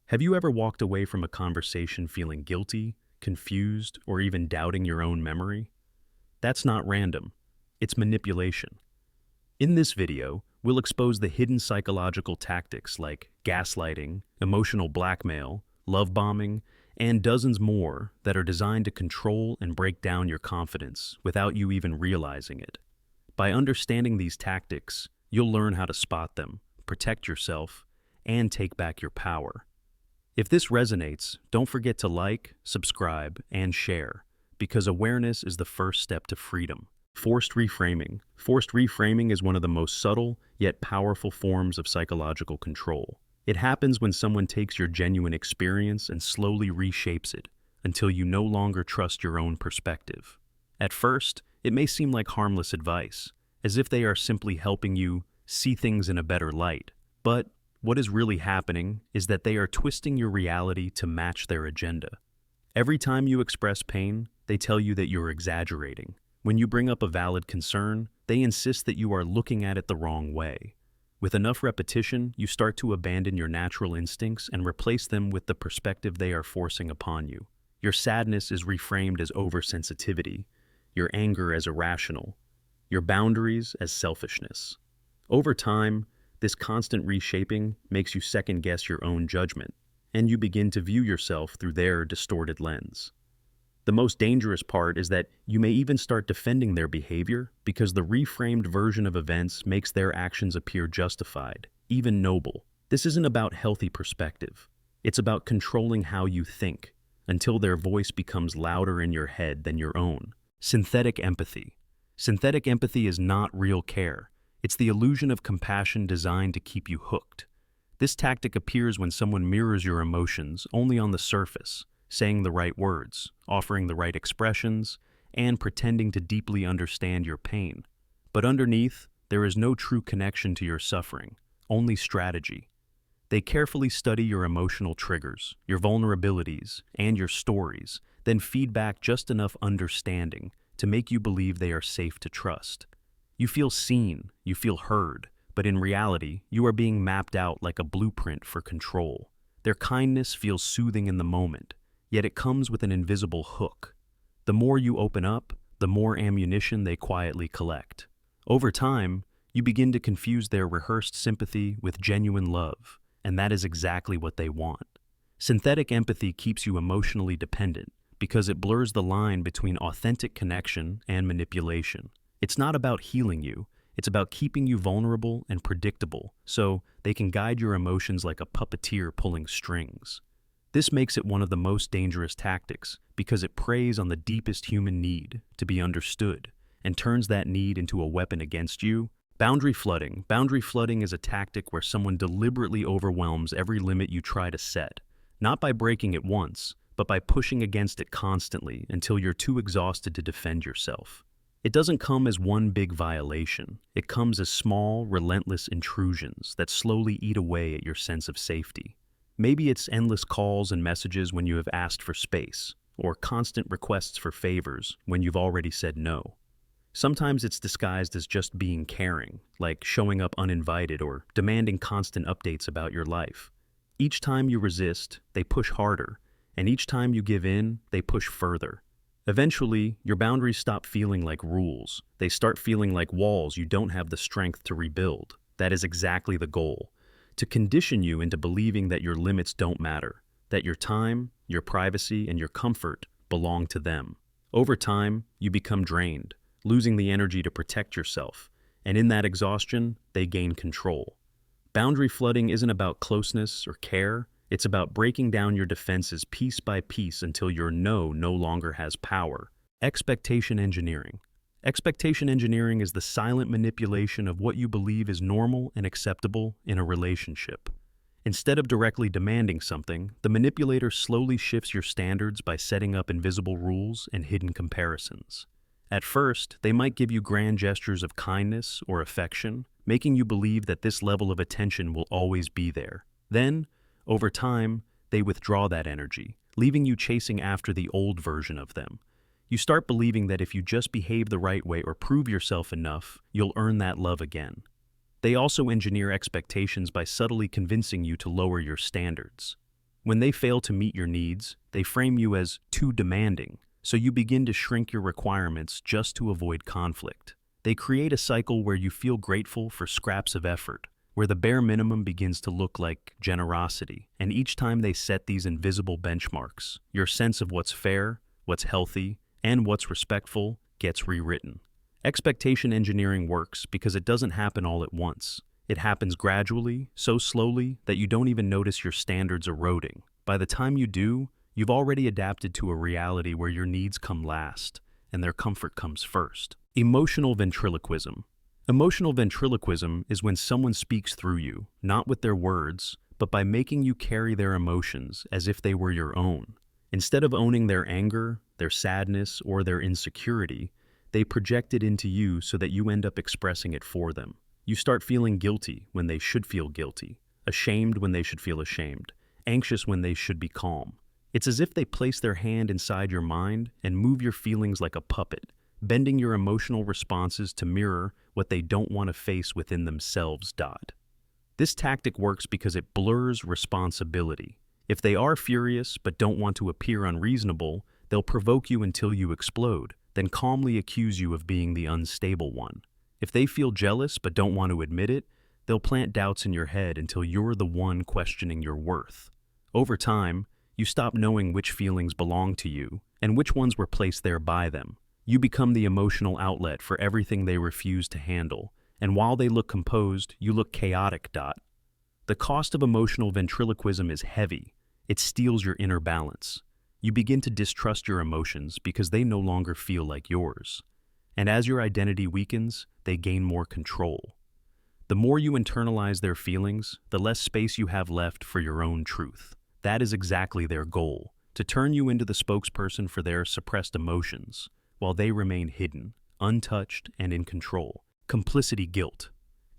Have you ever walked away from a conversation feeling guilty, confused, or even doubting your own memory? That's not random. It's manipulation. In this video, we'll expose the hidden psychological tactics like gaslighting, emotional blackmail, love bombing, and dozens more that are designed to control and break down your confidence without you even realizing it. By understanding these tactics, you'll learn how to spot them, protect yourself, and take back your power. If this resonates, don't forget to like, subscribe, and share, because awareness is the first step to freedom. Forced reframing. Forced reframing is one of the most subtle, yet powerful forms of psychological control. It happens when someone takes your genuine experience and slowly reshapes it until you no longer trust your own perspective. At first, it may seem like harmless advice, as if they are simply helping you see things in a better light. But what is really happening is that they are twisting your reality to match their agenda. Every time you express pain, they tell you that you're exaggerating. When you bring up a valid concern, they insist that you are looking at it the wrong way. With enough repetition, you start to abandon your natural instincts and replace them with the perspective they are forcing upon you. Your sadness is reframed as oversensitivity, your anger as irrational, your boundaries as selfishness. Over time, this constant reshaping makes you second-guess your own judgment, and you begin to view yourself through their distorted lens. The most dangerous part is that you may even start defending their behavior because the reframed version of events makes their actions appear justified, even noble. This isn't about healthy perspective. It's about controlling how you think, until their voice becomes louder in your head than your own. Synthetic empathy. Synthetic empathy is not real care. It's the illusion of compassion designed to keep you hooked. This tactic appears when someone mirrors your emotions only on the surface, saying the right words, offering the right expressions, and pretending to deeply understand your pain. But underneath, there is no true connection to your suffering, only strategy. They carefully study your emotional triggers, your vulnerabilities, and your stories, then feed back just enough understanding to make you believe they are safe to trust. You feel seen, you feel heard, but in reality, you are being mapped out like a blueprint for control. Their kindness feels soothing in the moment, yet it comes with an invisible hook. The more you open up, the more ammunition they quietly collect. Over time, you begin to confuse their rehearsed sympathy with genuine love, and that is exactly what they want. Synthetic empathy keeps you emotionally dependent because it blurs the line between authentic connection and manipulation. It's not about healing you, it's about keeping you vulnerable and predictable so they can guide your emotions like a puppeteer pulling strings. This makes it one of the most dangerous tactics because it preys on the deepest human need to be understood and turns that need into a weapon against you. Boundary flooding. Boundary flooding is a tactic where someone deliberately overwhelms every limit you try to set, not by breaking it once, but by pushing against it constantly until you're too exhausted to defend yourself. It doesn't come as one big violation. It comes as small, relentless intrusions that slowly eat away at your sense of safety. Maybe it's endless calls and messages when you have asked for space, or constant requests for favors when you've already said no. Sometimes it's disguised as just being caring, like showing up uninvited or demanding constant updates about your life. Each time you resist, they push harder, and each time you give in, they push further. Eventually, your boundaries stop feeling like rules. They start feeling like walls you don't have the strength to rebuild. That is exactly the goal. To condition you into believing that your limits don't matter, that your time, your privacy, and your comfort belong to them. Over time, you become drained, losing the energy to protect yourself, and in that exhaustion, they gain control. Boundary flooding isn't about closeness or care. It's about breaking down your defenses piece by piece until your no longer has power. Expectation engineering. Expectation engineering is the silent manipulation of what you believe is normal and acceptable in a relationship. Instead of directly demanding something, the manipulator slowly shifts your standards by setting up invisible rules and hidden comparisons. At first, they might give you grand gestures of kindness or affection, making you believe that this level of attention will always be there. Then, over time, they withdraw that energy, leaving you chasing after the old version of them. You start believing that if you just behave the right way or prove yourself enough, you'll earn that love again. They also engineer expectations by subtly convincing you to lower your standards. When they fail to meet your needs, they frame you as too demanding, so you begin to shrink your requirements just to avoid conflict. They create a cycle where you feel grateful for scraps of effort, where the bare minimum begins to look like generosity, and each time they set these invisible benchmarks, your sense of what's fair, what's healthy, and what's respectful gets rewritten. Expectation engineering works because it doesn't happen all at once. It happens gradually, so slowly that you don't even notice your standards eroding. By the time you do, you've already adapted to a reality where your needs come last and their comfort comes first. Emotional ventriloquism. Emotional ventriloquism is when someone speaks through you, not with their words, but by making you carry their emotions as if they were your own. Instead of owning their anger, their sadness, or their insecurity, they project it into you so that you end up expressing it for them. You start feeling guilty when they should feel guilty, ashamed when they should feel ashamed, anxious when they should be calm. It's as if they place their hand inside your mind and move your feelings like a puppet, bending your emotional responses to mirror what they don't want to face within themselves. This tactic works because it blurs responsibility. If they are furious but don't want to appear unreasonable, they'll provoke you until you explode, then calmly accuse you of being the unstable one. If they feel jealous but don't want to admit it, they'll plant doubts in your head until you're the one questioning your worth. Over time, you stop knowing which feelings belong to you and which ones were placed there by them. You become the emotional outlet for everything they refuse to handle, and while they look composed, you look chaotic. The cost of emotional ventriloquism is heavy. It steals your inner balance. You begin to distrust your emotions because they no longer feel like yours. And as your identity weakens, they gain more control. The more you internalize their feelings, the less space you have left for your own truth. That is exactly their goal, to turn you into the spokesperson for their suppressed emotions, while they remain hidden, untouched, and in control. Complicity guilt.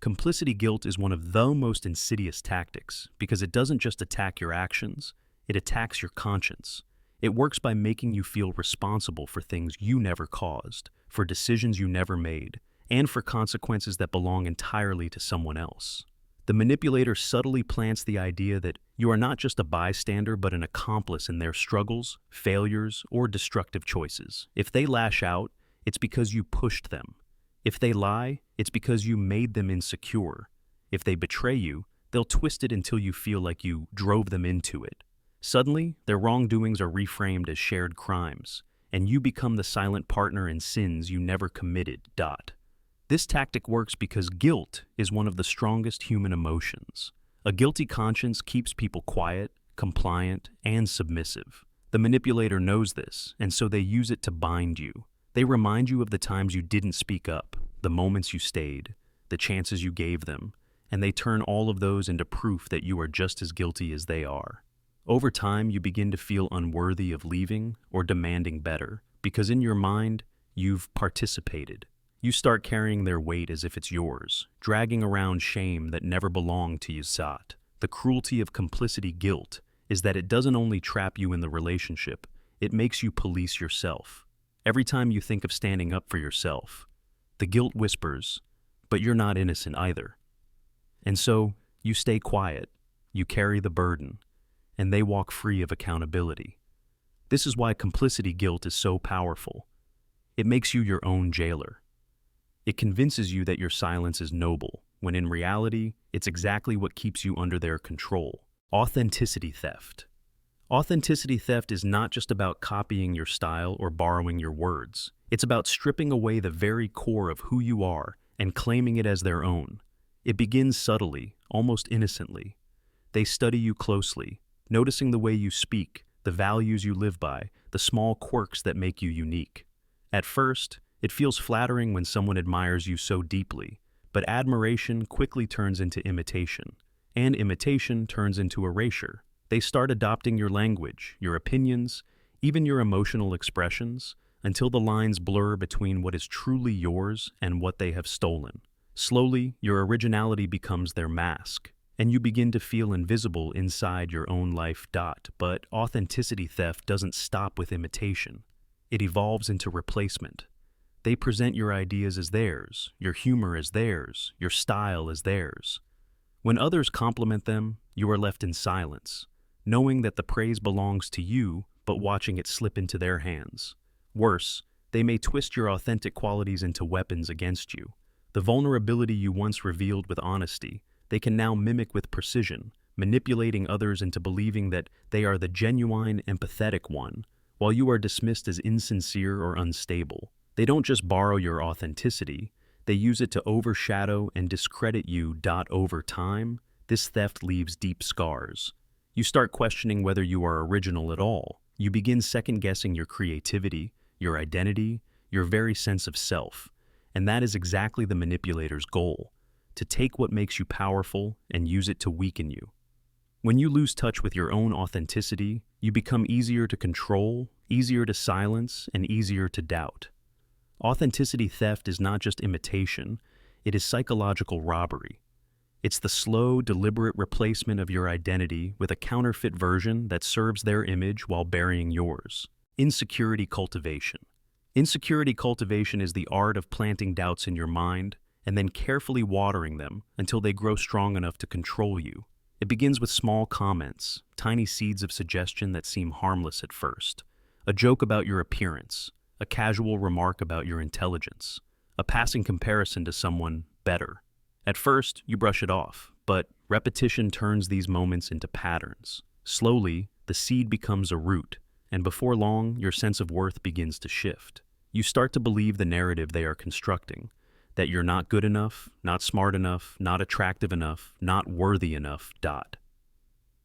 Complicity guilt is one of the most insidious tactics because it doesn't just attack your actions, it attacks your conscience. It works by making you feel responsible for things you never caused, for decisions you never made, and for consequences that belong entirely to someone else. The manipulator subtly plants the idea that you are not just a bystander but an accomplice in their struggles, failures, or destructive choices. If they lash out, it's because you pushed them. If they lie, it's because you made them insecure. If they betray you, they'll twist it until you feel like you drove them into it. Suddenly, their wrongdoings are reframed as shared crimes, and you become the silent partner in sins you never committed. This tactic works because guilt is one of the strongest human emotions. A guilty conscience keeps people quiet, compliant, and submissive. The manipulator knows this, and so they use it to bind you. They remind you of the times you didn't speak up, the moments you stayed, the chances you gave them, and they turn all of those into proof that you are just as guilty as they are. Over time, you begin to feel unworthy of leaving or demanding better, because in your mind, you've participated. You start carrying their weight as if it's yours, dragging around shame that never belonged to you. The cruelty of complicity guilt is that it doesn't only trap you in the relationship, it makes you police yourself. Every time you think of standing up for yourself, the guilt whispers, but you're not innocent either. And so, you stay quiet, you carry the burden, and they walk free of accountability. This is why complicity guilt is so powerful. It makes you your own jailer. It convinces you that your silence is noble, when in reality, it's exactly what keeps you under their control. Authenticity theft. Authenticity theft is not just about copying your style or borrowing your words. It's about stripping away the very core of who you are and claiming it as their own. It begins subtly, almost innocently. They study you closely, noticing the way you speak, the values you live by, the small quirks that make you unique. At first, it feels flattering when someone admires you so deeply, but admiration quickly turns into imitation, and imitation turns into erasure. They start adopting your language, your opinions, even your emotional expressions, until the lines blur between what is truly yours and what they have stolen. Slowly, your originality becomes their mask, and you begin to feel invisible inside your own life. But authenticity theft doesn't stop with imitation. It evolves into replacement. They present your ideas as theirs, your humor as theirs, your style as theirs. When others compliment them, you are left in silence. knowing that the praise belongs to you, but watching it slip into their hands. Worse, they may twist your authentic qualities into weapons against you. The vulnerability you once revealed with honesty, they can now mimic with precision, manipulating others into believing that they are the genuine, empathetic one, while you are dismissed as insincere or unstable. They don't just borrow your authenticity, they use it to overshadow and discredit you. Over time, this theft leaves deep scars. You start questioning whether you are original at all. You begin second-guessing your creativity, your identity, your very sense of self. And that is exactly the manipulator's goal, to take what makes you powerful and use it to weaken you. When you lose touch with your own authenticity, you become easier to control, easier to silence, and easier to doubt. Authenticity theft is not just imitation, it is psychological robbery. It's the slow, deliberate replacement of your identity with a counterfeit version that serves their image while burying yours. Insecurity cultivation. Insecurity cultivation is the art of planting doubts in your mind and then carefully watering them until they grow strong enough to control you. It begins with small comments, tiny seeds of suggestion that seem harmless at first. A joke about your appearance, a casual remark about your intelligence, a passing comparison to someone better. At first, you brush it off, but repetition turns these moments into patterns. Slowly, the seed becomes a root, and before long, your sense of worth begins to shift. You start to believe the narrative they are constructing, that you're not good enough, not smart enough, not attractive enough, not worthy enough.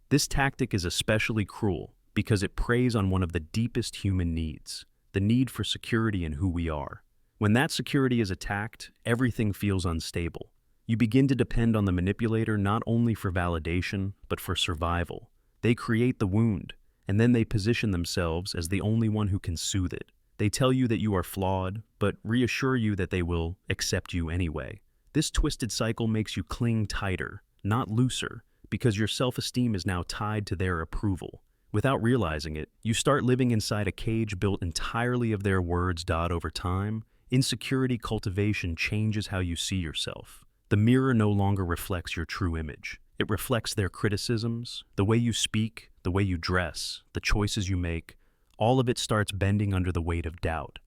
This tactic is especially cruel because it preys on one of the deepest human needs, the need for security in who we are. When that security is attacked, everything feels unstable. You begin to depend on the manipulator not only for validation, but for survival. They create the wound, and then they position themselves as the only one who can soothe it. They tell you that you are flawed, but reassure you that they will accept you anyway. This twisted cycle makes you cling tighter, not looser, because your self-esteem is now tied to their approval. Without realizing it, you start living inside a cage built entirely of their words. Over time, insecurity cultivation changes how you see yourself. The mirror no longer reflects your true image. It reflects their criticisms, the way you speak, the way you dress, the choices you make. All of it starts bending under the weight of doubt.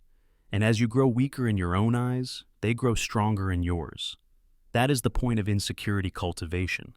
And as you grow weaker in your own eyes, they grow stronger in yours. That is the point of insecurity cultivation,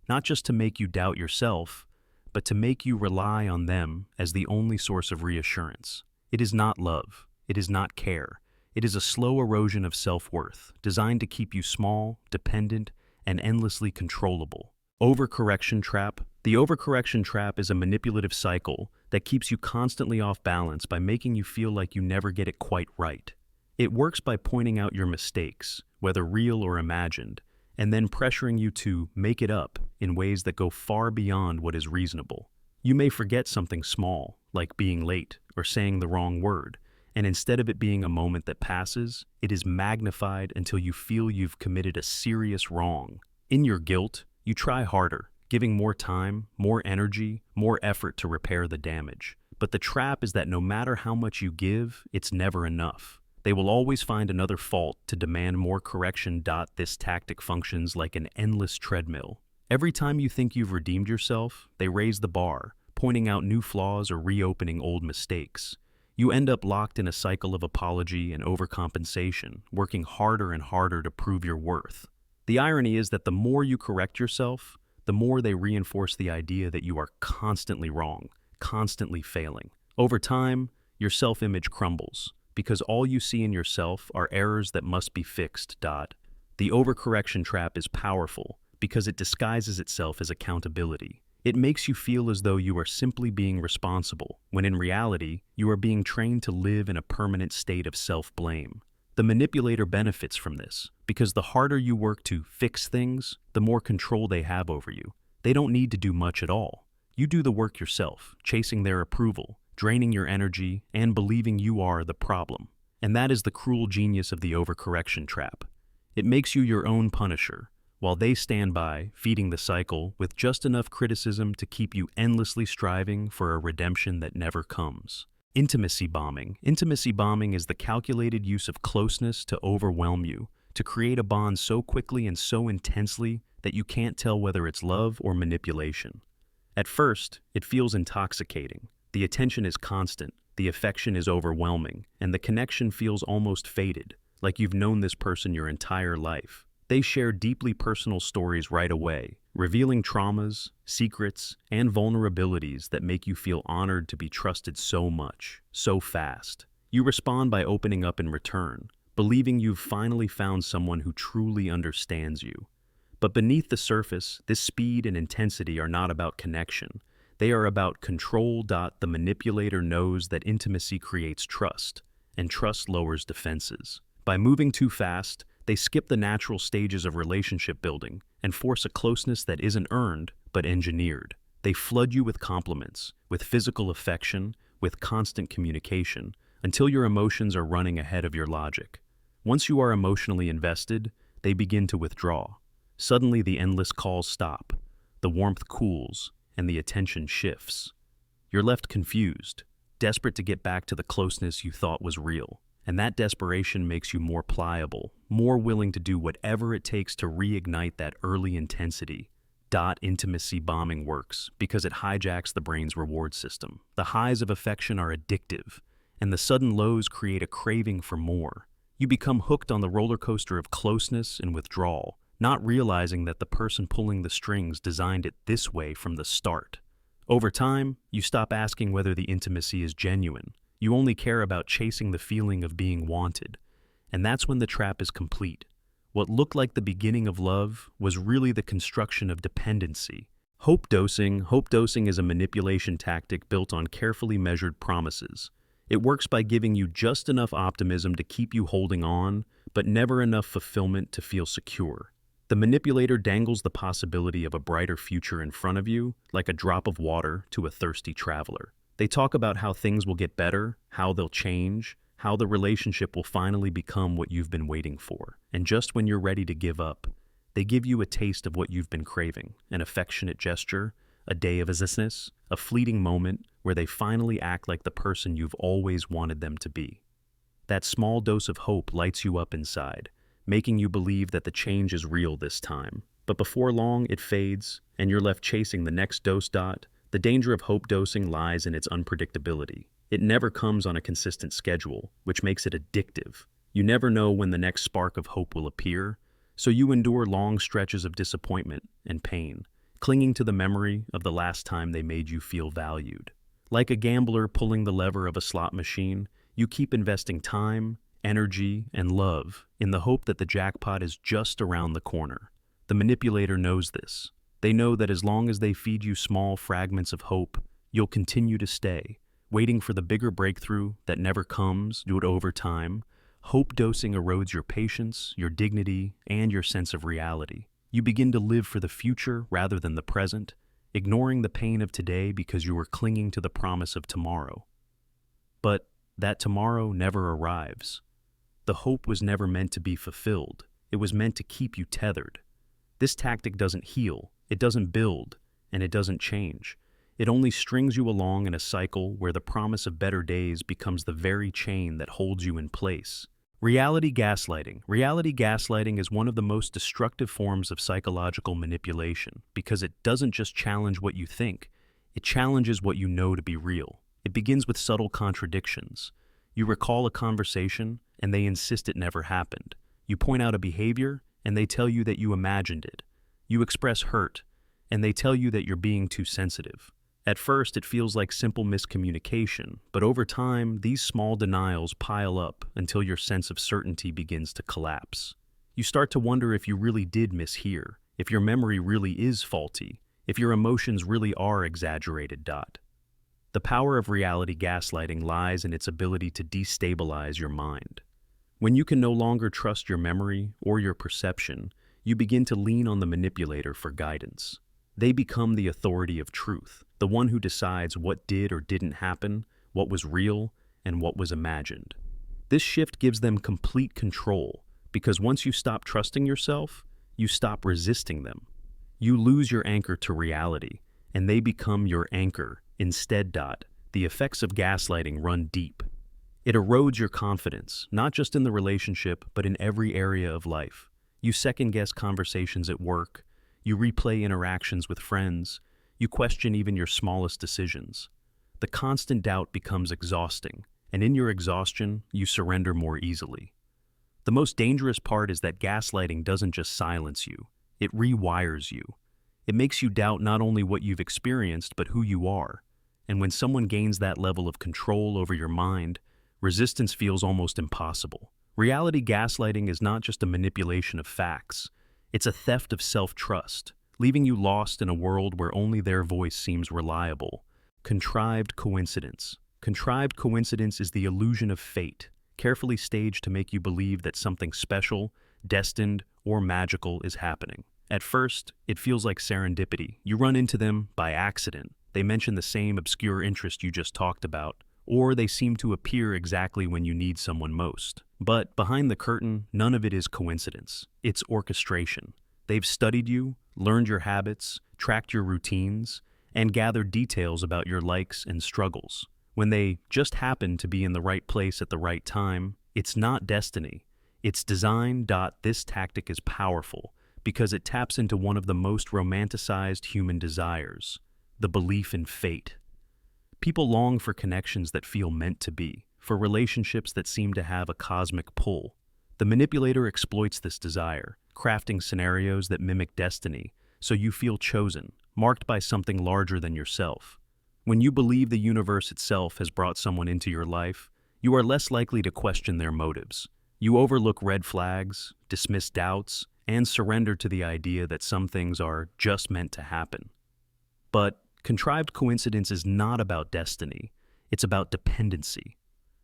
not just to make you doubt yourself, but to make you rely on them as the only source of reassurance. It is not love. It is not care. It is a slow erosion of self-worth, designed to keep you small, dependent, and endlessly controllable. Overcorrection Trap. The overcorrection trap is a manipulative cycle that keeps you constantly off balance by making you feel like you never get it quite right. It works by pointing out your mistakes, whether real or imagined, and then pressuring you to make it up in ways that go far beyond what is reasonable. You may forget something small, like being late or saying the wrong word, and instead of it being a moment that passes, it is magnified until you feel you've committed a serious wrong. In your guilt, you try harder, giving more time, more energy, more effort to repair the damage. But the trap is that no matter how much you give, it's never enough. They will always find another fault to demand more correction. This tactic functions like an endless treadmill. Every time you think you've redeemed yourself, they raise the bar, pointing out new flaws or reopening old mistakes. You end up locked in a cycle of apology and overcompensation, working harder and harder to prove your worth. The irony is that the more you correct yourself, the more they reinforce the idea that you are constantly wrong, constantly failing. Over time, your self-image crumbles, because all you see in yourself are errors that must be fixed. The overcorrection trap is powerful because it disguises itself as accountability. It makes you feel as though you are simply being responsible, when in reality, you are being trained to live in a permanent state of self-blame. The manipulator benefits from this, because the harder you work to fix things, the more control they have over you. They don't need to do much at all. You do the work yourself, chasing their approval, draining your energy, and believing you are the problem. And that is the cruel genius of the overcorrection trap. It makes you your own punisher, while they stand by, feeding the cycle with just enough criticism to keep you endlessly striving for a redemption that never comes. Intimacy bombing. Intimacy bombing is the calculated use of closeness to overwhelm you, to create a bond so quickly and so intensely that you can't tell whether it's love or manipulation. At first, it feels intoxicating. The attention is constant, the affection is overwhelming, and the connection feels almost faded, like you've known this person your entire life. They share deeply personal stories right away, revealing traumas, secrets, and vulnerabilities that make you feel honored to be trusted so much, so fast. You respond by opening up in return, believing you've finally found someone who truly understands you. But beneath the surface, this speed and intensity are not about connection. They are about control. The manipulator knows that intimacy creates trust, and trust lowers defenses. By moving too fast, they skip the natural stages of relationship building and force a closeness that isn't earned, but engineered. They flood you with compliments, with physical affection, with constant communication, until your emotions are running ahead of your logic. Once you are emotionally invested, they begin to withdraw. Suddenly, the endless calls stop, the warmth cools, and the attention shifts. You're left confused, desperate to get back to the closeness you thought was real. And that desperation makes you more pliable, more willing to do whatever it takes to reignite that early intensity. Intimacy bombing works because it hijacks the brain's reward system. The highs of affection are addictive, and the sudden lows create a craving for more. You become hooked on the roller coaster of closeness and withdrawal, not realizing that the person pulling the strings designed it this way from the start. Over time, you stop asking whether the intimacy is genuine. You only care about chasing the feeling of being wanted, and that's when the trap is complete. What looked like the beginning of love was really the construction of dependency. Hope dosing is a manipulation tactic built on carefully measured promises. It works by giving you just enough optimism to keep you holding on, but never enough fulfillment to feel secure. The manipulator dangles the possibility of a brighter future in front of you, like a drop of water to a thirsty traveler. They talk about how things will get better, how they'll change, how the relationship will finally become what you've been waiting for. And just when you're ready to give up, they give you a taste of what you've been craving, an affectionate gesture, a day of business, a fleeting moment where they finally act like the person you've always wanted them to be. That small dose of hope lights you up inside, making you believe that the change is real this time. But before long, it fades, and you're left chasing the next dose. The danger of hope dosing lies in its unpredictability. It never comes on a consistent schedule, which makes it addictive. You never know when the next spark of hope will appear, so you endure long stretches of disappointment and pain, clinging to the memory of the last time they made you feel valued. Like a gambler pulling the lever of a slot machine, you keep investing time, energy, and love in the hope that the jackpot is just around the corner. The manipulator knows this. They know that as long as they feed you small fragments of hope, you'll continue to stay, waiting for the bigger breakthrough that never comes. Over time, hope dosing erodes your patience, your dignity, and your sense of reality. You begin to live for the future rather than the present, ignoring the pain of today because you are clinging to the promise of tomorrow. But that tomorrow never arrives. The hope was never meant to be fulfilled. It was meant to keep you tethered. This tactic doesn't heal, it doesn't build, and it doesn't change. It only strings you along in a cycle where the promise of better days becomes the very chain that holds you in place. Reality gaslighting. Reality gaslighting is one of the most destructive forms of psychological manipulation because it doesn't just challenge what you think, it challenges what you know to be real. It begins with subtle contradictions. You recall a conversation, and they insist it never happened. You point out a behavior, and they tell you that you imagined it. You express hurt, and they tell you that you're being too sensitive. At first, it feels like simple miscommunication, but over time, these small denials pile up until your sense of certainty begins to collapse. You start to wonder if you really did mishear, if your memory really is faulty, if your emotions really are exaggerated. The power of reality gaslighting lies in its ability to destabilize your mind. When you can no longer trust your memory or your perception, you begin to lean on the manipulator for guidance. They become the authority of truth, the one who decides what did or didn't happen, what was real, and what was imagined. This shift gives them complete control, because once you stop trusting yourself, you stop resisting them. You lose your anchor to reality, and they become your anchor instead. The effects of gaslighting run deep. It erodes your confidence, not just in the relationship, but in every area of life. You second-guess conversations at work, you replay interactions with friends, You question even your smallest decisions. The constant doubt becomes exhausting, and in your exhaustion, you surrender more easily. The most dangerous part is that gaslighting doesn't just silence you, it rewires you. It makes you doubt not only what you've experienced, but who you are. And when someone gains that level of control over your mind, resistance feels almost impossible. Reality gaslighting is not just a manipulation of facts, it's a theft of self-trust, leaving you lost in a world where only their voice seems reliable. Contrived coincidence. Contrived coincidence is the illusion of fate, carefully staged to make you believe that something special, destined, or magical is happening. At first, it feels like serendipity. You run into them by accident. They mention the same obscure interest you just talked about, or they seem to appear exactly when you need someone most. But behind the curtain, none of it is coincidence. It's orchestration. They've studied you, learned your habits, tracked your routines, and gathered details about your likes and struggles. When they just happen to be in the right place at the right time, it's not destiny. It's design. This tactic is powerful because it taps into one of the most romanticized human desires, the belief in fate. People long for connections that feel meant to be, for relationships that seem to have a cosmic pull. The manipulator exploits this desire, crafting scenarios that mimic destiny, so you feel chosen, marked by something larger than yourself. When you believe the universe itself has brought someone into your life, you are less likely to question their motives. You overlook red flags, dismiss doubts, and surrender to the idea that some things are just meant to happen. But contrived coincidence is not about destiny, it's about dependency.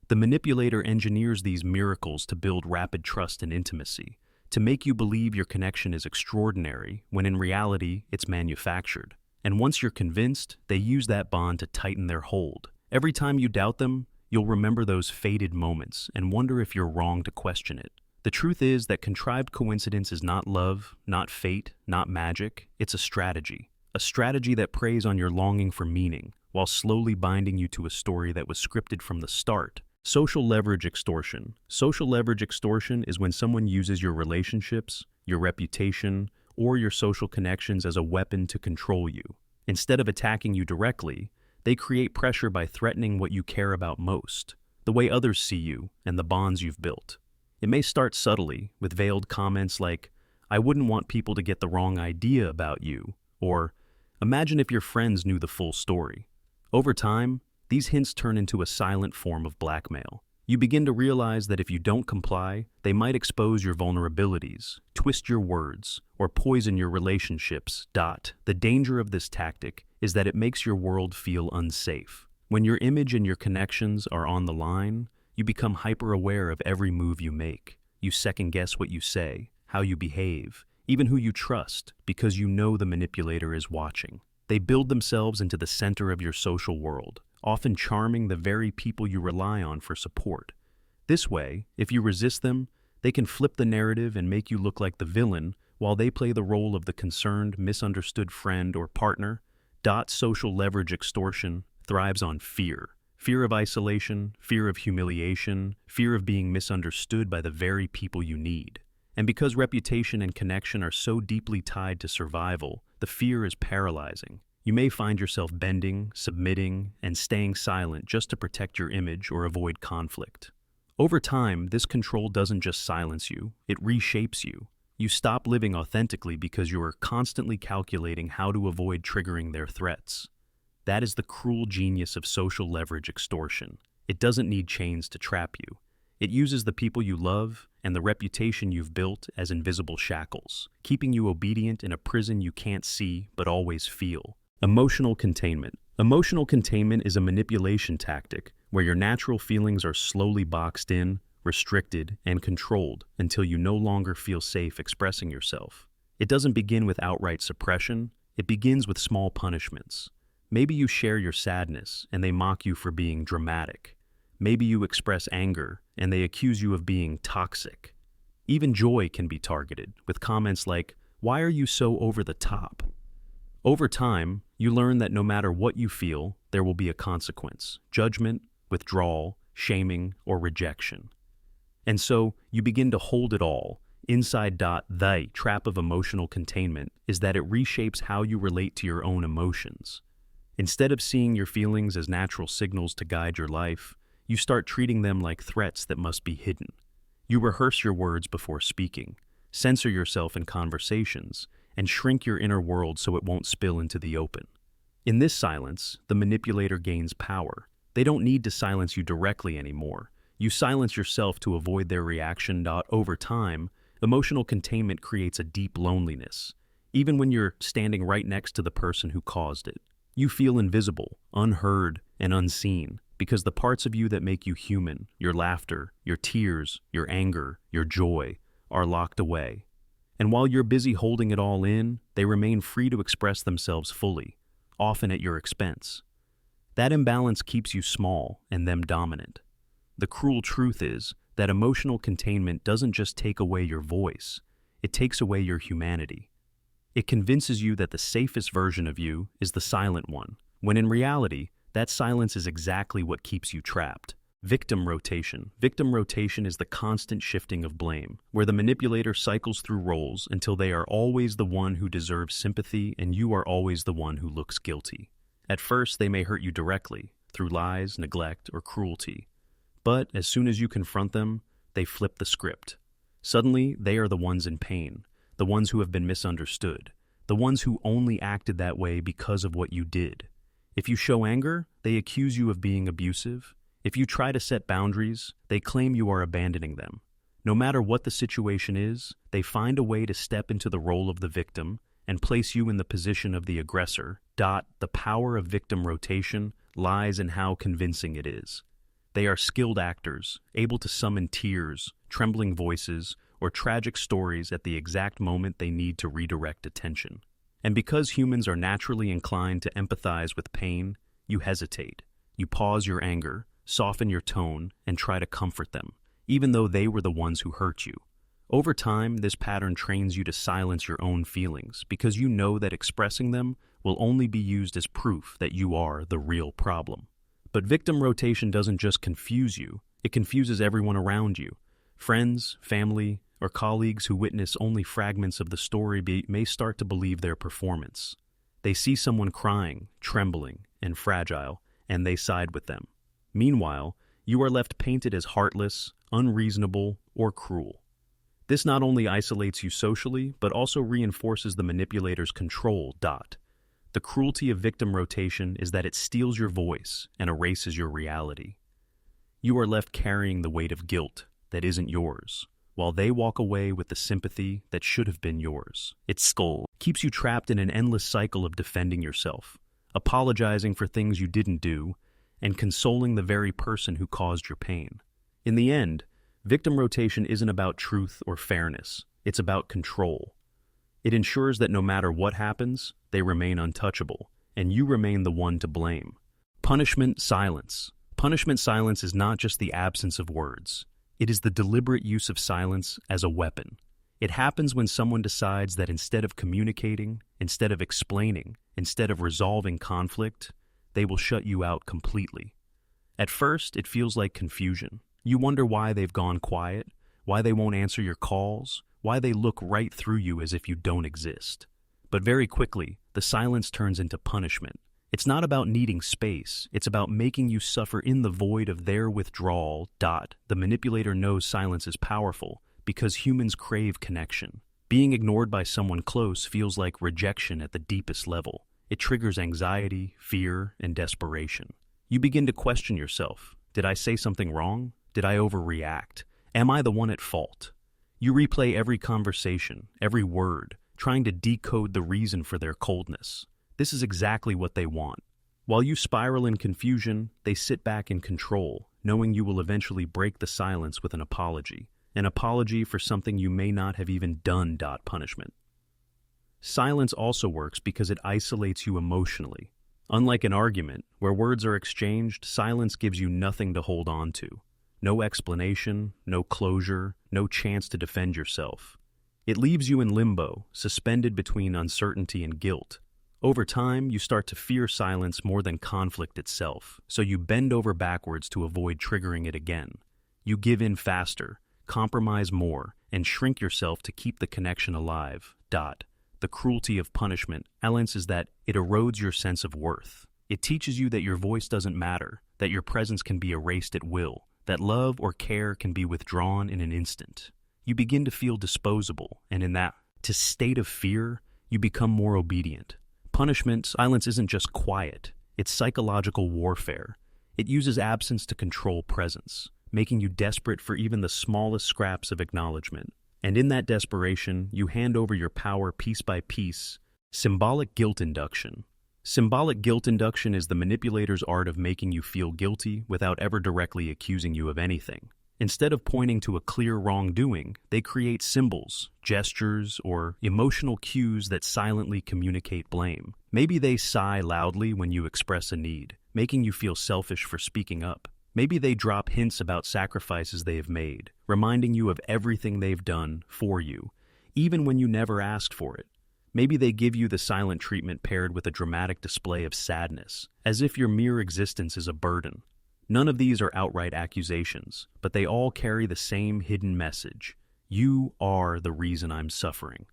The manipulator engineers these miracles to build rapid trust and intimacy, to make you believe your connection is extraordinary, when in reality, it's manufactured. And once you're convinced, they use that bond to tighten their hold. Every time you doubt them, you'll remember those faded moments and wonder if you're wrong to question it. The truth is that contrived coincidence is not love, not fate, not magic. It's a strategy that preys on your longing for meaning, while slowly binding you to a story that was scripted from the start. Social leverage extortion. Social leverage extortion is when someone uses your relationships, your reputation, or your social connections as a weapon to control you. Instead of attacking you directly, they create pressure by threatening what you care about most, the way others see you and the bonds you've built. It may start subtly, with veiled comments like, "I wouldn't want people to get the wrong idea about you," or "Imagine if your friends knew the full story." Over time, these hints turn into a silent form of blackmail. You begin to realize that if you don't comply, they might expose your vulnerabilities, twist your words, or poison your relationships. The danger of this tactic is that it makes your world feel unsafe. When your image and your connections are on the line, you become hyper-aware of every move you make. You second-guess what you say, how you behave, even who you trust, because you know the manipulator is watching. They build themselves into the center of your social world, often charming the very people you rely on for support. This way, if you resist them, they can flip the narrative and make you look like the villain, while they play the role of the concerned, misunderstood friend or partner. Social leverage extortion thrives on fear. Fear of isolation, fear of humiliation, fear of being misunderstood by the very people you need. And because reputation and connection are so deeply tied to survival, the fear is paralyzing. You may find yourself bending, submitting, and staying silent just to protect your image or avoid conflict. Over time, this control doesn't just silence you, it reshapes you. You stop living authentically because you are constantly calculating how to avoid triggering their threats. That is the cruel genius of social leverage extortion. It doesn't need chains to trap you. It uses the people you love and the reputation you've built as invisible shackles, keeping you obedient in a prison you can't see but always feel. Emotional containment. Emotional containment is a manipulation tactic where your natural feelings are slowly boxed in, restricted, and controlled until you no longer feel safe expressing yourself. It doesn't begin with outright suppression, it begins with small punishments. Maybe you share your sadness and they mock you for being dramatic. Maybe you express anger and they accuse you of being toxic. Even joy can be targeted with comments like, "Why are you so over the top?" Over time, you learn that no matter what you feel, there will be a consequence: judgment, withdrawal, shaming, or rejection. And so, you begin to hold it all, The trap of emotional containment is that it reshapes how you relate to your own emotions. Instead of seeing your feelings as natural signals to guide your life, you start treating them like threats that must be hidden. You rehearse your words before speaking, censor yourself in conversations, and shrink your inner world so it won't spill into the open. In this silence, the manipulator gains power. They don't need to silence you directly anymore. You silence yourself to avoid their reaction. Over time, emotional containment creates a deep loneliness, even when you're standing right next to the person who caused it. You feel invisible, unheard, and unseen because the parts of you that make you human, your laughter, your tears, your anger, your joy, are locked away. And while you're busy holding it all in, they remain free to express themselves fully, often at your expense. That imbalance keeps you small and them dominant. The cruel truth is that emotional containment doesn't just take away your voice, it takes away your humanity. It convinces you that the safest version of you is the silent one, when in reality, that silence is exactly what keeps you trapped. Victim rotation. Victim rotation is the constant shifting of blame, where the manipulator cycles through roles until they are always the one who deserves sympathy and you are always the one who looks guilty. At first, they may hurt you directly, through lies, neglect, or cruelty. But as soon as you confront them, they flip the script. Suddenly, they are the ones in pain, the ones who have been misunderstood, the ones who only acted that way because of what you did. If you show anger, they accuse you of being abusive. If you try to set boundaries, they claim you are abandoning them. No matter what the situation is, they find a way to step into the role of the victim and place you in the position of the aggressor. The power of victim rotation lies in how convincing it is. They are skilled actors, able to summon tears, trembling voices, or tragic stories at the exact moment they need to redirect attention. And because humans are naturally inclined to empathize with pain, you hesitate. You pause your anger, soften your tone, and try to comfort them, even though they were the ones who hurt you. Over time, this pattern trains you to silence your own feelings because you know that expressing them will only be used as proof that you are the real problem. But victim rotation doesn't just confuse you, it confuses everyone around you. Friends, family, or colleagues who witness only fragments of the story may start to believe their performance. They see someone crying, trembling, and fragile, and they side with them. Meanwhile, you are left painted as heartless, unreasonable, or cruel. This not only isolates you socially, but also reinforces the manipulator's control. The cruelty of victim rotation is that it steals your voice and erases your reality. You are left carrying the weight of guilt that isn't yours, while they walk away with the sympathy that should have been yours. Its skull keeps you trapped in an endless cycle of defending yourself, apologizing for things you didn't do, and consoling the very person who caused your pain. In the end, victim rotation isn't about truth or fairness, it's about control. It ensures that no matter what happens, they remain untouchable, and you remain the one to blame. Punishment silence. Punishment silence is not just the absence of words. It is the deliberate use of silence as a weapon. It happens when someone decides that instead of communicating, instead of explaining, instead of resolving conflict, they will shut you out completely. At first, it feels like confusion. You wonder why they've gone quiet, why they won't answer your calls, why they look right through you as if you don't exist. But very quickly, the silence turns into punishment. It's not about needing space, it's about making you suffer in the void of their withdrawal. The manipulator knows silence is powerful because humans crave connection. Being ignored by someone close feels like rejection at the deepest level. It triggers anxiety, fear, and desperation. You begin to question yourself. Did I say something wrong? Did I overreact? Am I the one at fault? You replay every conversation, every word, trying to decode the reason for their coldness. This is exactly what they want. While you spiral in confusion, they sit back in control, knowing you will eventually break the silence with an apology for something you may not have even done. Punishment. Silence also works because it isolates you emotionally. Unlike an argument, where words are exchanged, silence gives you nothing to hold on to. No explanation, no closure, no chance to defend yourself. It leaves you in limbo, suspended between uncertainty and guilt. Over time, you start to fear silence more than conflict itself, so you bend over backwards to avoid triggering it again. You give in faster, compromise more, and shrink yourself to keep the connection alive. The cruelty of punishment, Alliance, is that it erodes your sense of worth. It teaches you that your voice doesn't matter, that your presence can be erased at will, that love or care can be withdrawn in an instant. You begin to feel disposable, and in that state of fear, you become more obedient. Punishment, silence isn't just quiet, it's psychological warfare. It uses absence to control presence, making you desperate for even the smallest scraps of acknowledgement. And in that desperation, you hand over your power piece by piece. Symbolic guilt induction. Symbolic guilt induction is the manipulator's art of making you feel guilty without ever directly accusing you of anything. Instead of pointing to a clear wrongdoing, they create symbols, gestures, or emotional cues that silently communicate blame. Maybe they sigh loudly when you express a need, making you feel selfish for speaking up. Maybe they drop hints about sacrifices they have made, reminding you of everything they've done for you, even when you never asked for it. Maybe they give you the silent treatment paired with a dramatic display of sadness, as if your mere existence is a burden. None of these are outright accusations, but they all carry the same hidden message. You are the reason I'm suffering.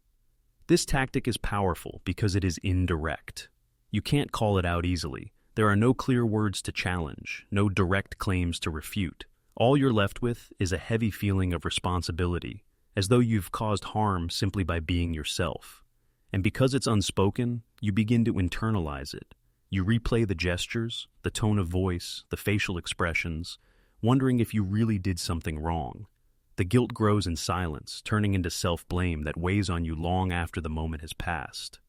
This tactic is powerful because it is indirect. You can't call it out easily. There are no clear words to challenge, no direct claims to refute. All you're left with is a heavy feeling of responsibility, as though you've caused harm simply by being yourself. And because it's unspoken, you begin to internalize it. You replay the gestures, the tone of voice, the facial expressions, wondering if you really did something wrong. The guilt grows in silence, turning into self-blame that weighs on you long after the moment has passed.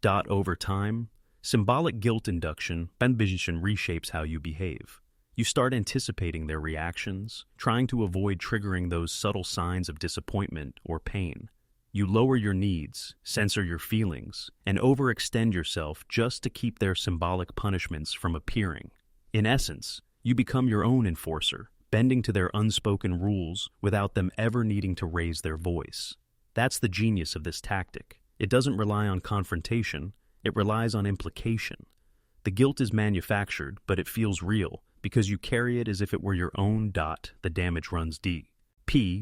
Over time, symbolic guilt induction reshapes how you behave. You start anticipating their reactions, trying to avoid triggering those subtle signs of disappointment or pain. You lower your needs, censor your feelings, and overextend yourself just to keep their symbolic punishments from appearing. In essence, you become your own enforcer, bending to their unspoken rules without them ever needing to raise their voice. That's the genius of this tactic. It doesn't rely on confrontation, it relies on implication. The guilt is manufactured, but it feels real, because you carry it as if it were your own. The damage runs deep.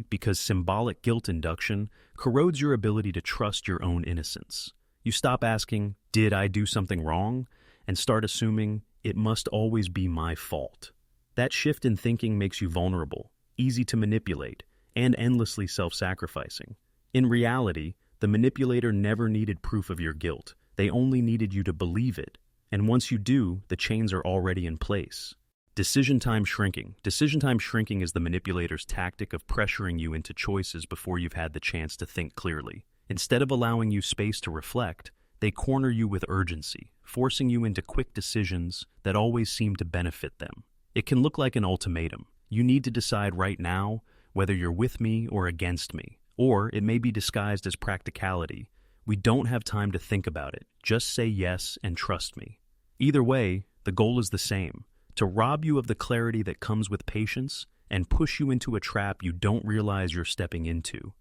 Because symbolic guilt induction corrodes your ability to trust your own innocence. You stop asking, did I do something wrong? And start assuming, it must always be my fault. That shift in thinking makes you vulnerable, easy to manipulate, and endlessly self-sacrificing. In reality, the manipulator never needed proof of your guilt. They only needed you to believe it. And once you do, the chains are already in place. Decision time shrinking. Decision time shrinking is the manipulator's tactic of pressuring you into choices before you've had the chance to think clearly. Instead of allowing you space to reflect, they corner you with urgency, forcing you into quick decisions that always seem to benefit them. It can look like an ultimatum. You need to decide right now whether you're with me or against me. Or it may be disguised as practicality. We don't have time to think about it. Just say yes and trust me. Either way, the goal is the same: to rob you of the clarity that comes with patience and push you into a trap you don't realize you're stepping into.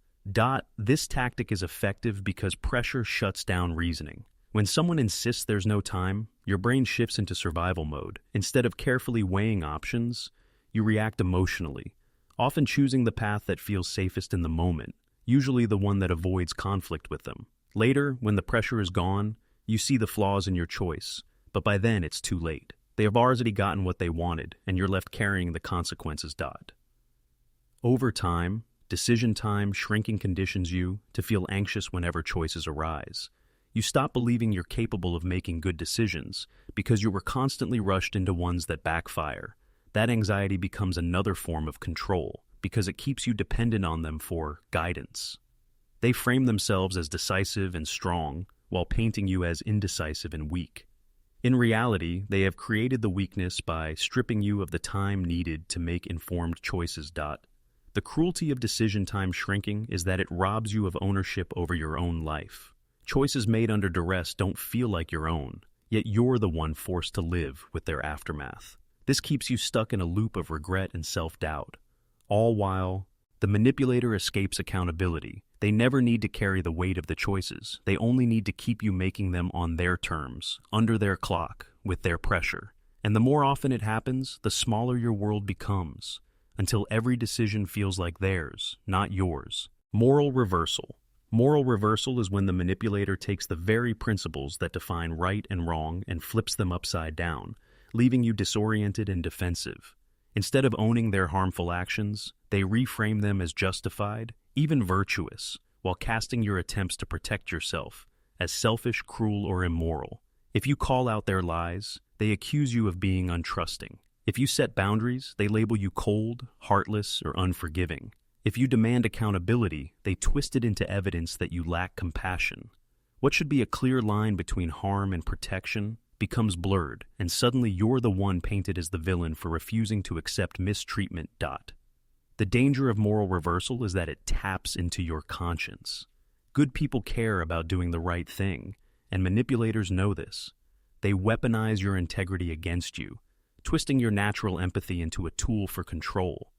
This tactic is effective because pressure shuts down reasoning. When someone insists there's no time, your brain shifts into survival mode. Instead of carefully weighing options, you react emotionally, often choosing the path that feels safest in the moment, usually the one that avoids conflict with them. Later, when the pressure is gone, you see the flaws in your choice, but by then it's too late. They have already gotten what they wanted, and you're left carrying the consequences. Over time, decision time shrinking conditions you to feel anxious whenever choices arise. You stop believing you're capable of making good decisions because you were constantly rushed into ones that backfire. That anxiety becomes another form of control because it keeps you dependent on them for guidance. They frame themselves as decisive and strong while painting you as indecisive and weak. In reality, they have created the weakness by stripping you of the time needed to make informed choices. The cruelty of decision time shrinking is that it robs you of ownership over your own life. Choices made under duress don't feel like your own, yet you're the one forced to live with their aftermath. This keeps you stuck in a loop of regret and self-doubt. All while, the manipulator escapes accountability. They never need to carry the weight of the choices. They only need to keep you making them on their terms, under their clock, with their pressure. And the more often it happens, the smaller your world becomes. until every decision feels like theirs, not yours. Moral reversal. Moral reversal is when the manipulator takes the very principles that define right and wrong and flips them upside down, leaving you disoriented and defensive. Instead of owning their harmful actions, they reframe them as justified, even virtuous, while casting your attempts to protect yourself as selfish, cruel, or immoral. If you call out their lies, they accuse you of being untrusting. If you set boundaries, they label you cold, heartless, or unforgiving. If you demand accountability, they twist it into evidence that you lack compassion. What should be a clear line between harm and protection becomes blurred, and suddenly you're the one painted as the villain for refusing to accept mistreatment. The danger of moral reversal is that it taps into your conscience. Good people care about doing the right thing, and manipulators know this. They weaponize your integrity against you, twisting your natural empathy into a tool for control.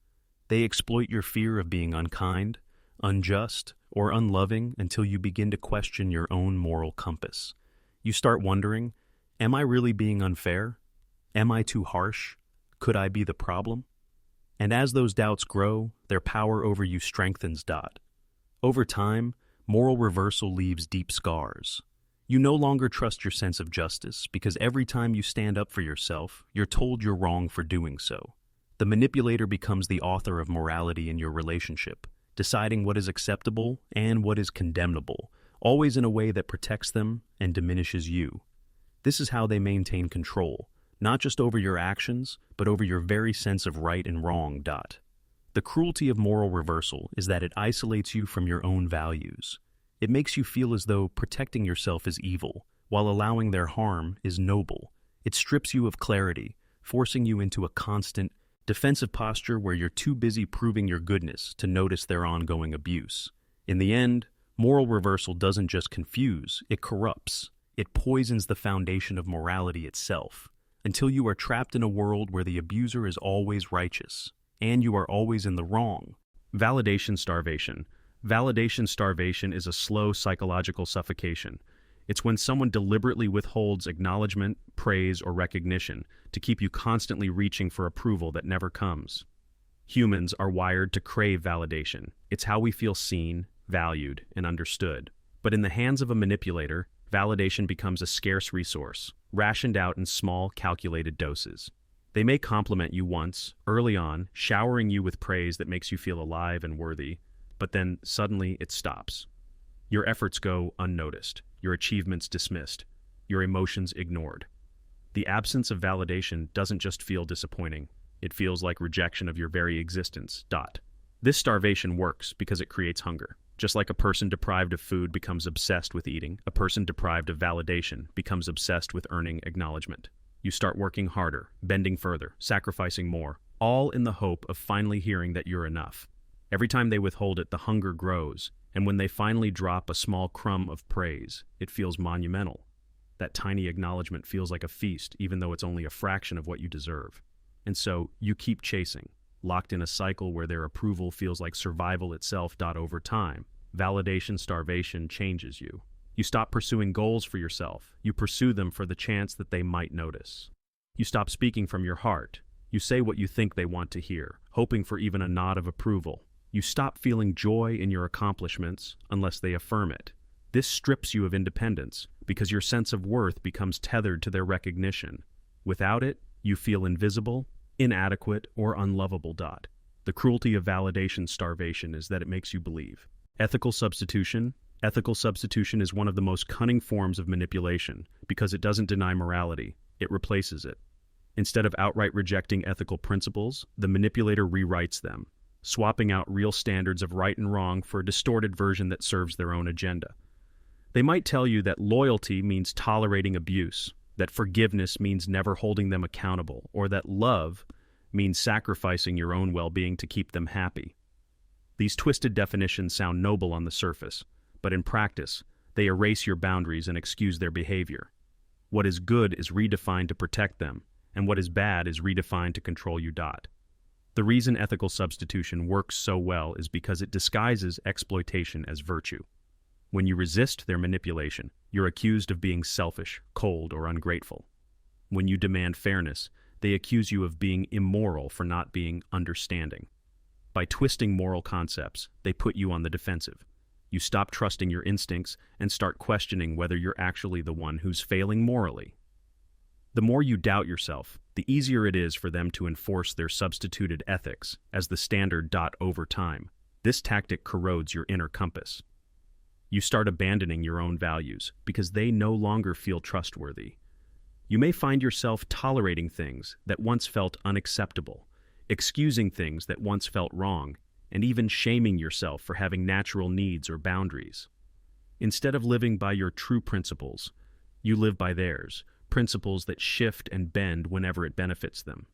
They exploit your fear of being unkind, unjust, or unloving until you begin to question your own moral compass. You start wondering, am I really being unfair? Am I too harsh? Could I be the problem? And as those doubts grow, their power over you strengthens. Over time, moral reversal leaves deep scars. You no longer trust your sense of justice because every time you stand up for yourself, you're told you're wrong for doing so. The manipulator becomes the author of morality in your relationship, deciding what is acceptable and what is condemnable, always in a way that protects them and diminishes you. This is how they maintain control, not just over your actions, but over your very sense of right and wrong. The cruelty of moral reversal is that it isolates you from your own values. It makes you feel as though protecting yourself is evil, while allowing their harm is noble. It strips you of clarity, forcing you into a constant, defensive posture where you're too busy proving your goodness to notice their ongoing abuse. In the end, moral reversal doesn't just confuse, it corrupts. It poisons the foundation of morality itself, until you are trapped in a world where the abuser is always righteous, and you are always in the wrong. Validation starvation. Validation starvation is a slow psychological suffocation. It's when someone deliberately withholds acknowledgement, praise, or recognition to keep you constantly reaching for approval that never comes. Humans are wired to crave validation. It's how we feel seen, valued, and understood. But in the hands of a manipulator, validation becomes a scarce resource, rationed out in small, calculated doses. They may compliment you once, early on, showering you with praise that makes you feel alive and worthy, but then suddenly it stops. Your efforts go unnoticed, your achievements dismissed, your emotions ignored. The absence of validation doesn't just feel disappointing, it feels like rejection of your very existence. This starvation works because it creates hunger. Just like a person deprived of food becomes obsessed with eating, a person deprived of validation becomes obsessed with earning acknowledgement. You start working harder, bending further, sacrificing more, all in the hope of finally hearing that you're enough. Every time they withhold it, the hunger grows, and when they finally drop a small crumb of praise, it feels monumental. That tiny acknowledgement feels like a feast, even though it's only a fraction of what you deserve. And so, you keep chasing, locked in a cycle where their approval feels like survival itself. Over time, validation starvation changes you. You stop pursuing goals for yourself. You pursue them for the chance that they might notice. You stop speaking from your heart. You say what you think they want to hear, hoping for even a nod of approval. You stop feeling joy in your accomplishments unless they affirm it. This strips you of independence because your sense of worth becomes tethered to their recognition. Without it, you feel invisible, inadequate, or unlovable. The cruelty of validation starvation is that it makes you believe. Ethical substitution. Ethical substitution is one of the most cunning forms of manipulation because it doesn't deny morality, it replaces it. Instead of outright rejecting ethical principles, the manipulator rewrites them, swapping out real standards of right and wrong for a distorted version that serves their own agenda. They might tell you that loyalty means tolerating abuse, that forgiveness means never holding them accountable, or that love means sacrificing your own well-being to keep them happy. These twisted definitions sound noble on the surface, but in practice, they erase your boundaries and excuse their behavior. What is good is redefined to protect them, and what is bad is redefined to control you. The reason ethical substitution works so well is because it disguises exploitation as virtue. When you resist their manipulation, you're accused of being selfish, cold, or ungrateful. When you demand fairness, they accuse you of being immoral for not being understanding. By twisting moral concepts, they put you on the defensive. You stop trusting your instincts and start questioning whether you're actually the one who's failing morally. The more you doubt yourself, the easier it is for them to enforce their substituted ethics as the standard. Over time, this tactic corrodes your inner compass. You start abandoning your own values because they no longer feel trustworthy. You may find yourself tolerating things that once felt unacceptable, excusing things that once felt wrong, and even shaming yourself for having natural needs or boundaries. Instead of living by your true principles, you live by theirs, principles that shift and bend whenever it benefits them.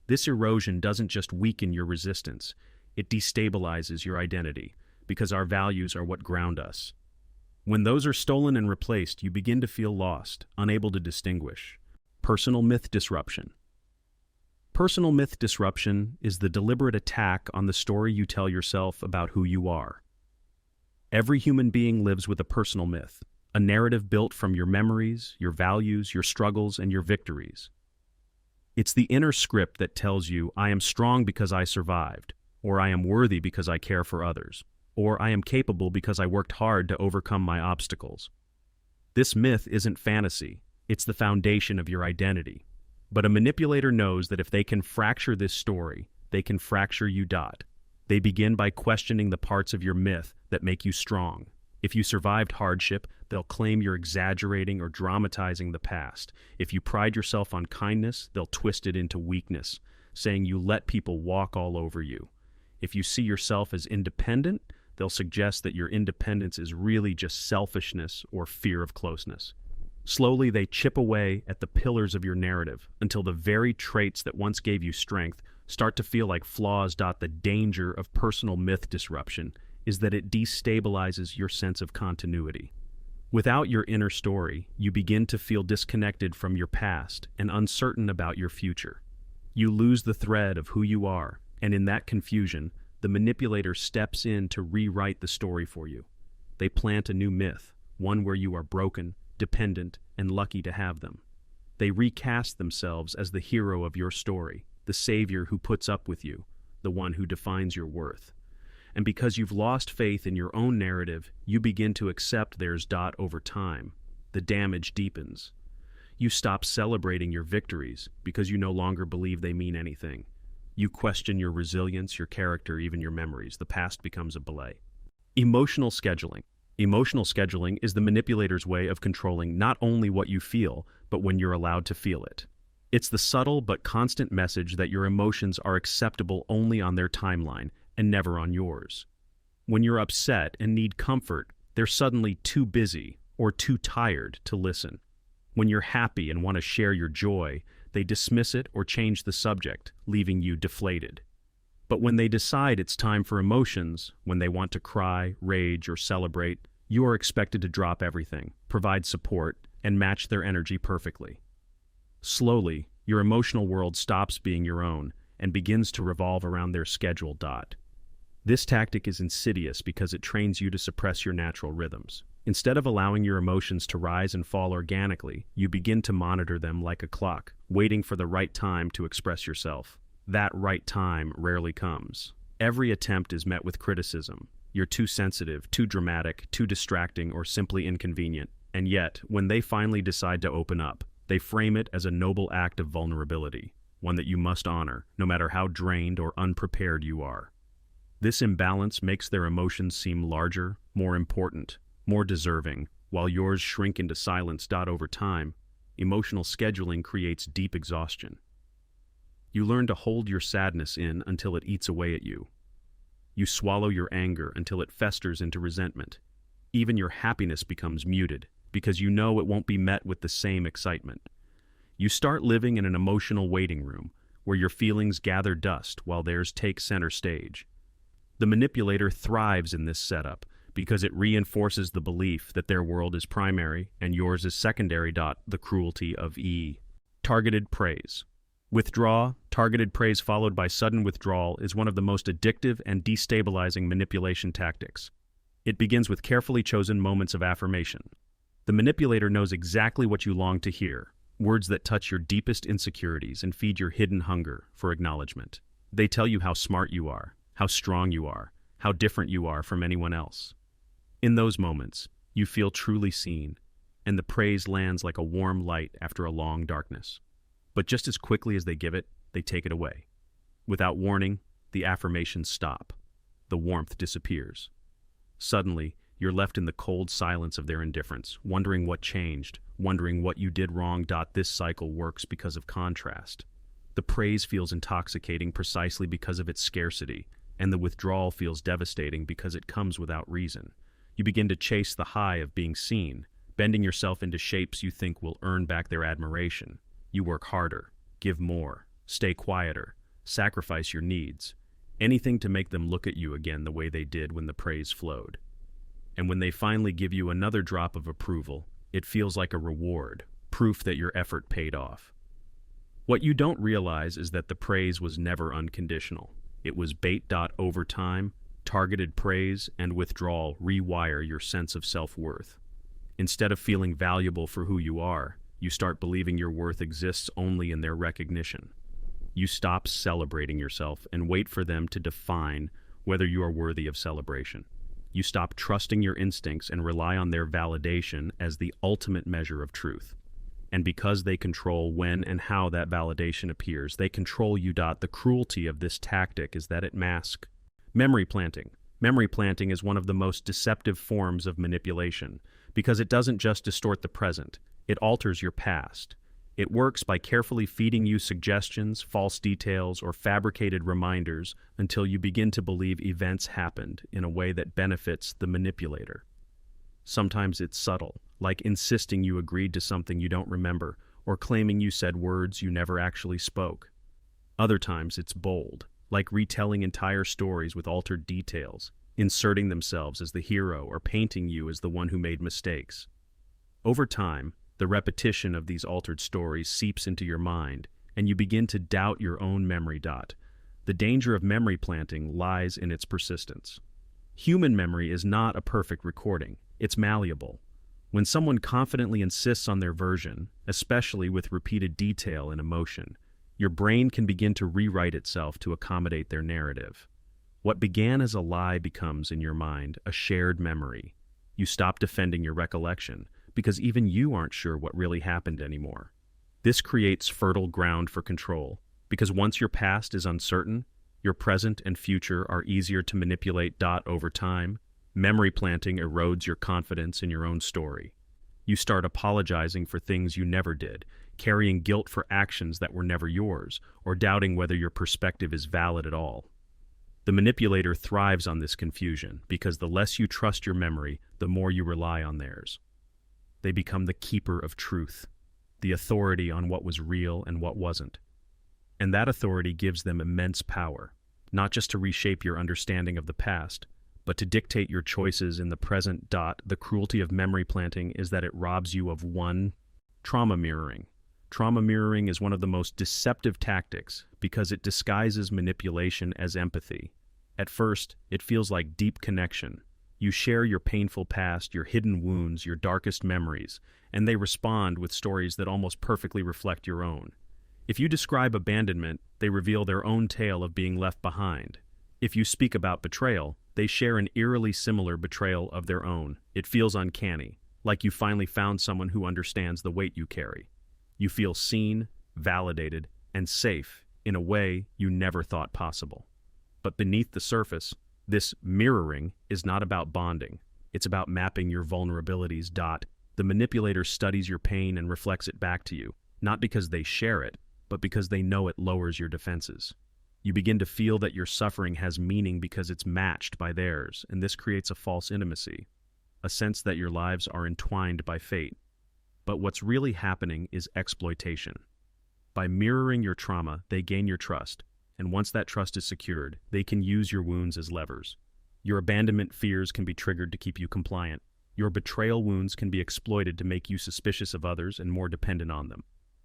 This erosion doesn't just weaken your resistance, it destabilizes your identity, because our values are what ground us. When those are stolen and replaced, you begin to feel lost, unable to distinguish. Personal myth disruption. Personal myth disruption is the deliberate attack on the story you tell yourself about who you are. Every human being lives with a personal myth, a narrative built from your memories, your values, your struggles, and your victories. It's the inner script that tells you, I am strong because I survived, or I am worthy because I care for others, or I am capable because I worked hard to overcome my obstacles. This myth isn't fantasy, it's the foundation of your identity. But a manipulator knows that if they can fracture this story, they can fracture you. They begin by questioning the parts of your myth that make you strong. If you survived hardship, they'll claim you're exaggerating or dramatizing the past. If you pride yourself on kindness, they'll twist it into weakness, saying you let people walk all over you. If you see yourself as independent, they'll suggest that your independence is really just selfishness or fear of closeness. Slowly, they chip away at the pillars of your narrative until the very traits that once gave you strength start to feel like flaws. The danger of personal myth disruption is that it destabilizes your sense of continuity. Without your inner story, you begin to feel disconnected from your past and uncertain about your future. You lose the thread of who you are, and in that confusion, the manipulator steps in to rewrite the story for you. They plant a new myth, one where you are broken, dependent, and lucky to have them. They recast themselves as the hero of your story, the savior who puts up with you, the one who defines your worth. And because you've lost faith in your own narrative, you begin to accept theirs. Over time, the damage deepens. You stop celebrating your victories because you no longer believe they mean anything. You question your resilience, your character, even your memories. The past becomes a ballet. Emotional scheduling. Emotional scheduling is the manipulator's way of controlling not only what you feel, but when you're allowed to feel it. It's the subtle but constant message that your emotions are acceptable only on their timeline and never on yours. When you're upset and need comfort, they're suddenly too busy or too tired to listen. When you're happy and want to share your joy, they dismiss it or change the subject, leaving you deflated. But when they decide it's time for emotions, when they want to cry, rage, or celebrate, you are expected to drop everything, provide support, and match their energy perfectly. Slowly, your emotional world stops being your own and begins to revolve around their schedule. This tactic is insidious because it trains you to suppress your natural rhythms. Instead of allowing your emotions to rise and fall organically, you begin to monitor them like a clock, waiting for the right time to express yourself. That right time rarely comes. Every attempt is met with criticism. You're too sensitive, too dramatic, too distracting, or simply inconvenient. And yet, when they finally decide to open up, they frame it as a noble act of vulnerability, one that you must honor, no matter how drained or unprepared you are. This imbalance makes their emotions seem larger, more important, more deserving, while yours shrink into silence. Over time, emotional scheduling creates deep exhaustion. You learn to hold your sadness in until it eats away at you. You swallow your anger until it festers into resentment. Even your happiness becomes muted, because you know it won't be met with the same excitement. You start living in an emotional waiting room, where your feelings gather dust while theirs take center stage. The manipulator thrives in this setup, because it reinforces the belief that their world is primary and yours is secondary. The cruelty of targeted praise. Targeted praise followed by sudden withdrawal is one of the most addictive and destabilizing manipulation tactics. It begins with carefully chosen moments of affirmation. The manipulator knows exactly what you long to hear, Words that touch your deepest insecurities and feed your hidden hunger for acknowledgement. They tell you how smart you are, how strong you are, how different you are from anyone else. In those moments, you feel truly seen, and the praise lands like a warm light after a long darkness. But just as quickly as they give it, they take it away. Without warning, the affirmations stop. The warmth disappears. Suddenly, you're left in the cold silence of their indifference, wondering what changed, wondering what you did wrong. This cycle works because of contrast. The praise feels intoxicating precisely because of its scarcity, and the withdrawal feels devastating because it comes without reason. You begin to chase the high of being seen, bending yourself into shapes you think will earn back their admiration. You work harder, give more, stay quieter, sacrifice your needs, anything to make them look at you again the way they did when the praise flowed. And when they finally give you another drop of approval, it feels like a reward, proof that your effort paid off. What you don't realize is that the praise was never unconditional. It was bait. Over time, targeted praise and withdrawal rewire your sense of self-worth. Instead of feeling valuable for who you are, you start believing your worth exists only in their recognition. You stop celebrating yourself and wait for them to define whether you are worthy of celebration. You stop trusting your instincts and rely on their validation as the ultimate measure of truth. And because they control when and how that validation appears, they control you. The cruelty of this tactic is that it masks memory planting. Memory planting is one of the most deceptive forms of manipulation because it doesn't just distort the present, it alters your past. It works by carefully feeding you suggestions, false details, or fabricated reminders until you begin to believe events happened in a way that benefits the manipulator. Sometimes it's subtle, like insisting you agreed to something you don't remember, or claiming you said words you never actually spoke. Other times it's bold, like retelling entire stories with altered details, inserting themselves as the hero or painting you as the one who made mistakes. Over time, the repetition of these altered stories seeps into your mind, and you begin to doubt your own memory. The danger of memory planting lies in its persistence. Human memory is not a perfect recording, it's malleable. When someone confidently insists on their version, especially with repeated detail and emotion, your brain can begin to rewrite itself to accommodate their narrative. What began as a lie becomes, in your mind, a shared memory. You stop defending your recollection, because even you aren't sure what really happened anymore. This creates fertile ground for control, because once your past is uncertain, your present and future are easier to manipulate. Over time, memory planting erodes your confidence in your own story. You start apologizing for things you never did, carrying guilt for actions that were never yours, or doubting whether your perspective is valid at all. The manipulator thrives on this confusion, because the less you trust your memory, the more you rely on theirs. They become the keeper of truth, the authority on what was real and what wasn't. And that authority gives them immense power, not just to reshape your understanding of the past, but to dictate your choices in the present. The cruelty of memory planting is that it robs you of one, trauma mirroring. Trauma mirroring is one of the most deceptive tactics because it disguises manipulation as empathy. At first, it feels like deep connection. You share your painful past, your hidden wounds, your darkest memories, and they respond with stories that almost perfectly reflect your own. If you describe abandonment, they reveal their own tale of being left behind. If you speak about betrayal, they share an eerily similar betrayal of their own. It feels uncanny, like you finally found someone who understands the weight you carry. You feel seen, validated, and safe in a way you never thought possible. But beneath the surface, this mirroring is not about bonding. It's about mapping your vulnerabilities. The manipulator studies your pain and reflects it back to you, not because they share it, but because they know it lowers your defenses. You begin to feel that your suffering has meaning because it's matched by theirs, and this creates a false intimacy, a sense that your lives are entwined by fate. But what's really happening is exploitation. By mirroring your trauma, they gain your trust, and once that trust is secured, they can use your wounds as levers. Your abandonment fears can be triggered to keep you compliant. Your betrayal wounds can be exploited to make you suspicious of others and more dependent on them.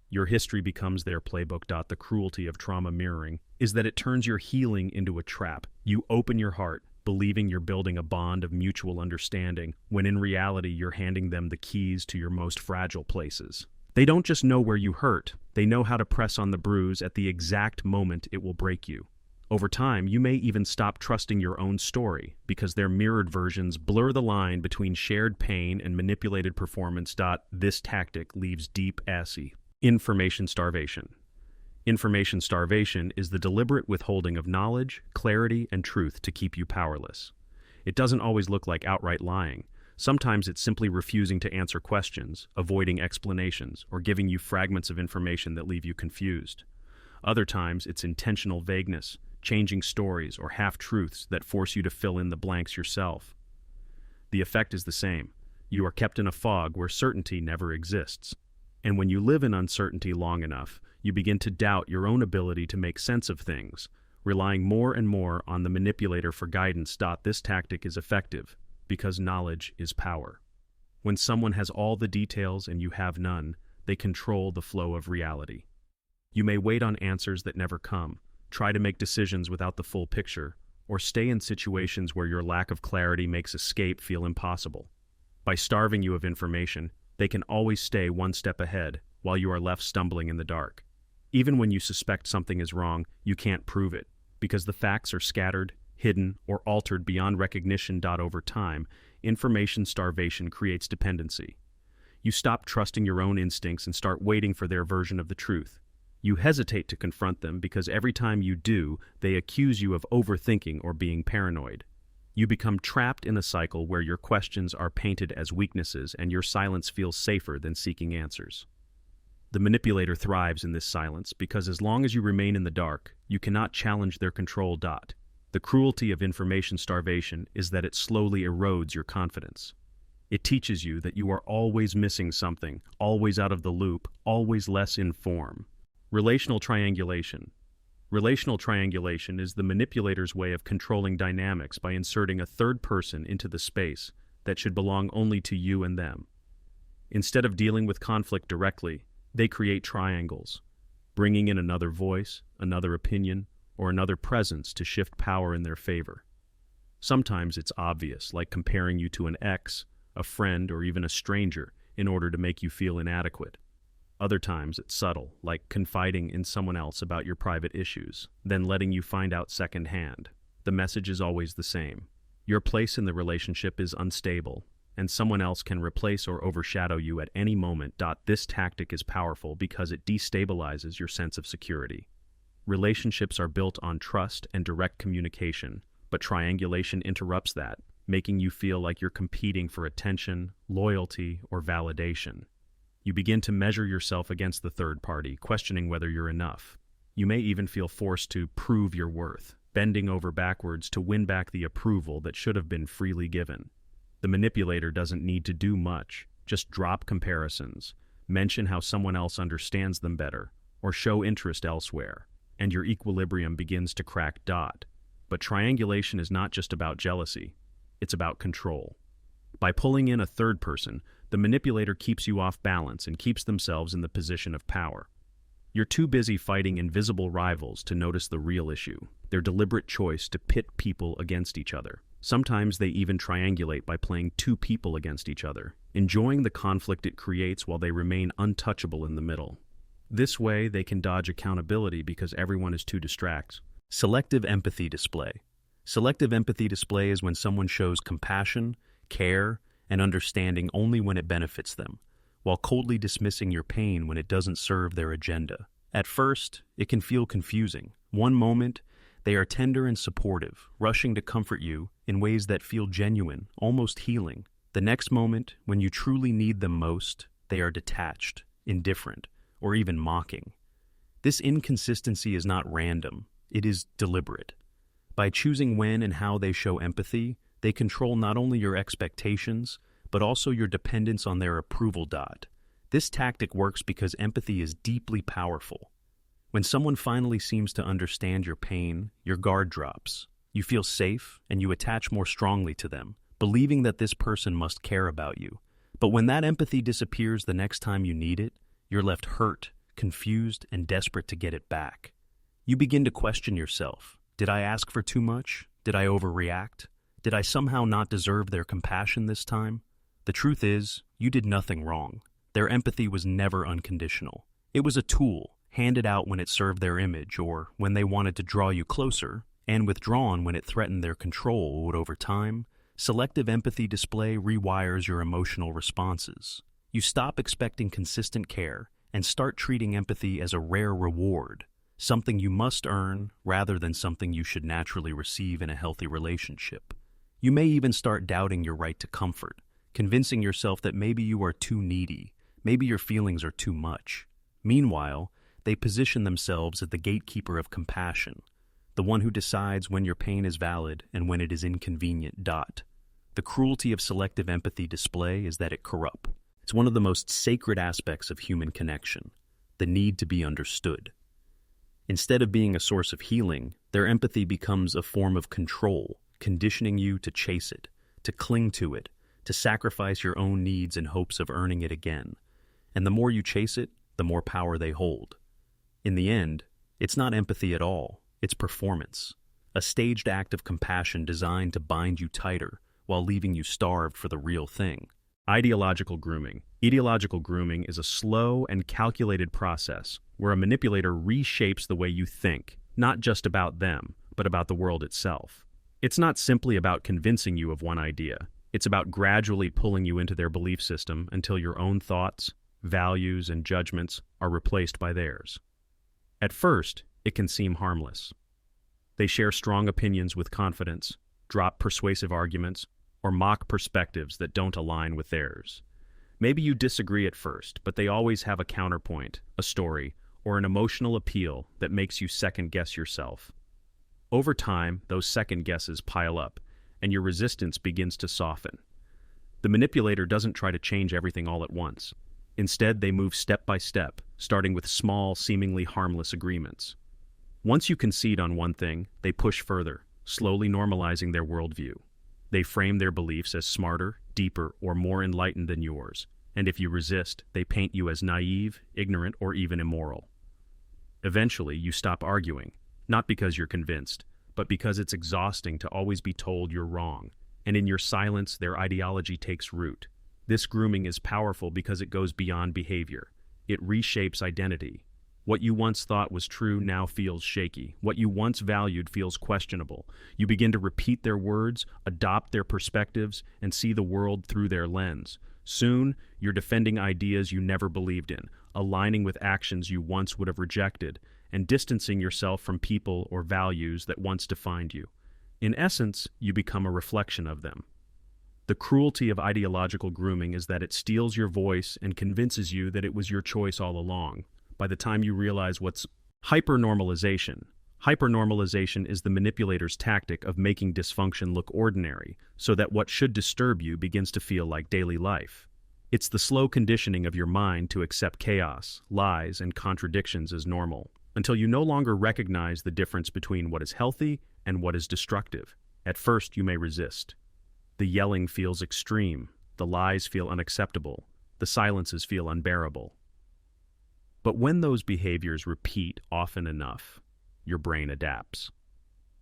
Your history becomes their playbook. The cruelty of trauma mirroring is that it turns your healing into a trap. You open your heart, believing you're building a bond of mutual understanding, when in reality you're handing them the keys to your most fragile places. They don't just know where you hurt, they know how to press on the bruise at the exact moment it will break you. Over time, you may even stop trusting your own story because their mirrored versions blur the line between shared pain and manipulated performance. This tactic leaves deep assy. Information starvation. Information starvation is the deliberate withholding of knowledge, clarity, and truth to keep you powerless. It doesn't always look like outright lying. Sometimes it's simply refusing to answer questions, avoiding explanations, or giving you fragments of information that leave you confused. Other times, it's intentional vagueness, changing stories or half-truths that force you to fill in the blanks yourself. The effect is the same. You are kept in a fog where certainty never exists. And when you live in uncertainty long enough, you begin to doubt your own ability to make sense of things, relying more and more on the manipulator for guidance. This tactic is effective because knowledge is power. When someone has all the details and you have none, they control the flow of reality. You may wait on answers that never come, try to make decisions without the full picture, or stay in situations where your lack of clarity makes escape feel impossible. By starving you of information, they can always stay one step ahead while you are left stumbling in the dark. Even when you suspect something is wrong, you can't prove it, because the facts are scattered, hidden, or altered beyond recognition. Over time, information starvation creates dependency. You stop trusting your own instincts and start waiting for their version of the truth. You hesitate to confront them because every time you do, they accuse you of overthinking or being paranoid. You become trapped in a cycle where your questions are painted as weaknesses and your silence feels safer than seeking answers. The manipulator thrives in this silence because as long as you remain in the dark, you cannot challenge their control. The cruelty of information starvation is that it slowly erodes your confidence. It teaches you that you are always missing something, always out of the loop, always less in form. Relational triangulation. Relational triangulation is the manipulator's way of controlling dynamics by inserting a third person into the space that should belong only to you and them. Instead of dealing with conflict directly, they create triangles, bringing in another voice, another opinion, or another presence to shift power in their favor. Sometimes it's obvious, like comparing you to an ex, a friend, or even a stranger in order to make you feel inadequate. Other times it's subtle, like confiding in someone else about your private issues, then letting you find out secondhand. The message is always the same. Your place in the relationship is unstable, and someone else can replace or overshadow you at any moment. This tactic is powerful because it destabilizes your sense of security. Relationships are built on trust and direct communication, but triangulation interrupts that, making you feel like you're competing for attention, loyalty, or validation. You begin to measure yourself against the third party, questioning whether you're enough. You may even feel forced to prove your worth, bending over backwards to win back the approval that should have been freely given. The manipulator doesn't need to do much, just drop comparisons, mention how someone else understands them better, or show interest elsewhere, and your equilibrium begins to crack. But triangulation is not just about jealousy, it's about control. By pulling in a third person, the manipulator keeps you off balance and keeps themselves in the position of power. You're too busy fighting invisible rivals to notice the real issue, their deliberate choice to pit people against each other. Sometimes they even triangulate by playing two people against each other, enjoying the conflict it creates while they remain untouchable in the middle. This way, they can dodge accountability because everyone is too distracted. Selective empathy display. Selective empathy display is when someone shows compassion, care, and understanding only when it benefits them, while coldly dismissing your pain when it doesn't serve their agenda. At first, it can feel confusing. One moment, they are tender and supportive, rushing to comfort you in ways that feel genuine, almost healing. The next moment, when you truly need them most, they are detached, indifferent, or even mocking. This inconsistency is not random, it is deliberate. By choosing when and how they show empathy, they control not only your expectations, but also your dependence on their approval. This tactic works because empathy is deeply powerful. When someone finally seems to understand your pain, your guard drops. You feel safe, and you attach more strongly to them, believing that this person must care about you. But when that empathy disappears the next time you need it, you're left hurt, confused, and desperate to get it back. You begin to question yourself. Did I ask for too much? Did I overreact? Did I somehow not deserve their compassion this time? The truth is, you did nothing wrong. Their empathy was never unconditional. It was a tool, handed out when it served their image or when they wanted to draw you closer, and withdrawn when it threatened their control. Over time, selective empathy display rewires your emotional responses. You stop expecting consistent care and start treating empathy as a rare reward, something you must earn rather than something you should naturally receive in a healthy relationship. You may even start doubting your right to comfort, convincing yourself that maybe you are too needy, maybe your feelings are too much. Meanwhile, they position themselves as the gatekeeper of compassion, the one who decides when your pain is valid and when it is inconvenient. The cruelty of selective empathy display is that it corrupts. It's one of the most sacred aspects of human connection, the need to be understood. Instead of being a source of healing, their empathy becomes a form of control, conditioning you to chase it, to cling to it, to sacrifice your own needs in hopes of earning it again. And the more you chase it, the more power they hold. In the end, it's not empathy at all, it's performance, a staged act of compassion designed to bind you tighter while leaving you starved for the real thing. Ideological grooming. Ideological grooming is a slow and calculated process where a manipulator reshapes the way you think, not just about them, but about the world itself. It's not simply about convincing you of one idea. It's about gradually pulling you into their belief system until your own thoughts, values, and judgments are replaced by theirs. At first, it can seem harmless. They share strong opinions with confidence, drop persuasive arguments, or mock perspectives that don't align with theirs. Maybe you disagree at first, but they always have a counterpoint, a story, or an emotional appeal that makes you second-guess yourself. Over time, those second guesses pile up, and your resistance begins to soften. The manipulator doesn't try to change everything all at once. Instead, they move step by step, starting with small, seemingly harmless agreements. Once you concede on one thing, they push further, slowly normalizing their worldview. They frame their beliefs as smarter, deeper, or more enlightened than yours, and if you resist, they paint you as naive, ignorant, or even immoral. Eventually, you stop arguing, not because you're convinced, but because it's exhausting to always be told you're wrong, and in your silence, their ideology takes root. This grooming is powerful because it goes beyond behavior. It reshapes identity. What you once thought was true now feels shaky. What you once valued feels questionable. You begin to repeat their words, adopt their perspectives, and see the world through their lens. Soon, you're defending ideas you never believed in, aligning with actions you once would have rejected, and distancing yourself from people or values that once defined you. In essence, you become a reflection of them. The cruelty of ideological grooming is that it steals your voice and convinces you that it was your choice all along. By the time you realize what's hypernormalization. Hypernormalization is the manipulator's tactic of making dysfunction look ordinary, so that what should disturb you begins to feel like daily life. It's the slow conditioning of your mind to accept chaos, lies, and contradictions as normal, until you no longer recognize the difference between what is healthy and what is destructive. At first, you may resist. The yelling feels extreme, the lies feel unacceptable, the silences feel unbearable. But when those behaviors repeat often enough, your brain adapts.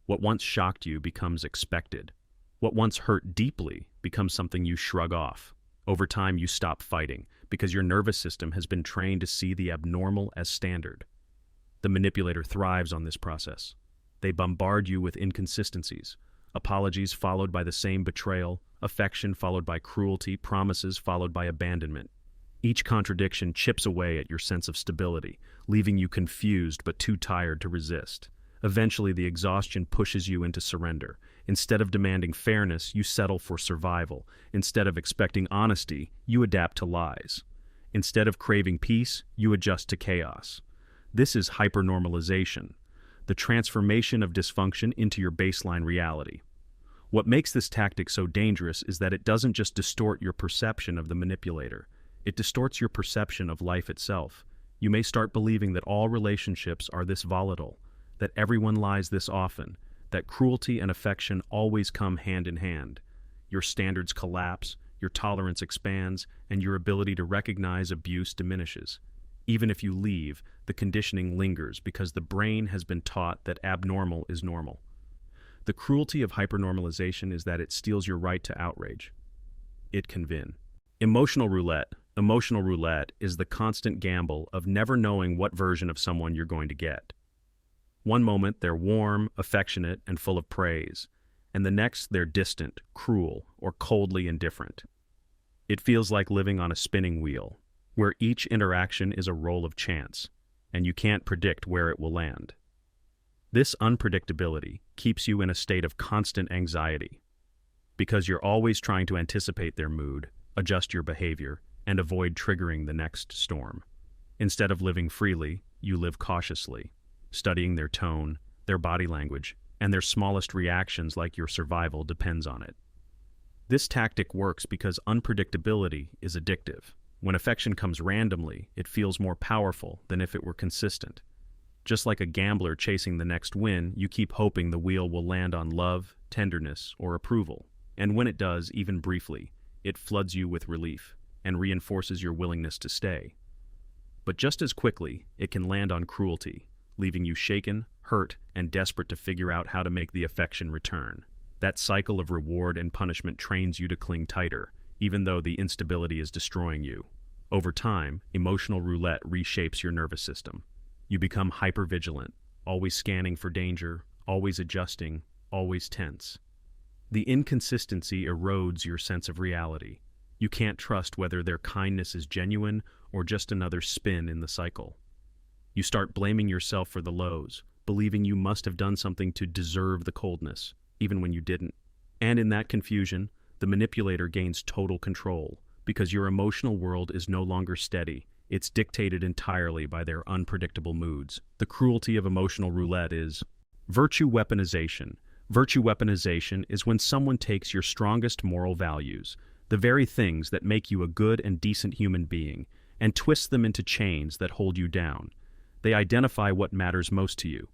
What once shocked you becomes expected. What once hurt deeply becomes something you shrug off. Over time, you stop fighting because your nervous system has been trained to see the abnormal as standard. The manipulator thrives on this process. They bombard you with inconsistencies, apologies followed by the same betrayal, affection followed by cruelty, promises followed by abandonment. Each contradiction chips away at your sense of stability, leaving you confused but too tired to resist. Eventually, the exhaustion pushes you into surrender. Instead of demanding fairness, you settle for survival. Instead of expecting honesty, you adapt to lies. Instead of craving peace, you adjust to chaos. This is hypernormalization, the transformation of dysfunction into your baseline reality. What makes this tactic so dangerous is that it doesn't just distort your perception of the manipulator. It distorts your perception of life itself. You may start believing that all relationships are this volatile, that everyone lies this often, that cruelty and affection always come hand in hand. Your standards collapse, your tolerance expands, and your ability to recognize abuse diminishes. Even if you leave, the conditioning lingers because the brain has been taught that abnormal is normal. The cruelty of hypernormalization is that it steals your right to outrage. It can win. Emotional roulette. Emotional roulette is the constant gamble of never knowing what version of someone you're going to get. One moment they're warm, affectionate, and full of praise, and the next they're distant, cruel, or coldly indifferent. It feels like living on a spinning wheel, where each interaction is a roll of chance, and you can't predict where it will land. This unpredictability keeps you in a state of constant anxiety, because you're always trying to anticipate their mood, adjust your behavior, and avoid triggering the next storm. Instead of living freely, you live cautiously, studying their tone, their body language, and their smallest reactions like your survival depends on it. This tactic works because unpredictability is addictive. When affection comes randomly, it feels more powerful than if it were consistent. Just like a gambler chasing the next win, you keep hoping the wheel will land on love, tenderness, or approval. And when it does, even briefly, it floods you with relief and reinforces your willingness to stay. But just as quickly, it can land on cruelty, leaving you shaken, hurt, and desperate to figure out how to make the affection return. That cycle of reward and punishment trains you to cling tighter, even though the instability is destroying you. Over time, emotional roulette reshapes your nervous system. You become hypervigilant, always scanning for danger, always adjusting, always tense. The inconsistency erodes your sense of reality. You can't trust whether their kindness is genuine or just another spin in the cycle. You start blaming yourself for the lows, believing you must have done something to deserve the coldness, even when you didn't. And in that confusion, the manipulator gains total control, because your emotional world is no longer steady. It's dictated entirely by their unpredictable moods. The cruelty of emotional roulette is virtue weaponization. Virtue weaponization is when someone takes your strongest moral values, the very things that make you a good and decent human being, and twists them into chains that hold you down. They identify what matters most to you: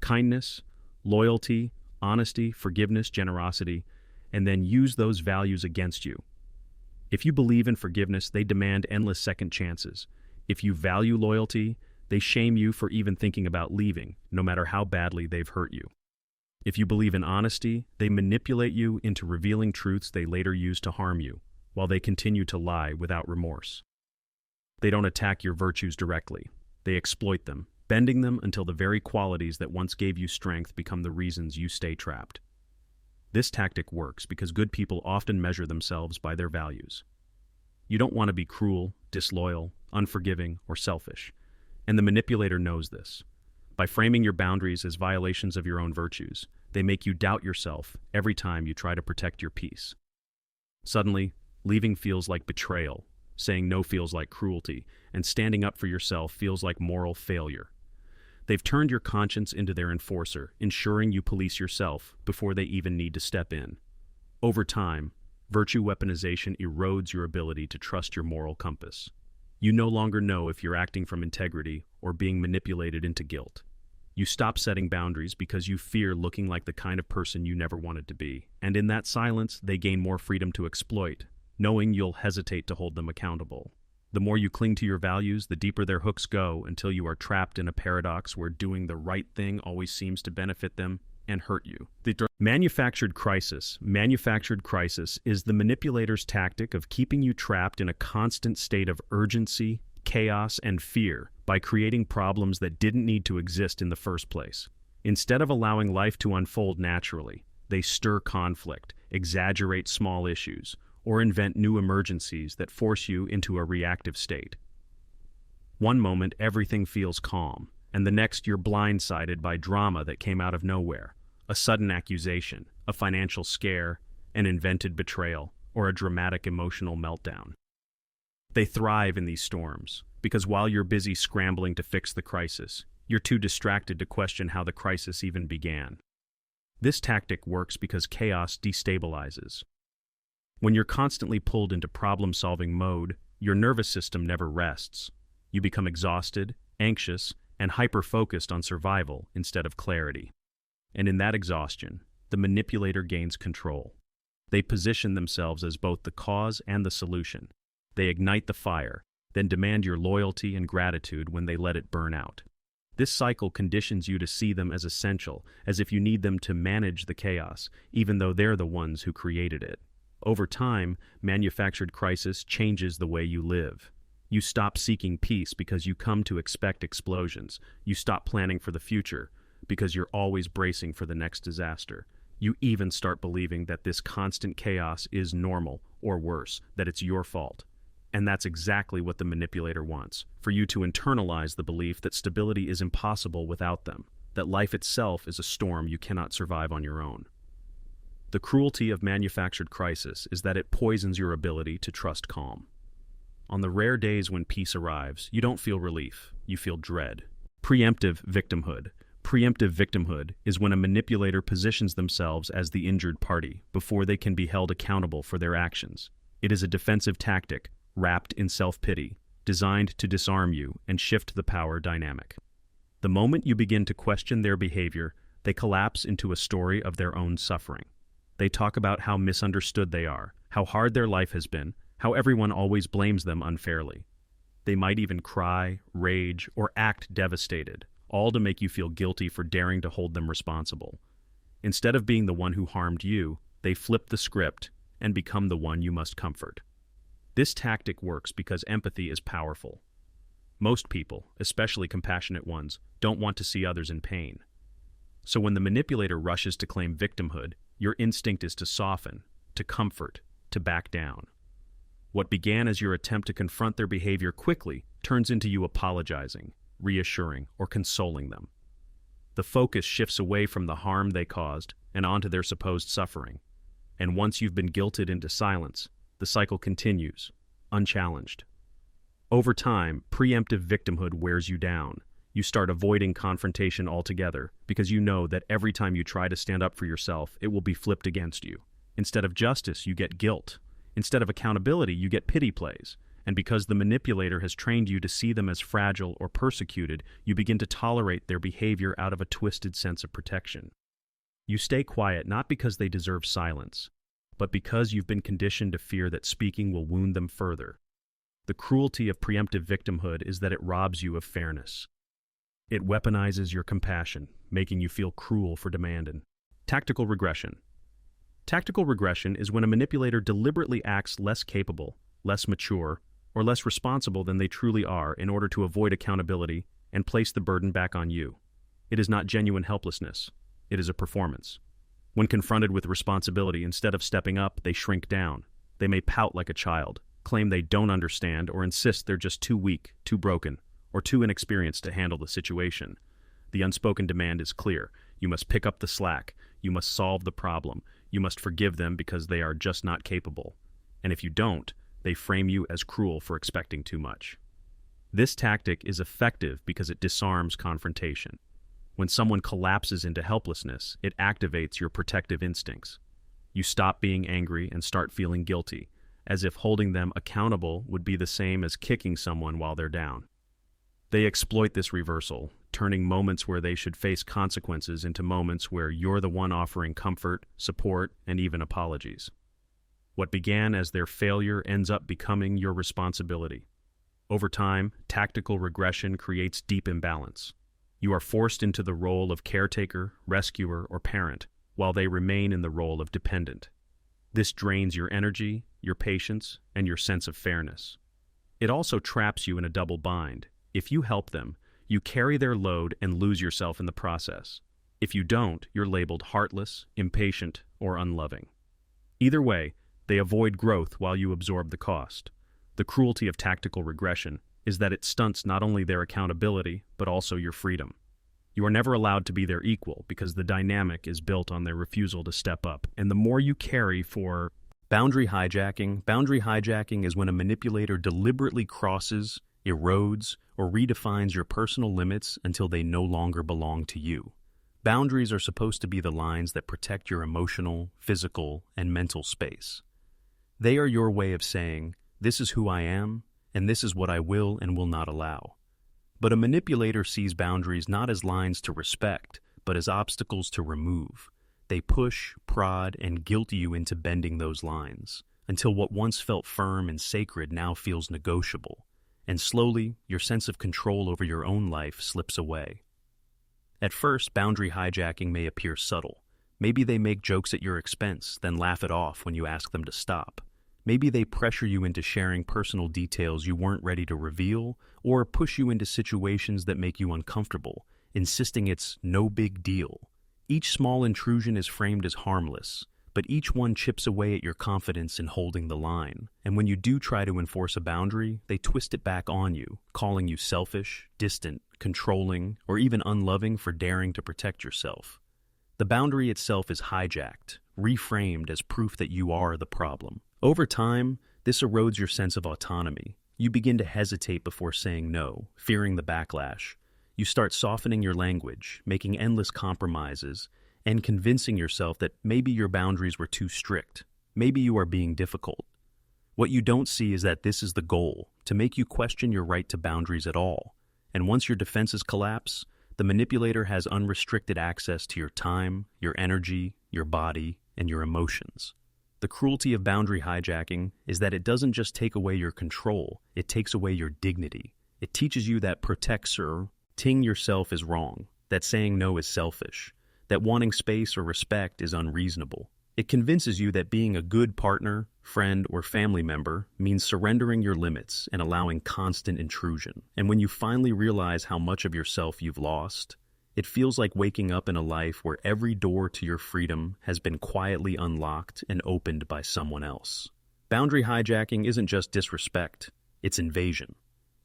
kindness, loyalty, honesty, forgiveness, generosity, and then use those values against you. If you believe in forgiveness, they demand endless second chances. If you value loyalty, they shame you for even thinking about leaving, no matter how badly they've hurt you. If you believe in honesty, they manipulate you into revealing truths they later use to harm you, while they continue to lie without remorse. They don't attack your virtues directly. They exploit them, bending them until the very qualities that once gave you strength become the reasons you stay trapped. This tactic works because good people often measure themselves by their values. You don't want to be cruel, disloyal, unforgiving, or selfish, and the manipulator knows this. By framing your boundaries as violations of your own virtues, they make you doubt yourself every time you try to protect your peace. Suddenly, leaving feels like betrayal, saying no feels like cruelty, and standing up for yourself feels like moral failure. They've turned your conscience into their enforcer, ensuring you police yourself before they even need to step in. Over time, virtue weaponization erodes your ability to trust your moral compass. You no longer know if you're acting from integrity or being manipulated into guilt. You stop setting boundaries because you fear looking like the kind of person you never wanted to be, and in that silence, they gain more freedom to exploit, knowing you'll hesitate to hold them accountable. The more you cling to your values, the deeper their hooks go until you are trapped in a paradox where doing the right thing always seems to benefit them and hurt you. Manufactured crisis. Manufactured crisis is the manipulator's tactic of keeping you trapped in a constant state of urgency, chaos, and fear by creating problems that didn't need to exist in the first place. Instead of allowing life to unfold naturally, they stir conflict, exaggerate small issues, or invent new emergencies that force you into a reactive state. One moment, everything feels calm, and the next you're blindsided by drama that came out of nowhere. A sudden accusation, a financial scare, an invented betrayal, or a dramatic emotional meltdown. They thrive in these storms, because while you're busy scrambling to fix the crisis, you're too distracted to question how the crisis even began. This tactic works because chaos destabilizes. When you're constantly pulled into problem-solving mode, your nervous system never rests. You become exhausted, anxious, and hyper-focused on survival instead of clarity. And in that exhaustion, the manipulator gains control. They position themselves as both the cause and the solution. They ignite the fire, then demand your loyalty and gratitude when they let it burn out. This cycle conditions you to see them as essential, as if you need them to manage the chaos, even though they're the ones who created it. Over time, manufactured crisis changes the way you live. You stop seeking peace because you come to expect explosions. You stop planning for the future because you're always bracing for the next disaster. You even start believing that this constant chaos is normal, or worse, that it's your fault. And that's exactly what the manipulator wants, for you to internalize the belief that stability is impossible without them, that life itself is a storm you cannot survive on your own. The cruelty of manufactured crisis is that it poisons your ability to trust calm. On the rare days when peace arrives, you don't feel relief, you feel dread. Preemptive victimhood. Preemptive victimhood is when a manipulator positions themselves as the injured party before they can be held accountable for their actions. It is a defensive tactic, wrapped in self-pity, designed to disarm you and shift the power dynamic. The moment you begin to question their behavior, they collapse into a story of their own suffering. They talk about how misunderstood they are, how hard their life has been, how everyone always blames them unfairly. They might even cry, rage, or act devastated, all to make you feel guilty for daring to hold them responsible. Instead of being the one who harmed you, they flip the script and become the one you must comfort. This tactic works because empathy is powerful. Most people, especially compassionate ones, don't want to see others in pain. So when the manipulator rushes to claim victimhood, your instinct is to soften, to comfort, to back down. What began as your attempt to confront their behavior quickly turns into you apologizing, reassuring, or consoling them. The focus shifts away from the harm they caused and onto their supposed suffering. And once you've been guilted into silence, the cycle continues, unchallenged. Over time, preemptive victimhood wears you down. You start avoiding confrontation altogether because you know that every time you try to stand up for yourself, it will be flipped against you. Instead of justice, you get guilt. Instead of accountability, you get pity plays. And because the manipulator has trained you to see them as fragile or persecuted, you begin to tolerate their behavior out of a twisted sense of protection. You stay quiet not because they deserve silence, but because you've been conditioned to fear that speaking will wound them further. The cruelty of preemptive victimhood is that it robs you of fairness. It weaponizes your compassion, making you feel cruel for demanding. Tactical regression. Tactical regression is when a manipulator deliberately acts less capable, less mature, or less responsible than they truly are in order to avoid accountability and place the burden back on you. It is not genuine helplessness. It is a performance. When confronted with responsibility, instead of stepping up, they shrink down. They may pout like a child, claim they don't understand, or insist they're just too weak, too broken, or too inexperienced to handle the situation. The unspoken demand is clear. You must pick up the slack. You must solve the problem. You must forgive them because they are just not capable. And if you don't, they frame you as cruel for expecting too much. This tactic is effective because it disarms confrontation. When someone collapses into helplessness, it activates your protective instincts. You stop being angry and start feeling guilty, as if holding them accountable would be the same as kicking someone while they're down. They exploit this reversal, turning moments where they should face consequences into moments where you're the one offering comfort, support, and even apologies. What began as their failure ends up becoming your responsibility. Over time, tactical regression creates deep imbalance. You are forced into the role of caretaker, rescuer, or parent, while they remain in the role of dependent. This drains your energy, your patience, and your sense of fairness. It also traps you in a double bind. If you help them, you carry their load and lose yourself in the process. If you don't, you're labeled heartless, impatient, or unloving. Either way, they avoid growth while you absorb the cost. The cruelty of tactical regression is that it stunts not only their accountability, but also your freedom. You are never allowed to be their equal because the dynamic is built on their refusal to step up. And the more you carry for boundary hijacking is when a manipulator deliberately crosses, erodes, or redefines your personal limits until they no longer belong to you. Boundaries are supposed to be the lines that protect your emotional, physical, and mental space. They are your way of saying, this is who I am, and this is what I will and will not allow. But a manipulator sees boundaries not as lines to respect, but as obstacles to remove. They push, prod, and guilt you into bending those lines, until what once felt firm and sacred now feels negotiable. And slowly, your sense of control over your own life slips away. At first, boundary hijacking may appear subtle, Maybe they make jokes at your expense, then laugh it off when you ask them to stop. Maybe they pressure you into sharing personal details you weren't ready to reveal, or push you into situations that make you uncomfortable, insisting it's no big deal. Each small intrusion is framed as harmless, but each one chips away at your confidence in holding the line. And when you do try to enforce a boundary, they twist it back on you, calling you selfish, distant, controlling, or even unloving for daring to protect yourself. The boundary itself is hijacked, reframed as proof that you are the problem. Over time, this erodes your sense of autonomy. You begin to hesitate before saying no, fearing the backlash. You start softening your language, making endless compromises, and convincing yourself that maybe your boundaries were too strict. Maybe you are being difficult. What you don't see is that this is the goal, to make you question your right to boundaries at all. And once your defenses collapse, the manipulator has unrestricted access to your time, your energy, your body, and your emotions. The cruelty of boundary hijacking is that it doesn't just take away your control, it takes away your dignity. It teaches you that protecting yourself is wrong, that saying no is selfish, that wanting space or respect is unreasonable. It convinces you that being a good partner, friend, or family member means surrendering your limits and allowing constant intrusion. And when you finally realize how much of yourself you've lost, it feels like waking up in a life where every door to your freedom has been quietly unlocked and opened by someone else. Boundary hijacking isn't just disrespect, it's invasion.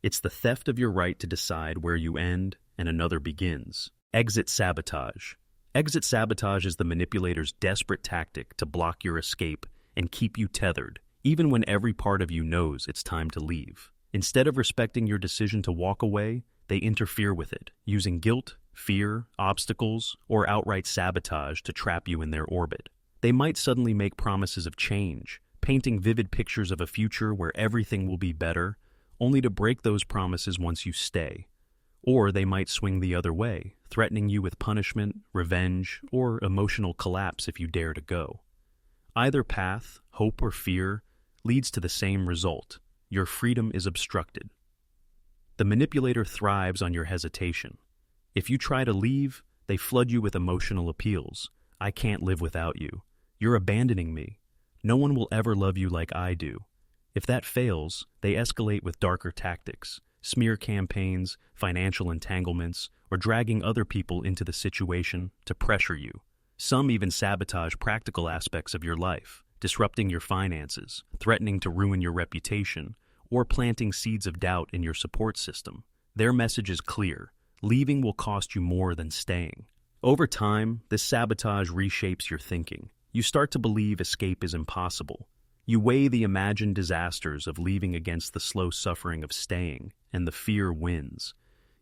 It's the theft of your right to decide where you end and another begins. Exit sabotage. Exit sabotage is the manipulator's desperate tactic to block your escape and keep you tethered, even when every part of you knows it's time to leave. Instead of respecting your decision to walk away, they interfere with it, using guilt, fear, obstacles, or outright sabotage to trap you in their orbit. They might suddenly make promises of change, painting vivid pictures of a future where everything will be better, only to break those promises once you stay. Or they might swing the other way, threatening you with punishment, revenge, or emotional collapse if you dare to go. Either path, hope or fear, leads to the same result. Your freedom is obstructed. The manipulator thrives on your hesitation. If you try to leave, they flood you with emotional appeals. I can't live without you. You're abandoning me. No one will ever love you like I do. If that fails, they escalate with darker tactics, smear campaigns, financial entanglements, or dragging other people into the situation to pressure you. Some even sabotage practical aspects of your life, disrupting your finances, threatening to ruin your reputation, or planting seeds of doubt in your support system. Their message is clear. Leaving will cost you more than staying. Over time, this sabotage reshapes your thinking. You start to believe escape is impossible. You weigh the imagined disasters of leaving against the slow suffering of staying, and the fear wins.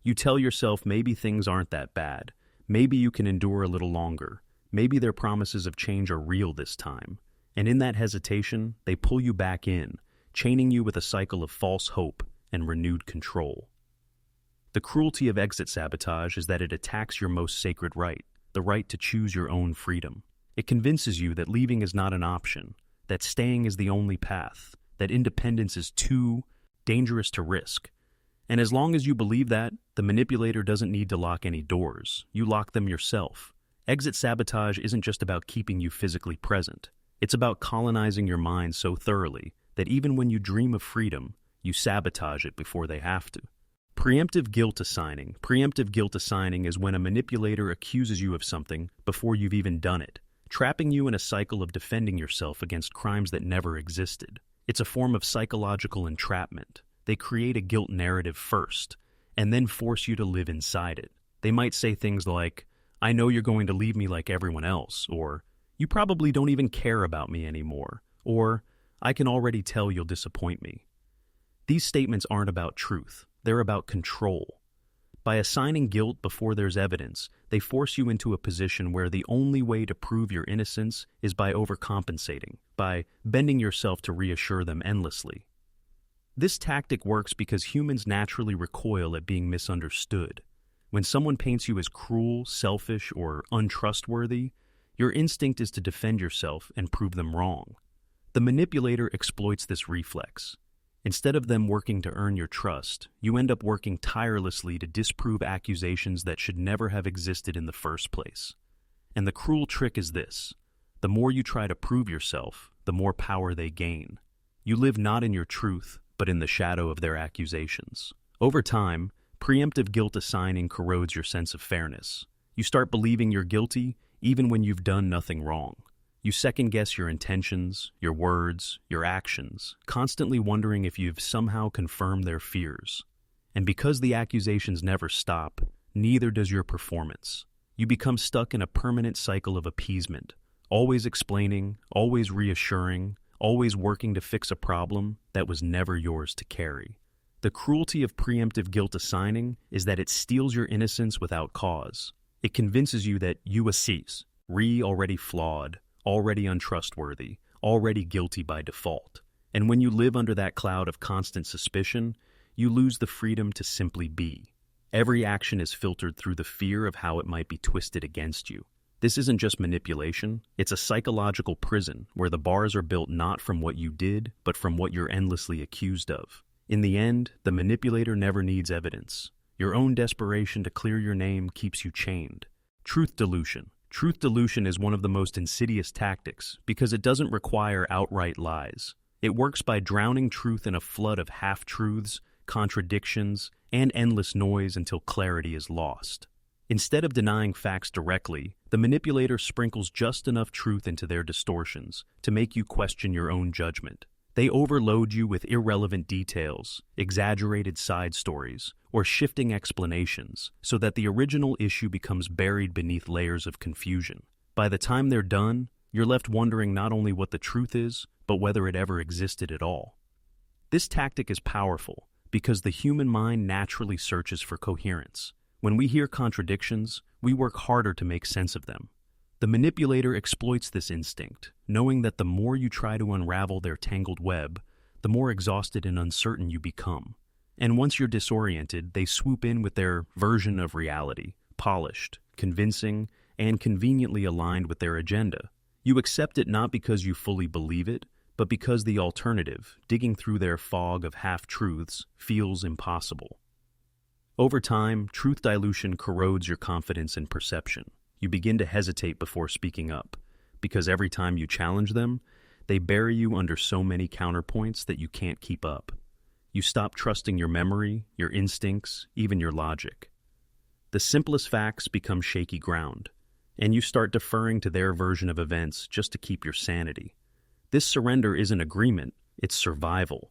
You tell yourself maybe things aren't that bad. Maybe you can endure a little longer. Maybe their promises of change are real this time. And in that hesitation, they pull you back in, chaining you with a cycle of false hope and renewed control. The cruelty of exit sabotage is that it attacks your most sacred right, the right to choose your own freedom. It convinces you that leaving is not an option, that staying is the only path, that independence is too dangerous to risk. And as long as you believe that, the manipulator doesn't need to lock any doors. You lock them yourself. Exit sabotage isn't just about keeping you physically present. It's about colonizing your mind so thoroughly that even when you dream of freedom, you sabotage it before they have to. Preemptive guilt assigning. Preemptive guilt assigning is when a manipulator accuses you of something before you've even done it, trapping you in a cycle of defending yourself against crimes that never existed. It's a form of psychological entrapment. They create a guilt narrative first, and then force you to live inside it. They might say things like, I know you're going to leave me like everyone else, or you probably don't even care about me anymore, or I can already tell you'll disappoint me. These statements aren't about truth. They're about control. By assigning guilt before there's evidence, they force you into a position where the only way to prove your innocence is by overcompensating, by bending yourself to reassure them endlessly. This tactic works because humans naturally recoil at being misunderstood. When someone paints you as cruel, selfish, or untrustworthy, your instinct is to defend yourself and prove them wrong. The manipulator exploits this reflex. Instead of them working to earn your trust, you end up working tirelessly to disprove accusations that should never have existed in the first place. And the cruel trick is this: the more you try to prove yourself, the more power they gain. You live not in your truth, but in the shadow of their accusations. Over time, preemptive guilt assigning corrodes your sense of fairness. You start believing you're guilty even when you've done nothing wrong. You second-guess your intentions, your words, your actions, constantly wondering if you've somehow confirmed their fears. And because the accusations never stop, neither does your performance. You become stuck in a permanent cycle of appeasement, always explaining, always reassuring, always working to fix a problem that was never yours to carry. The cruelty of preemptive guilt assigning is that it steals your innocence without cause. It convinces you that you already flawed, already untrustworthy, already guilty by default. And when you live under that cloud of constant suspicion, you lose the freedom to simply be. Every action is filtered through the fear of how it might be twisted against you. This isn't just manipulation, it's a psychological prison where the bars are built not from what you did, but from what you're endlessly accused of. In the end, the manipulator never needs evidence. Your own desperation to clear your name keeps you chained. Truth dilution. Truth dilution is one of the most insidious tactics because it doesn't require outright lies. It works by drowning truth in a flood of half-truths, contradictions, and endless noise until clarity is lost. Instead of denying facts directly, the manipulator sprinkles just enough truth into their distortions to make you question your own judgment. They overload you with irrelevant details, exaggerated side stories, or shifting explanations so that the original issue becomes buried beneath layers of confusion. By the time they're done, you're left wondering not only what the truth is, but whether it ever existed at all. This tactic is powerful because the human mind naturally searches for coherence. When we hear contradictions, we work harder to make sense of them. The manipulator exploits this instinct, knowing that the more you try to unravel their tangled web, the more exhausted and uncertain you become. And once you're disoriented, they swoop in with their version of reality, polished, convincing, and conveniently aligned with their agenda. You accept it not because you fully believe it, but because the alternative, digging through their fog of half-truths, feels impossible. Over time, truth dilution corrodes your confidence and perception. You begin to hesitate before speaking up, because every time you challenge them, they bury you under so many counterpoints that you can't keep up. You stop trusting your memory, your instincts, even your logic. The simplest facts become shaky ground, and you start deferring to their version of events just to keep your sanity. This surrender isn't agreement, it's survival.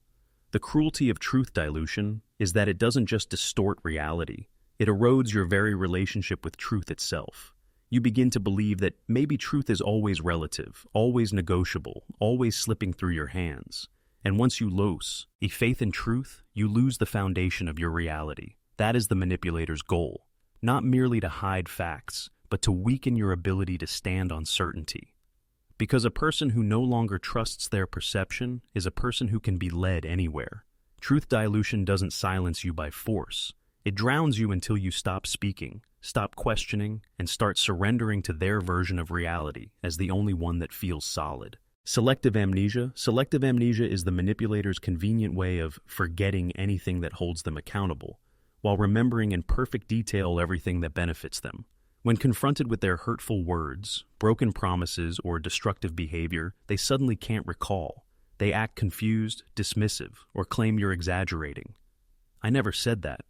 The cruelty of truth dilution is that it doesn't just distort reality, it erodes your very relationship with truth itself. You begin to believe that maybe truth is always relative, always negotiable, always slipping through your hands. And once you lose a faith in truth, you lose the foundation of your reality. That is the manipulator's goal, not merely to hide facts, but to weaken your ability to stand on certainty. Because a person who no longer trusts their perception is a person who can be led anywhere. Truth dilution doesn't silence you by force. It drowns you until you stop speaking, stop questioning, and start surrendering to their version of reality as the only one that feels solid. Selective amnesia. Selective amnesia is the manipulator's convenient way of forgetting anything that holds them accountable, while remembering in perfect detail everything that benefits them. When confronted with their hurtful words, broken promises, or destructive behavior, they suddenly can't recall. They act confused, dismissive, or claim you're exaggerating. I never said that.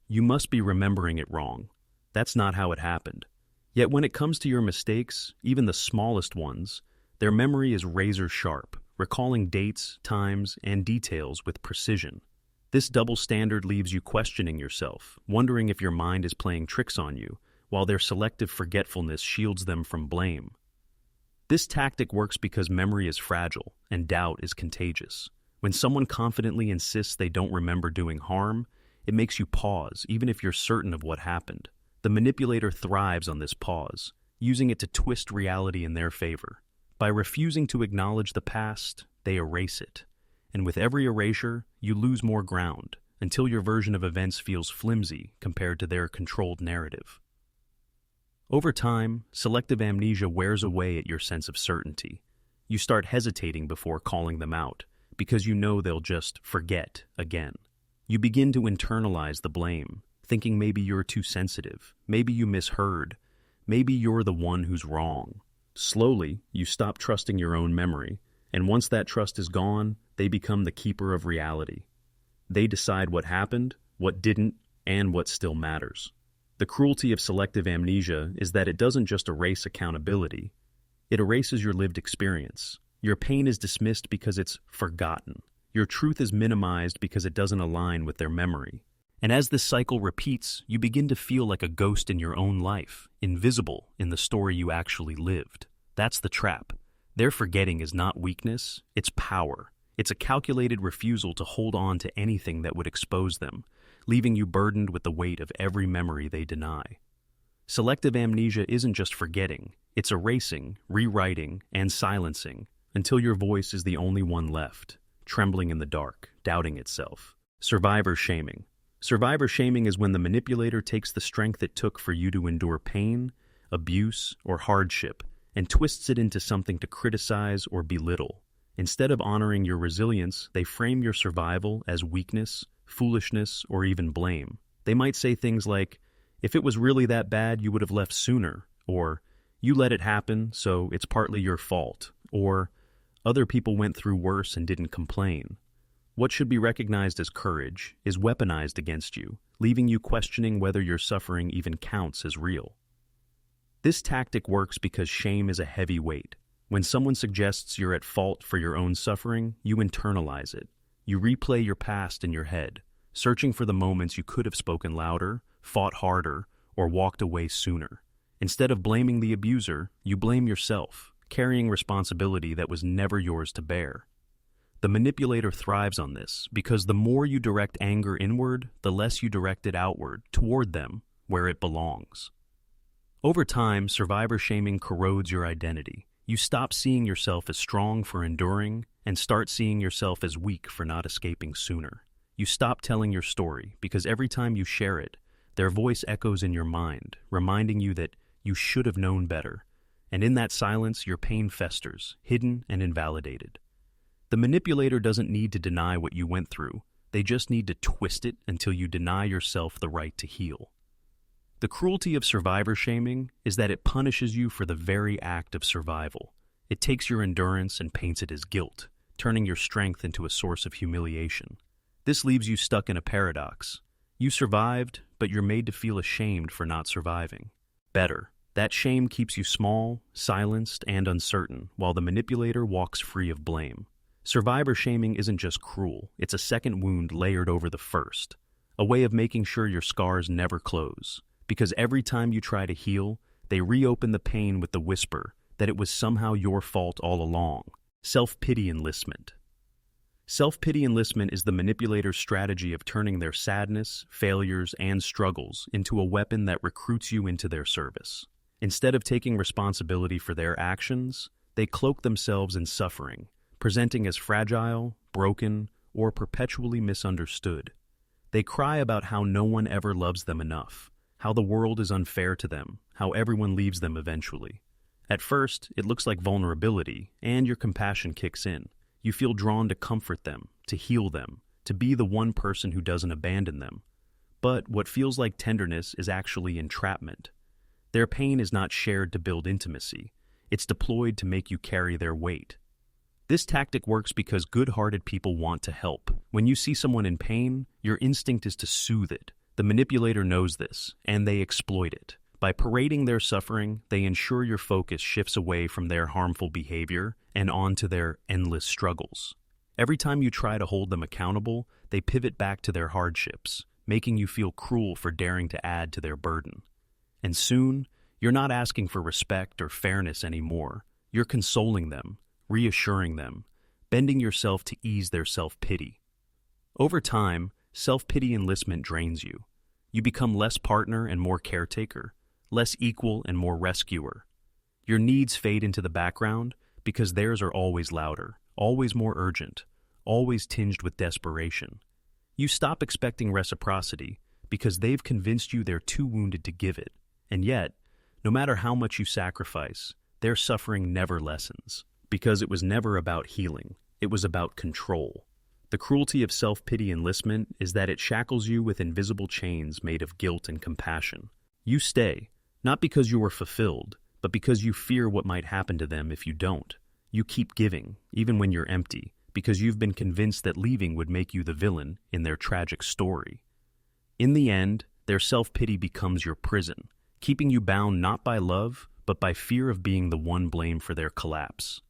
You must be remembering it wrong. That's not how it happened. Yet when it comes to your mistakes, even the smallest ones, their memory is razor sharp, recalling dates, times, and details with precision. This double standard leaves you questioning yourself, wondering if your mind is playing tricks on you, while their selective forgetfulness shields them from blame. This tactic works because memory is fragile and doubt is contagious. When someone confidently insists they don't remember doing harm, it makes you pause, even if you're certain of what happened. The manipulator thrives on this pause, using it to twist reality in their favor. By refusing to acknowledge the past, they erase it. And with every erasure, you lose more ground, until your version of events feels flimsy compared to their controlled narrative. Over time, selective amnesia wears away at your sense of certainty. You start hesitating before calling them out, because you know they'll just forget again. You begin to internalize the blame, thinking maybe you're too sensitive, maybe you misheard, maybe you're the one who's wrong. Slowly, you stop trusting your own memory, and once that trust is gone, they become the keeper of reality. They decide what happened, what didn't, and what still matters. The cruelty of selective amnesia is that it doesn't just erase accountability, it erases your lived experience. Your pain is dismissed because it's forgotten. Your truth is minimized because it doesn't align with their memory. And as this cycle repeats, you begin to feel like a ghost in your own life, invisible in the story you actually lived. That's the trap. Their forgetting is not weakness, it's power. It's a calculated refusal to hold on to anything that would expose them, leaving you burdened with the weight of every memory they deny. Selective amnesia isn't just forgetting, it's erasing, rewriting, and silencing until your voice is the only one left, trembling in the dark, doubting itself. Survivor shaming. Survivor shaming is when the manipulator takes the strength it took for you to endure pain, abuse, or hardship and twists it into something to criticize or belittle. Instead of honoring your resilience, they frame your survival as weakness, foolishness, or even blame. They might say things like, "If it was really that bad, you would have left sooner," or "You let it happen, so it's partly your fault," or "Other people went through worse and didn't complain." What should be recognized as courage is weaponized against you, leaving you questioning whether your suffering even counts as real. This tactic works because shame is a heavy weight. When someone suggests you're at fault for your own suffering, you internalize it. You replay your past in your head, searching for the moments you could have spoken louder, fought harder, or walked away sooner. Instead of blaming the abuser, you blame yourself, carrying responsibility that was never yours to bear. The manipulator thrives on this because the more you direct anger inward, the less you direct it outward, toward them, where it belongs. Over time, survivor shaming corrodes your identity. You stop seeing yourself as strong for enduring and start seeing yourself as weak for not escaping sooner. You stop telling your story because every time you share it, their voice echoes in your mind, reminding you that you should have known better. And in that silence, your pain festers, hidden and invalidated. The manipulator doesn't need to deny what you went through. They just need to twist it until you deny yourself the right to heal. The cruelty of survivor shaming is that it punishes you for the very act of survival. It takes your endurance and paints it as guilt, turning your strength into a source of humiliation. This leaves you stuck in a paradox. You survived, but you're made to feel ashamed for not surviving. Better, that shame keeps you small, silenced, and uncertain, while the manipulator walks free of blame. Survivor shaming isn't just cruel, it's a second wound layered over the first, a way of making sure your scars never close. Because every time you try to heal, they reopen the pain with the whisper that it was somehow your fault all along. Self-pity enlistment. Self-pity enlistment is the manipulator's strategy of turning their sadness, failures, and struggles into a weapon that recruits you into their service. Instead of taking responsibility for their actions, they cloak themselves in suffering, presenting as fragile, broken, or perpetually misunderstood. They cry about how no one ever loves them enough, how the world is unfair to them, how everyone leaves them eventually. At first, it looks like vulnerability, and your compassion kicks in. You feel drawn to comfort them, to heal them, to be the one person who doesn't abandon them. But what feels like tenderness is actually entrapment. Their pain is not shared to build intimacy. It's deployed to make you carry their weight. This tactic works because good-hearted people want to help. When you see someone in pain, your instinct is to soothe it. The manipulator knows this, and they exploit it. By parading their suffering, they ensure your focus shifts away from their harmful behavior and onto their endless struggles. Every time you try to hold them accountable, they pivot back to their hardships, making you feel cruel for daring to add to their burden. And soon, you're not asking for respect or fairness anymore. You're consoling them, reassuring them, bending yourself to ease their self-pity. Over time, self-pity enlistment drains you. You become less partner and more caretaker, less equal and more rescuer. Your needs fade into the background because theirs are always louder, always more urgent, always tinged with desperation. You stop expecting reciprocity because they've convinced you they're too wounded to give it. And yet, no matter how much you sacrifice, their suffering never lessens. Because it was never about healing, it was about control. The cruelty of self-pity enlistment is that it shackles you with invisible chains made of guilt and compassion. You stay, Not because you are fulfilled, but because you fear what might happen to them if you don't. You keep giving, even when you're empty, because you've been convinced that leaving would make you the villain in their tragic story. In the end, their self-pity becomes your prison, keeping you bound not by love, but by fear of being the one blamed for their collapse.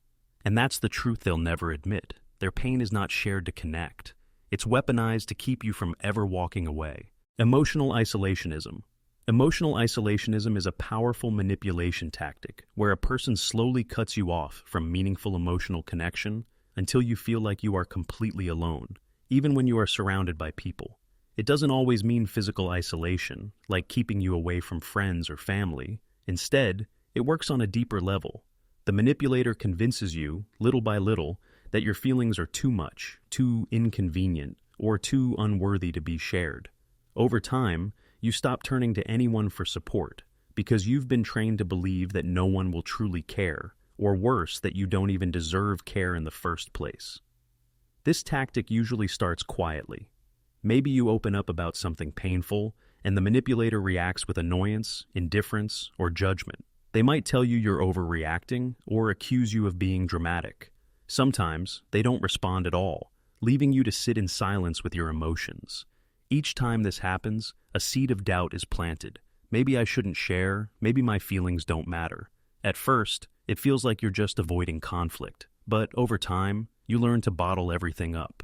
And that's the truth they'll never admit. Their pain is not shared to connect. It's weaponized to keep you from ever walking away. Emotional isolationism. Emotional isolationism is a powerful manipulation tactic where a person slowly cuts you off from meaningful emotional connection until you feel like you are completely alone, even when you are surrounded by people. It doesn't always mean physical isolation, like keeping you away from friends or family. Instead, it works on a deeper level. The manipulator convinces you, little by little, that your feelings are too much, too inconvenient, or too unworthy to be shared. Over time, you stop turning to anyone for support because you've been trained to believe that no one will truly care, or worse, that you don't even deserve care in the first place. This tactic usually starts quietly. Maybe you open up about something painful, and the manipulator reacts with annoyance, indifference, or judgment. They might tell you you're overreacting or accuse you of being dramatic. Sometimes they don't respond at all, leaving you to sit in silence with your emotions. Each time this happens, a seed of doubt is planted. Maybe I shouldn't share, maybe my feelings don't matter. At first, it feels like you're just avoiding conflict, but over time, you learn to bottle everything up.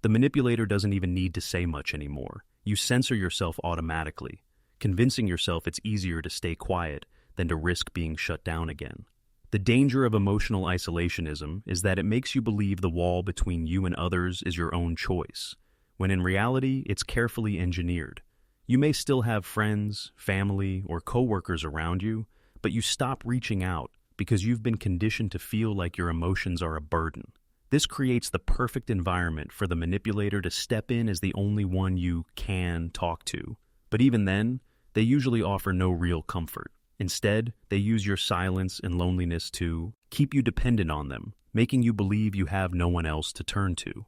The manipulator doesn't even need to say much anymore. You censor yourself automatically, convincing yourself it's easier to stay quiet than to risk being shut down again. The danger of emotional isolationism is that it makes you believe the wall between you and others is your own choice, when in reality, it's carefully engineered. You may still have friends, family, or coworkers around you, but you stop reaching out because you've been conditioned to feel like your emotions are a burden. This creates the perfect environment for the manipulator to step in as the only one you can talk to. But even then, they usually offer no real comfort. Instead, they use your silence and loneliness to keep you dependent on them, making you believe you have no one else to turn to.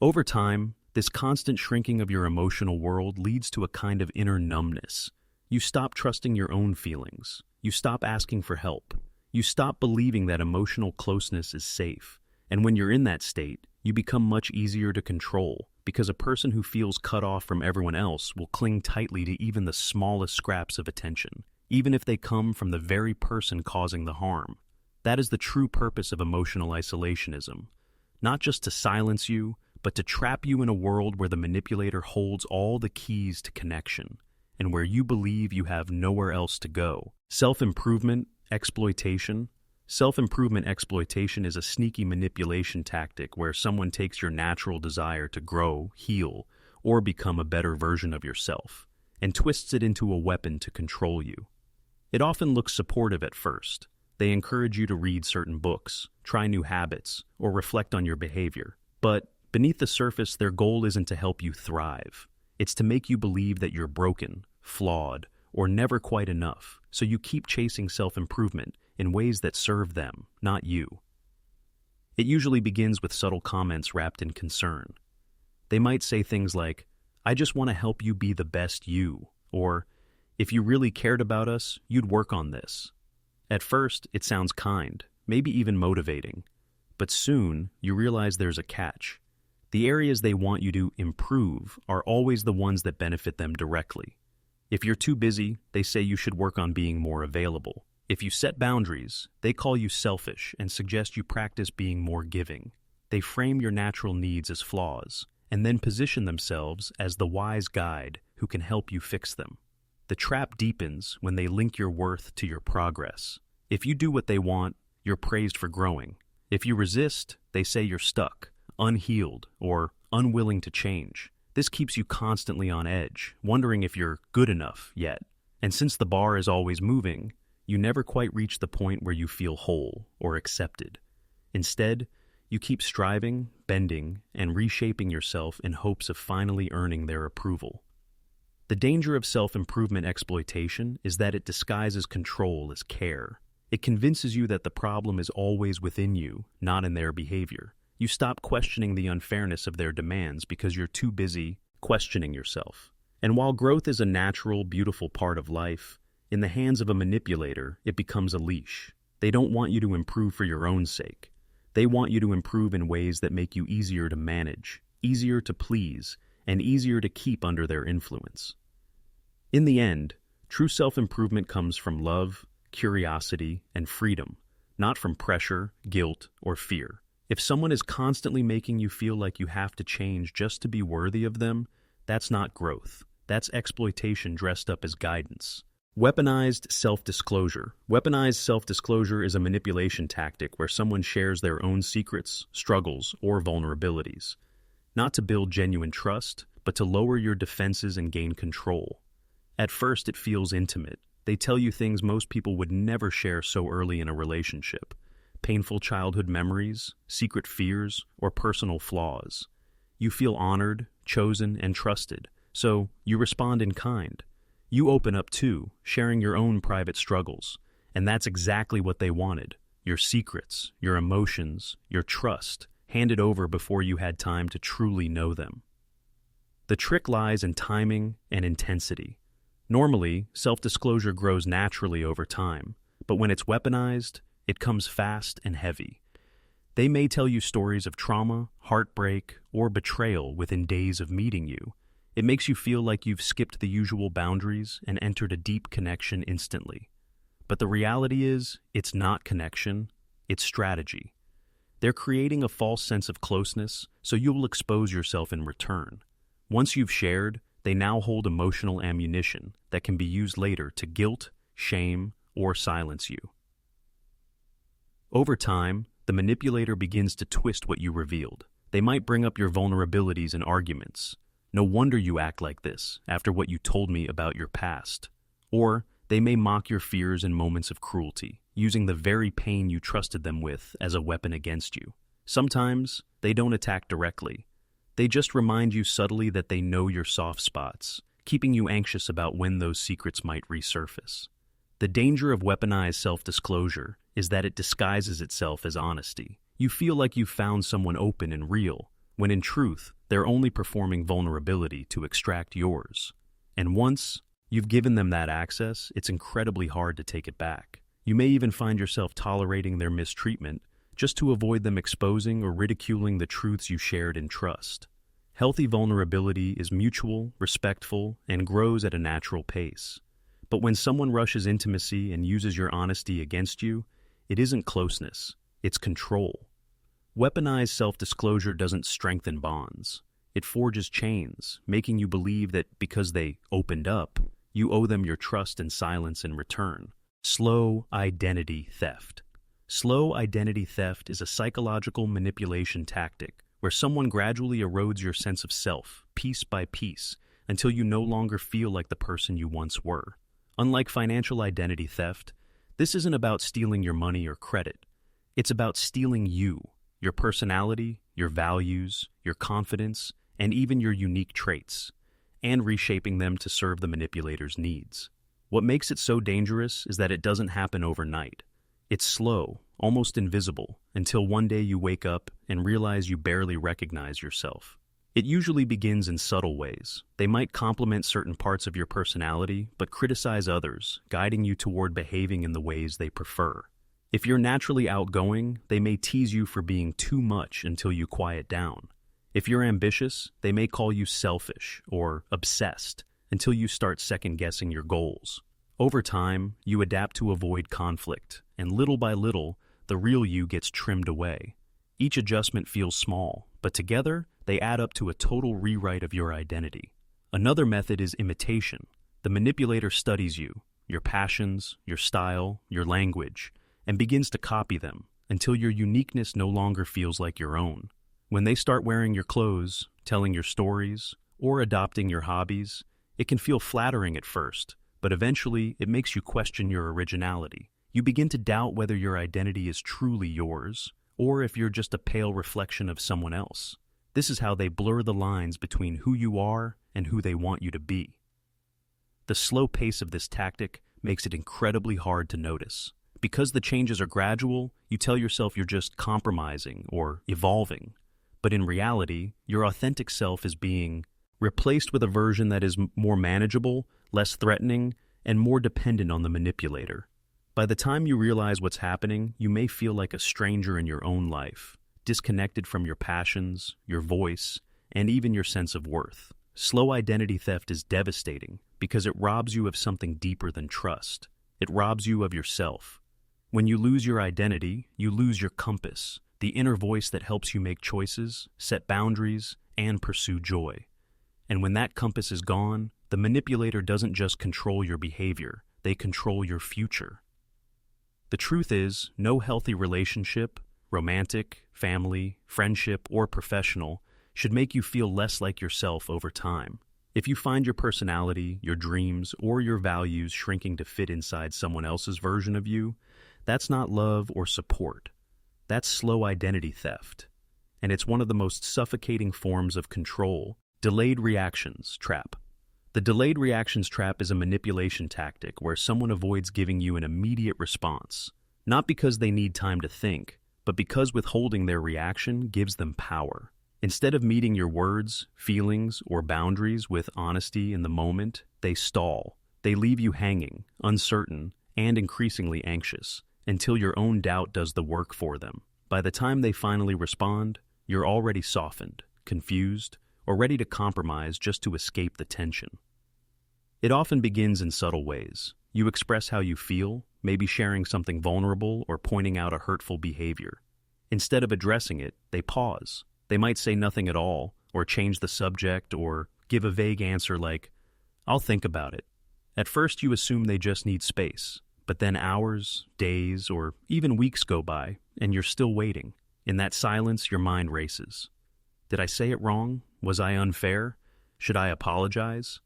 Over time, this constant shrinking of your emotional world leads to a kind of inner numbness. You stop trusting your own feelings. You stop asking for help. You stop believing that emotional closeness is safe. And when you're in that state, you become much easier to control because a person who feels cut off from everyone else will cling tightly to even the smallest scraps of attention, even if they come from the very person causing the harm. That is the true purpose of emotional isolationism. Not just to silence you, but to trap you in a world where the manipulator holds all the keys to connection, and where you believe you have nowhere else to go. Self-improvement, exploitation. Self-improvement exploitation is a sneaky manipulation tactic where someone takes your natural desire to grow, heal, or become a better version of yourself, and twists it into a weapon to control you. It often looks supportive at first. They encourage you to read certain books, try new habits, or reflect on your behavior. But beneath the surface, their goal isn't to help you thrive. It's to make you believe that you're broken, flawed, or never quite enough, so you keep chasing self-improvement in ways that serve them, not you. It usually begins with subtle comments wrapped in concern. They might say things like, "I just want to help you be the best you," or, "If you really cared about us, you'd work on this." At first, it sounds kind, maybe even motivating, but soon you realize there's a catch. The areas they want you to improve are always the ones that benefit them directly. If you're too busy, they say you should work on being more available. If you set boundaries, they call you selfish and suggest you practice being more giving. They frame your natural needs as flaws, and then position themselves as the wise guide who can help you fix them. The trap deepens when they link your worth to your progress. If you do what they want, you're praised for growing. If you resist, they say you're stuck, unhealed, or unwilling to change. This keeps you constantly on edge, wondering if you're good enough yet. And since the bar is always moving, you never quite reach the point where you feel whole or accepted. Instead, you keep striving, bending, and reshaping yourself in hopes of finally earning their approval. The danger of self-improvement exploitation is that it disguises control as care. It convinces you that the problem is always within you, not in their behavior. You stop questioning the unfairness of their demands because you're too busy questioning yourself. And while growth is a natural, beautiful part of life, In the hands of a manipulator, it becomes a leash. They don't want you to improve for your own sake. They want you to improve in ways that make you easier to manage, easier to please, and easier to keep under their influence. In the end, true self-improvement comes from love, curiosity, and freedom, not from pressure, guilt, or fear. If someone is constantly making you feel like you have to change just to be worthy of them, that's not growth. That's exploitation dressed up as guidance. Weaponized self-disclosure. Weaponized self-disclosure is a manipulation tactic where someone shares their own secrets, struggles, or vulnerabilities. Not to build genuine trust, but to lower your defenses and gain control. At first, it feels intimate. They tell you things most people would never share so early in a relationship. Painful childhood memories, secret fears, or personal flaws. You feel honored, chosen, and trusted, so you respond in kind. You open up too, sharing your own private struggles, and that's exactly what they wanted. Your secrets, your emotions, your trust, handed over before you had time to truly know them. The trick lies in timing and intensity. Normally, self-disclosure grows naturally over time, but when it's weaponized, it comes fast and heavy. They may tell you stories of trauma, heartbreak, or betrayal within days of meeting you. It makes you feel like you've skipped the usual boundaries and entered a deep connection instantly. But the reality is, it's not connection, it's strategy. They're creating a false sense of closeness, so you'll expose yourself in return. Once you've shared, they now hold emotional ammunition that can be used later to guilt, shame, or silence you. Over time, the manipulator begins to twist what you revealed. They might bring up your vulnerabilities in arguments. No wonder you act like this after what you told me about your past. Or they may mock your fears in moments of cruelty, using the very pain you trusted them with as a weapon against you. Sometimes, they don't attack directly. They just remind you subtly that they know your soft spots, keeping you anxious about when those secrets might resurface. The danger of weaponized self-disclosure is that it disguises itself as honesty. You feel like you've found someone open and real, when in truth, they're only performing vulnerability to extract yours. And once you've given them that access, it's incredibly hard to take it back. You may even find yourself tolerating their mistreatment just to avoid them exposing or ridiculing the truths you shared in trust. Healthy vulnerability is mutual, respectful, and grows at a natural pace. But when someone rushes intimacy and uses your honesty against you, it isn't closeness, it's control. Weaponized self-disclosure doesn't strengthen bonds. It forges chains, making you believe that because they opened up, you owe them your trust and silence in return. Slow identity theft. Slow identity theft is a psychological manipulation tactic where someone gradually erodes your sense of self, piece by piece, until you no longer feel like the person you once were. Unlike financial identity theft, this isn't about stealing your money or credit. It's about stealing you, your personality, your values, your confidence, and even your unique traits, and reshaping them to serve the manipulator's needs. What makes it so dangerous is that it doesn't happen overnight. It's slow, almost invisible, until one day you wake up and realize you barely recognize yourself. It usually begins in subtle ways. They might compliment certain parts of your personality, but criticize others, guiding you toward behaving in the ways they prefer. If you're naturally outgoing, they may tease you for being too much until you quiet down. If you're ambitious, they may call you selfish or obsessed until you start second-guessing your goals. Over time, you adapt to avoid conflict, and little by little, the real you gets trimmed away. Each adjustment feels small, but together, they add up to a total rewrite of your identity. Another method is imitation. The manipulator studies you, your passions, your style, your language, and begins to copy them until your uniqueness no longer feels like your own. When they start wearing your clothes, telling your stories, or adopting your hobbies, it can feel flattering at first, but eventually it makes you question your originality. You begin to doubt whether your identity is truly yours, or if you're just a pale reflection of someone else. This is how they blur the lines between who you are and who they want you to be. The slow pace of this tactic makes it incredibly hard to notice. Because the changes are gradual, you tell yourself you're just compromising or evolving. But in reality, your authentic self is being replaced with a version that is more manageable, less threatening, and more dependent on the manipulator. By the time you realize what's happening, you may feel like a stranger in your own life, disconnected from your passions, your voice, and even your sense of worth. Slow identity theft is devastating because it robs you of something deeper than trust. It robs you of yourself. When you lose your identity, you lose your compass, the inner voice that helps you make choices, set boundaries, and pursue joy. And when that compass is gone, the manipulator doesn't just control your behavior, they control your future. The truth is, no healthy relationship, romantic, family, friendship, or professional, should make you feel less like yourself over time. If you find your personality, your dreams, or your values shrinking to fit inside someone else's version of you, that's not love or support. That's slow identity theft. And it's one of the most suffocating forms of control. Delayed reactions trap. The delayed reactions trap is a manipulation tactic where someone avoids giving you an immediate response, not because they need time to think, but because withholding their reaction gives them power. Instead of meeting your words, feelings, or boundaries with honesty in the moment, they stall. They leave you hanging, uncertain, and increasingly anxious, until your own doubt does the work for them. By the time they finally respond, you're already softened, confused, or ready to compromise just to escape the tension. It often begins in subtle ways. You express how you feel, maybe sharing something vulnerable or pointing out a hurtful behavior. Instead of addressing it, they pause. They might say nothing at all, or change the subject, or give a vague answer like, "I'll think about it." At first you assume they just need space, but then hours, days, or even weeks go by, and you're still waiting. In that silence, your mind races. Did I say it wrong? Was I unfair? Should I apologize?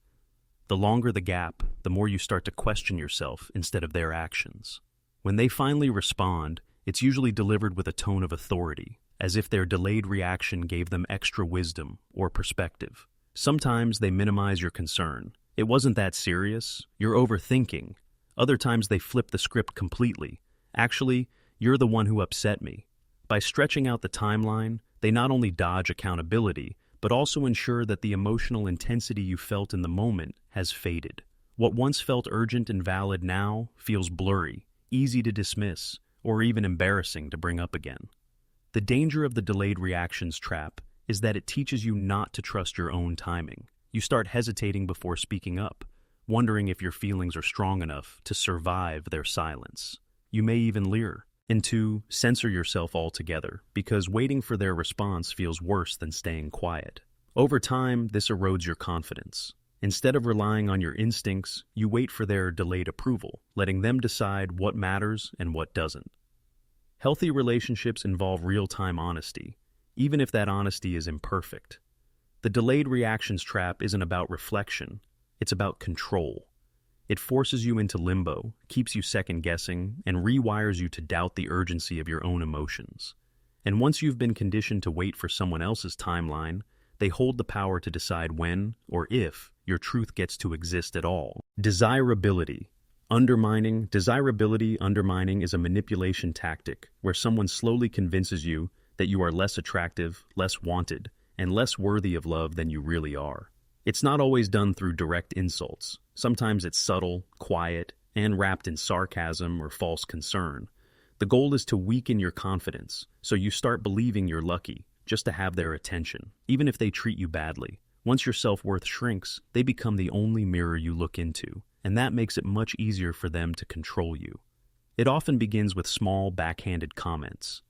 The longer the gap, the more you start to question yourself instead of their actions. When they finally respond, it's usually delivered with a tone of authority, as if their delayed reaction gave them extra wisdom or perspective. Sometimes they minimize your concern. It wasn't that serious. You're overthinking. Other times they flip the script completely. Actually, you're the one who upset me. By stretching out the timeline, they not only dodge accountability, but also ensure that the emotional intensity you felt in the moment has faded. What once felt urgent and valid now feels blurry, easy to dismiss, or even embarrassing to bring up again. The danger of the delayed reactions trap is that it teaches you not to trust your own timing. You start hesitating before speaking up, wondering if your feelings are strong enough to survive their silence. You may even leer into censor yourself altogether because waiting for their response feels worse than staying quiet. Over time, this erodes your confidence. Instead of relying on your instincts, you wait for their delayed approval, letting them decide what matters and what doesn't. Healthy relationships involve real-time honesty, even if that honesty is imperfect. The delayed reactions trap isn't about reflection, it's about control. It forces you into limbo, keeps you second-guessing, and rewires you to doubt the urgency of your own emotions. And once you've been conditioned to wait for someone else's timeline, they hold the power to decide when, or if, your truth gets to exist at all. Desirability undermining is a manipulation tactic where someone slowly convinces you that you are less attractive, less wanted, and less worthy of love than you really are. It's not always done through direct insults. Sometimes it's subtle, quiet, and wrapped in sarcasm or false concern. The goal is to weaken your confidence, so you start believing you're lucky, just to have their attention, even if they treat you badly. Once your self-worth shrinks, they become the only mirror you look into, and that makes it much easier for them to control you. It often begins with small, backhanded comments.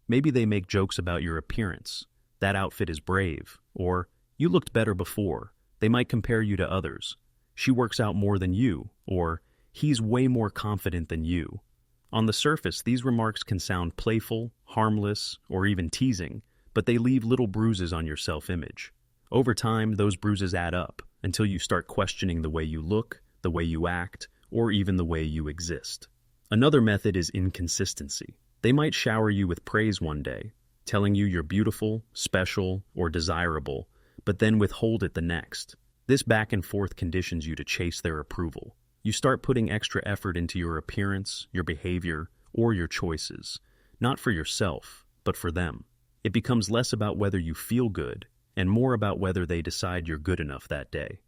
Maybe they make jokes about your appearance. That outfit is brave, or you looked better before. They might compare you to others. She works out more than you, or he's way more confident than you. On the surface, these remarks can sound playful, harmless, or even teasing, but they leave little bruises on your self-image. Over time, those bruises add up until you start questioning the way you look, the way you act, or even the way you exist. Another method is inconsistency. They might shower you with praise one day, telling you you're beautiful, special, or desirable, but then withhold it the next. This back and forth conditions you to chase their approval. You start putting extra effort into your appearance, your behavior, or your choices, not for yourself, but for them. It becomes less about whether you feel good and more about whether they decide you're good enough that day.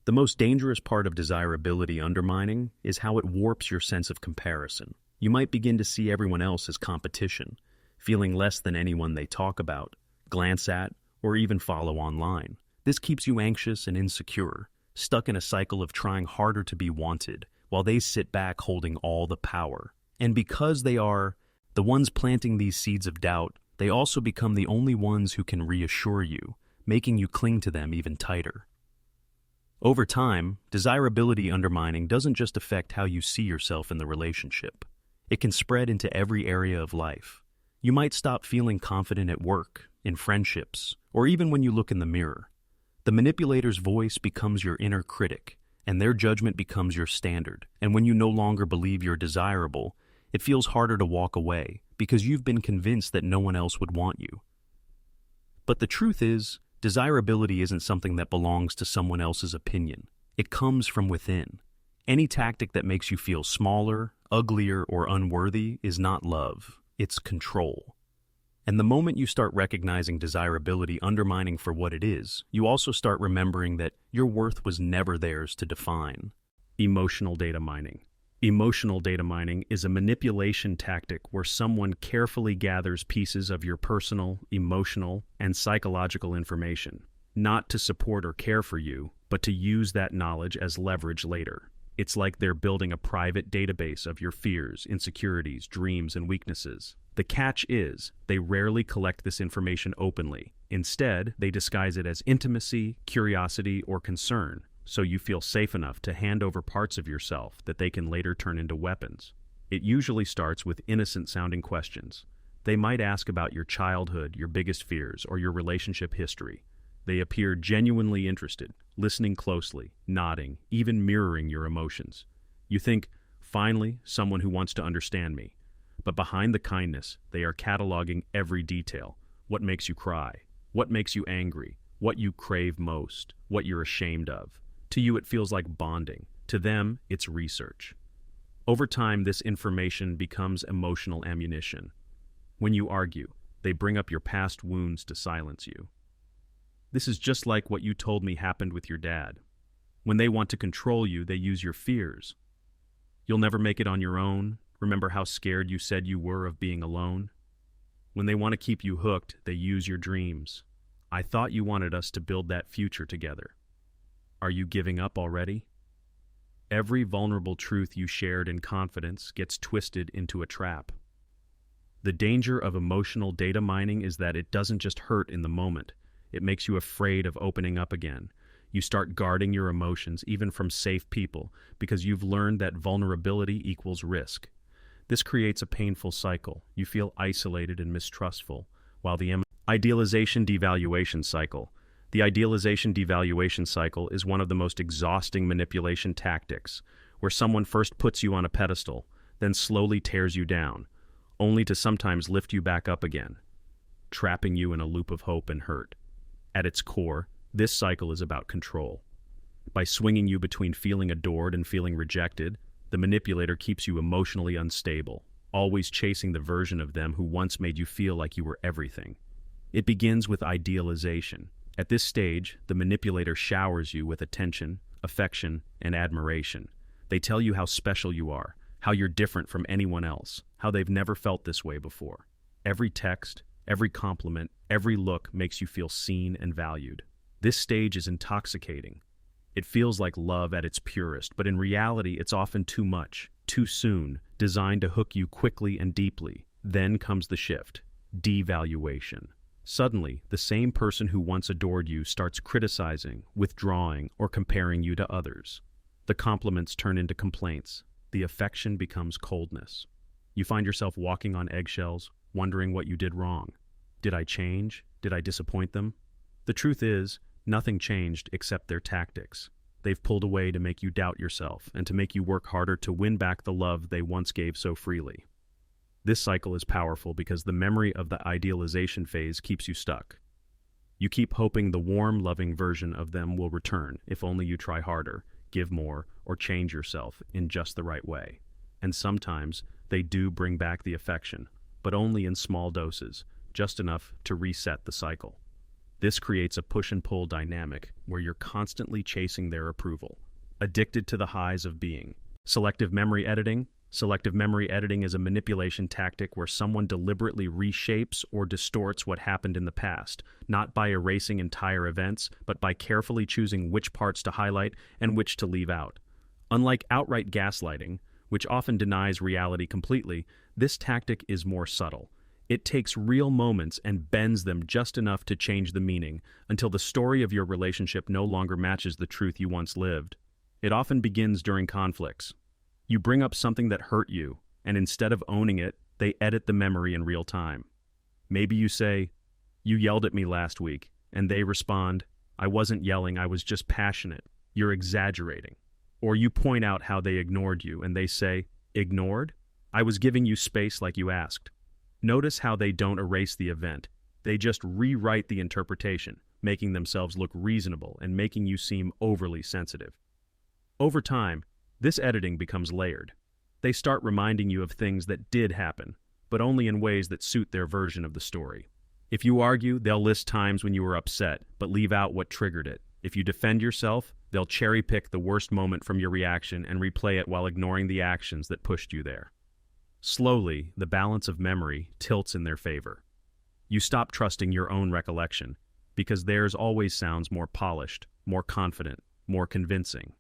The most dangerous part of desirability undermining is how it warps your sense of comparison. You might begin to see everyone else as competition, feeling less than anyone they talk about, glance at, or even follow online. This keeps you anxious and insecure, stuck in a cycle of trying harder to be wanted, while they sit back holding all the power. And because they are the ones planting these seeds of doubt, they also become the only ones who can reassure you, making you cling to them even tighter. Over time, desirability undermining doesn't just affect how you see yourself in the relationship. It can spread into every area of life. You might stop feeling confident at work, in friendships, or even when you look in the mirror. The manipulator's voice becomes your inner critic, and their judgment becomes your standard. And when you no longer believe you're desirable, it feels harder to walk away because you've been convinced that no one else would want you. But the truth is, desirability isn't something that belongs to someone else's opinion. It comes from within. Any tactic that makes you feel smaller, uglier, or unworthy is not love. It's control. And the moment you start recognizing desirability undermining for what it is, you also start remembering that your worth was never theirs to define. Emotional data mining. Emotional data mining is a manipulation tactic where someone carefully gathers pieces of your personal, emotional, and psychological information, not to support or care for you, but to use that knowledge as leverage later. It's like they're building a private database of your fears, insecurities, dreams, and weaknesses. The catch is, they rarely collect this information openly. Instead, they disguise it as intimacy, curiosity, or concern, so you feel safe enough to hand over parts of yourself that they can later turn into weapons. It usually starts with innocent-sounding questions. They might ask about your childhood, your biggest fears, or your relationship history. They appear genuinely interested, listening closely, nodding, even mirroring your emotions. You think, finally, someone who wants to understand me. But behind the kindness, they are cataloging every detail. What makes you cry? What makes you angry? What you crave most? What you're ashamed of? To you, it feels like bonding. To them, it's research. Over time, this information becomes emotional ammunition. When you argue, they bring up your past wounds to silence you. This is just like what you told me happened with your dad. When they want to control you, they use your fears. You'll never make it on your own. Remember how scared you said you were of being alone? When they want to keep you hooked, they use your dreams. I thought you wanted us to build that future together. Are you giving up already? Every vulnerable truth you shared in confidence gets twisted into a trap. The danger of emotional data mining is that it doesn't just hurt in the moment. It makes you afraid of opening up again. You start guarding your emotions, even from safe people, because you've learned that vulnerability equals risk. This creates a painful cycle. You feel isolated and mistrustful, while the idealization devaluation cycle. The idealization devaluation cycle is one of the most exhausting manipulation tactics, where someone first puts you on a pedestal, then slowly tears you down, only to sometimes lift you back up again, trapping you in a loop of hope and hurt. At its core, this cycle is about control. By swinging you between feeling adored and feeling rejected, the manipulator keeps you emotionally unstable, always chasing the version of them who once made you feel like you were everything. It begins with idealization. At this stage, the manipulator showers you with attention, affection, and admiration. They tell you how special you are, how you're different from anyone else, how they've never felt this way before. Every text, every compliment, every look makes you feel seen and valued. This stage is intoxicating. It feels like love at its purest, but in reality, it's often too much, too soon, designed to hook you quickly and deeply. Then comes the shift, devaluation. Suddenly, the same person who once adored you starts criticizing, withdrawing, or comparing you to others. The compliments turn into complaints. The affection becomes coldness. You find yourself walking on eggshells, wondering what you did wrong. Did I change? Did I disappoint them? The truth is, nothing changed except their tactics. They've pulled away to make you doubt yourself and to make you work harder to win back the love they once gave so freely. This cycle is powerful because the memory of the idealization phase keeps you stuck. You keep hoping the warm, loving version of them will return if only you try harder, give more, or change yourself in just the right way. And sometimes they do bring back the affection, but only in small doses, just enough to reset the cycle. This creates a push-and-pull dynamic where you're constantly chasing their approval, addicted to the highs of being. Selective memory editing. Selective memory editing is a manipulation tactic where someone deliberately reshapes or distorts what happened in the past, not by erasing entire events, but by carefully choosing which parts to highlight and which to leave out. Unlike outright gaslighting, which often denies reality completely, this tactic is more subtle. It takes real moments and bends them just enough to change the meaning until the story of your relationship no longer matches the truth you once lived. It often begins during conflicts. You bring up something that hurt you, and instead of owning it, they edit the memory in real time. Maybe you say, "You yelled at me last week," and they respond, "I wasn't yelling, I was just passionate. You're exaggerating." Or you point out how they ignored you, and they say, "Ignored? I was giving you space like you asked." Notice how they don't erase the event. They just rewrite the interpretation, making themselves look reasonable and making you seem overly sensitive. Over time, this editing becomes layered. They start reminding you of things that did happen, but only in ways that suit their version of the story. If you argue, they'll list times when you were upset, but leave out what triggered it. If you defend yourself, they'll cherry-pick the worst moment from your reaction and replay it while ignoring the actions that pushed you there. Slowly, the balance of memory tilts in their favor. You stop trusting your own recollection, because theirs always sounds more polished, more confident, more convincing.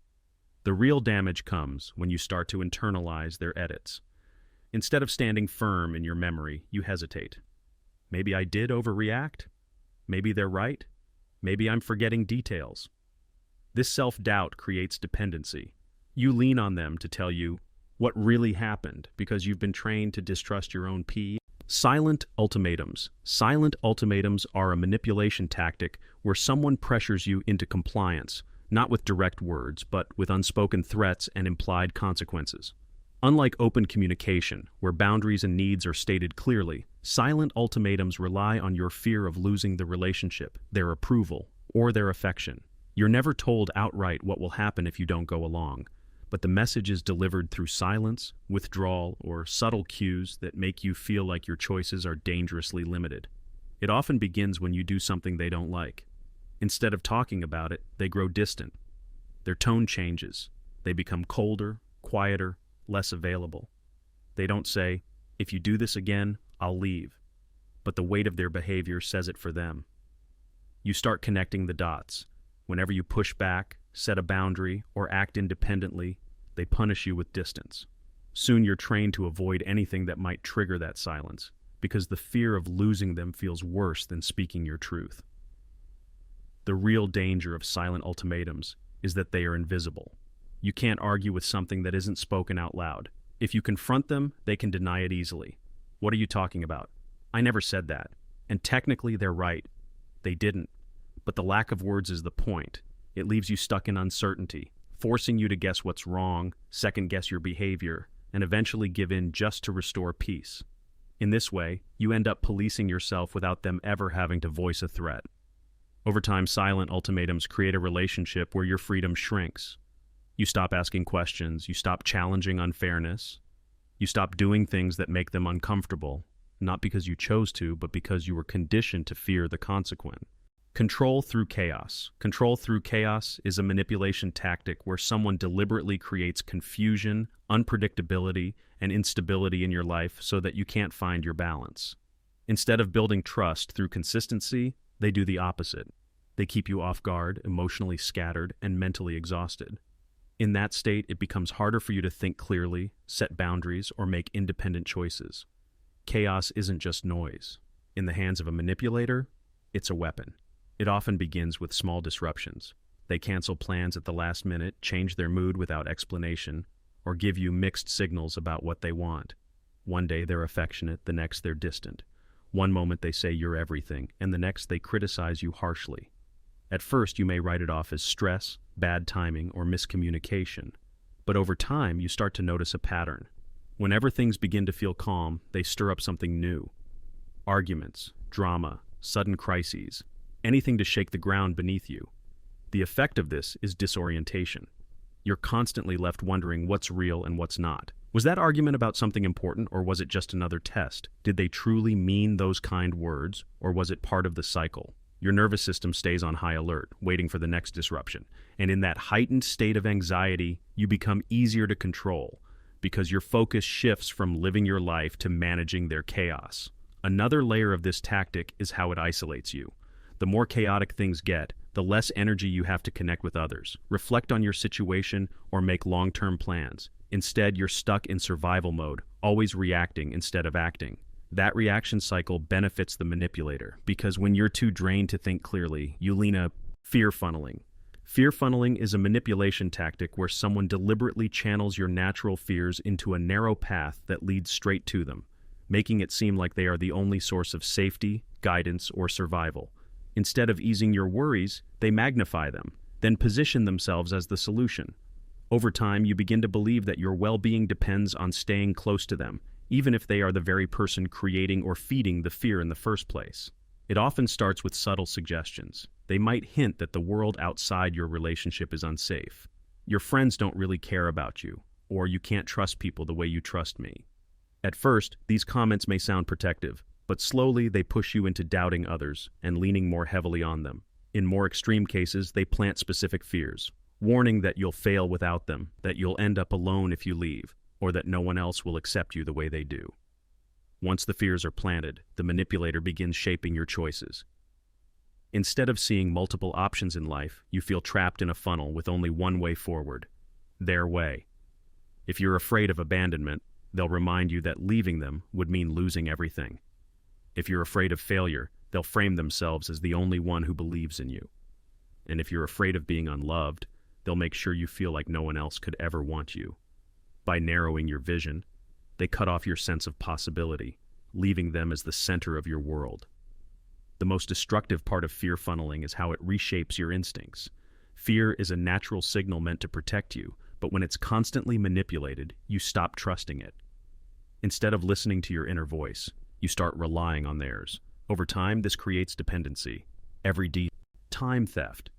The real damage comes when you start to internalize their edits. Instead of standing firm in your memory, you hesitate. Maybe I did overreact? Maybe they're right? Maybe I'm forgetting details. This self-doubt creates dependency. You lean on them to tell you what really happened because you've been trained to distrust your own pee. Silent ultimatums. Silent ultimatums are a manipulation tactic where someone pressures you into compliance, not with direct words, but with unspoken threats and implied consequences. Unlike open communication, where boundaries and needs are stated clearly, silent ultimatums rely on your fear of losing the relationship, their approval, or their affection. You're never told outright what will happen if you don't go along, but the message is delivered through silence, withdrawal, or subtle cues that make you feel like your choices are dangerously limited. It often begins when you do something they don't like. Instead of talking about it, they grow distant. Their tone changes. They become colder, quieter, less available. They don't say, "If you do this again, I'll leave," but the weight of their behavior says it for them. You start connecting the dots. Whenever you push back, set a boundary, or act independently, they punish you with distance. Soon you're trained to avoid anything that might trigger that silence, because the fear of losing them feels worse than speaking your truth. The real danger of silent ultimatums is that they are invisible. You can't argue with something that isn't spoken out loud. If you confront them, they can deny it easily. "What are you talking about? I never said that." And technically they're right. They didn't. But the lack of words is the point. It leaves you stuck in uncertainty, forcing you to guess what's wrong, second-guess your behavior, and eventually give in just to restore peace. In this way, you end up policing yourself without them ever having to voice a threat. Over time, silent ultimatums create a relationship where your freedom shrinks. You stop asking questions, you stop challenging unfairness, you stop doing things that make them uncomfortable, not because you chose to, but because you were conditioned to fear the consequence. Control through chaos. Control through chaos is a manipulation tactic where someone deliberately creates confusion, unpredictability, and instability in your life so that you can't find your balance. Instead of building trust through consistency, they do the opposite. They keep you off guard, emotionally scattered, and mentally exhausted. In that state, it becomes harder for you to think clearly, set boundaries, or make independent choices. Chaos isn't just noise. In the hands of a manipulator, it's a weapon. It often begins with small disruptions. They cancel plans at the last minute, change their mood without explanation, or give you mixed signals about what they want. One day they're affectionate, the next they're distant. One moment they say you're everything, and the next they criticize you harshly. At first you may write it off as stress, bad timing, or miscommunication. But over time you start to notice a pattern. Whenever things begin to feel calm, they stir up something new. Arguments, drama, sudden crises, anything to shake the ground beneath you. The effect of this is disorientation. You're constantly left wondering what's real and what's not. Was that argument about something important, or was it just another test? Did they truly mean those kind words, or was it part of the cycle? Your nervous system stays on high alert, waiting for the next disruption. And in that heightened state of anxiety, you become easier to control because your focus shifts from living your life to managing their chaos. Another layer of this tactic is how it isolates you. The more chaotic things get, the less energy you have to connect with others, reflect on your situation, or make long-term plans. Instead, you're stuck in survival mode, always reacting instead of acting. That reaction cycle benefits the manipulator, because when you're too drained to think clearly, you lean a fear funneling. Fear funneling is a manipulation tactic where someone deliberately channels your natural fears into a narrow path that leads straight to them, making it seem like they are the only source of safety, guidance, or survival. Instead of easing your worries, they magnify them, then position themselves as the solution. Over time, you begin to believe that your well-being depends on staying close to them, even if they are the very person creating or feeding the fear in the first place. It often starts with subtle suggestions. They might hint that the world outside your relationship is unsafe. Your friends don't really care about you, or you can't trust people the way you trust me. At first, these comments may sound protective, but slowly they push you into doubting others and leaning more heavily on them. In more extreme cases, they plant specific fears, warning that you'll fail without them, that you'll end up alone if you leave, or that no one else will accept you the way they do. Once the fears are planted, the manipulator begins shaping your choices. Instead of seeing multiple options in life, you feel trapped in a funnel with only one way forward, their way. If you're afraid of abandonment, they'll remind you that leaving them would mean losing everything. If you're afraid of failure, they'll frame themselves as the only one who believes in you. And if you're afraid of being unloved, they'll make sure you feel like no one else could ever want you. By narrowing your vision, they cut off your sense of possibility, leaving them as the center of your world. The most destructive part of fear funneling is how it reshapes your instincts. Fear is a natural signal meant to protect you, but when it's constantly manipulated, you stop trusting it. Instead of listening to your inner voice, you start relying on theirs. Over time, this creates dependency. Time theft.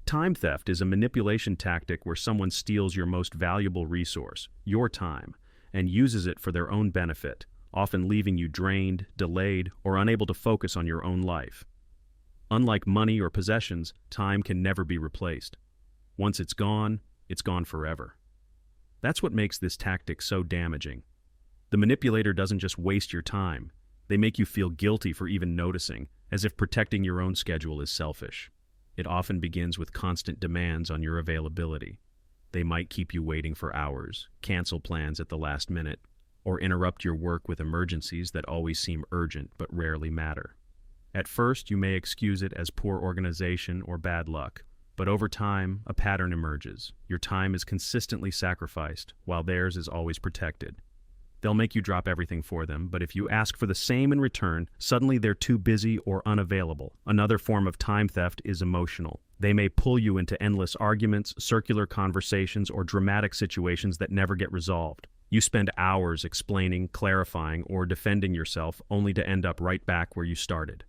Time theft is a manipulation tactic where someone steals your most valuable resource, your time, and uses it for their own benefit, often leaving you drained, delayed, or unable to focus on your own life. Unlike money or possessions, time can never be replaced. Once it's gone forever. That's what makes this tactic so damaging. The manipulator doesn't just waste your time. They make you feel guilty for even noticing, as if protecting your own schedule is selfish. It often begins with constant demands on your availability. They might keep you waiting for hours, cancel plans at the last minute, or interrupt your work with emergencies that always seem urgent but rarely matter. At first, you may excuse it as poor organization or bad luck, but over time, a pattern emerges. Your time is consistently sacrificed, while theirs is always protected. They'll make you drop everything for them, but if you ask for the same in return, suddenly they're too busy or unavailable. Another form of time theft is emotional. They may pull you into endless arguments, circular conversations, or dramatic situations that never get resolved. You spend hours explaining, clarifying, or defending yourself only to end up right back where you started.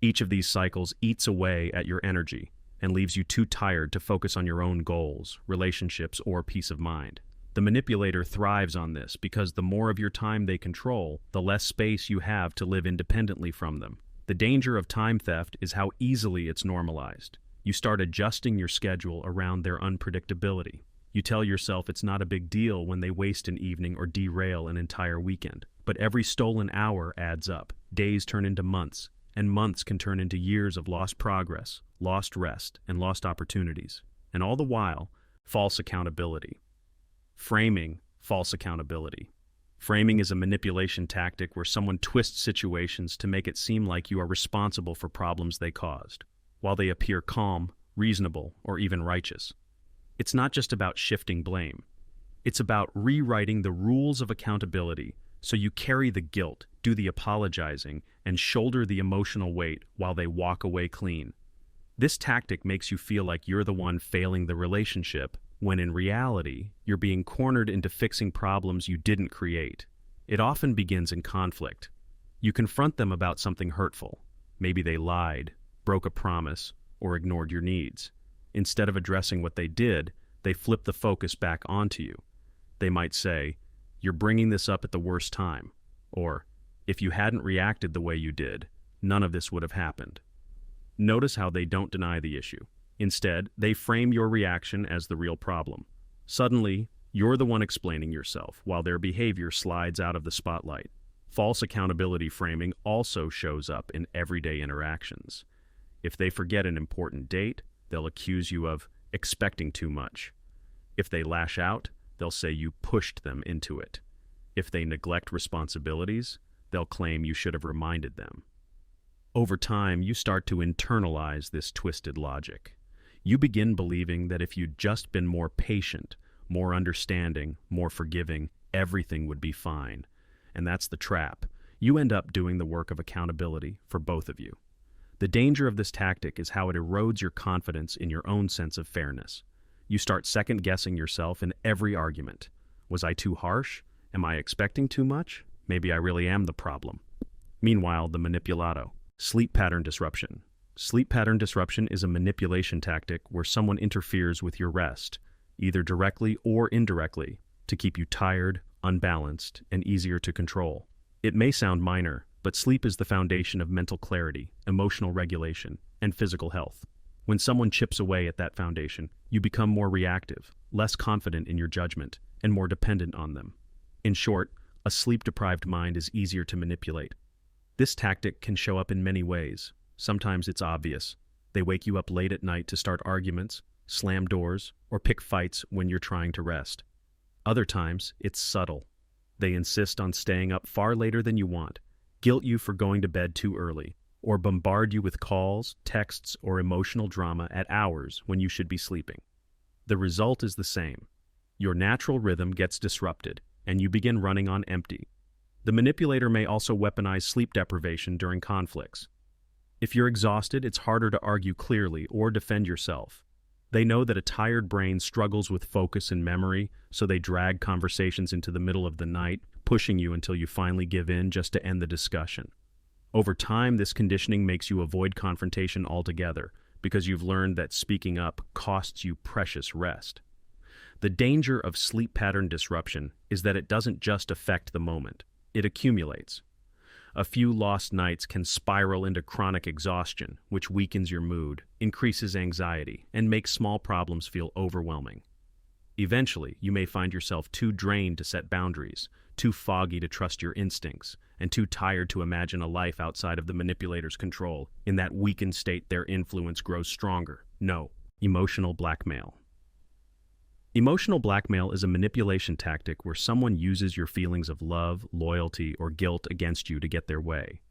Each of these cycles eats away at your energy and leaves you too tired to focus on your own goals, relationships, or peace of mind. The manipulator thrives on this because the more of your time they control, the less space you have to live independently from them. The danger of time theft is how easily it's normalized. You start adjusting your schedule around their unpredictability. You tell yourself it's not a big deal when they waste an evening or derail an entire weekend. But every stolen hour adds up. Days turn into months, and months can turn into years of lost progress, lost rest, and lost opportunities. And all the while, false accountability. Framing false accountability. Framing is a manipulation tactic where someone twists situations to make it seem like you are responsible for problems they caused, while they appear calm, reasonable, or even righteous. It's not just about shifting blame. It's about rewriting the rules of accountability so you carry the guilt, do the apologizing, and shoulder the emotional weight while they walk away clean. This tactic makes you feel like you're the one failing the relationship, when in reality, you're being cornered into fixing problems you didn't create. It often begins in conflict. You confront them about something hurtful. Maybe they lied, broke a promise, or ignored your needs. Instead of addressing what they did, they flip the focus back onto you. They might say, "You're bringing this up at the worst time," or, "If you hadn't reacted the way you did, none of this would have happened." Notice how they don't deny the issue. Instead, they frame your reaction as the real problem. Suddenly, you're the one explaining yourself, while their behavior slides out of the spotlight. False accountability framing also shows up in everyday interactions. If they forget an important date, they'll accuse you of expecting too much. If they lash out, they'll say you pushed them into it. If they neglect responsibilities, they'll claim you should have reminded them. Over time, you start to internalize this twisted logic. You begin believing that if you'd just been more patient, more understanding, more forgiving, everything would be fine. And that's the trap. You end up doing the work of accountability for both of you. The danger of this tactic is how it erodes your confidence in your own sense of fairness. You start second-guessing yourself in every argument. Was I too harsh? Am I expecting too much? Maybe I really am the problem. Meanwhile, the manipulato. Sleep pattern disruption. Sleep pattern disruption is a manipulation tactic where someone interferes with your rest, either directly or indirectly, to keep you tired, unbalanced, and easier to control. It may sound minor, but sleep is the foundation of mental clarity, emotional regulation, and physical health. When someone chips away at that foundation, you become more reactive, less confident in your judgment, and more dependent on them. In short, a sleep-deprived mind is easier to manipulate. This tactic can show up in many ways. Sometimes it's obvious. They wake you up late at night to start arguments, slam doors, or pick fights when you're trying to rest. Other times, it's subtle. They insist on staying up far later than you want, guilt you for going to bed too early, or bombard you with calls, texts, or emotional drama at hours when you should be sleeping. The result is the same. Your natural rhythm gets disrupted, and you begin running on empty. The manipulator may also weaponize sleep deprivation during conflicts. If you're exhausted, it's harder to argue clearly or defend yourself. They know that a tired brain struggles with focus and memory, so they drag conversations into the middle of the night, pushing you until you finally give in just to end the discussion. Over time, this conditioning makes you avoid confrontation altogether, because you've learned that speaking up costs you precious rest. The danger of sleep pattern disruption is that it doesn't just affect the moment. It accumulates. A few lost nights can spiral into chronic exhaustion, which weakens your mood, increases anxiety, and makes small problems feel overwhelming. Eventually, you may find yourself too drained to set boundaries, too foggy to trust your instincts, and too tired to imagine a life outside of the manipulator's control. In that weakened state, their influence grows stronger. No. Emotional blackmail. Emotional blackmail is a manipulation tactic where someone uses your feelings of love, loyalty, or guilt against you to get their way.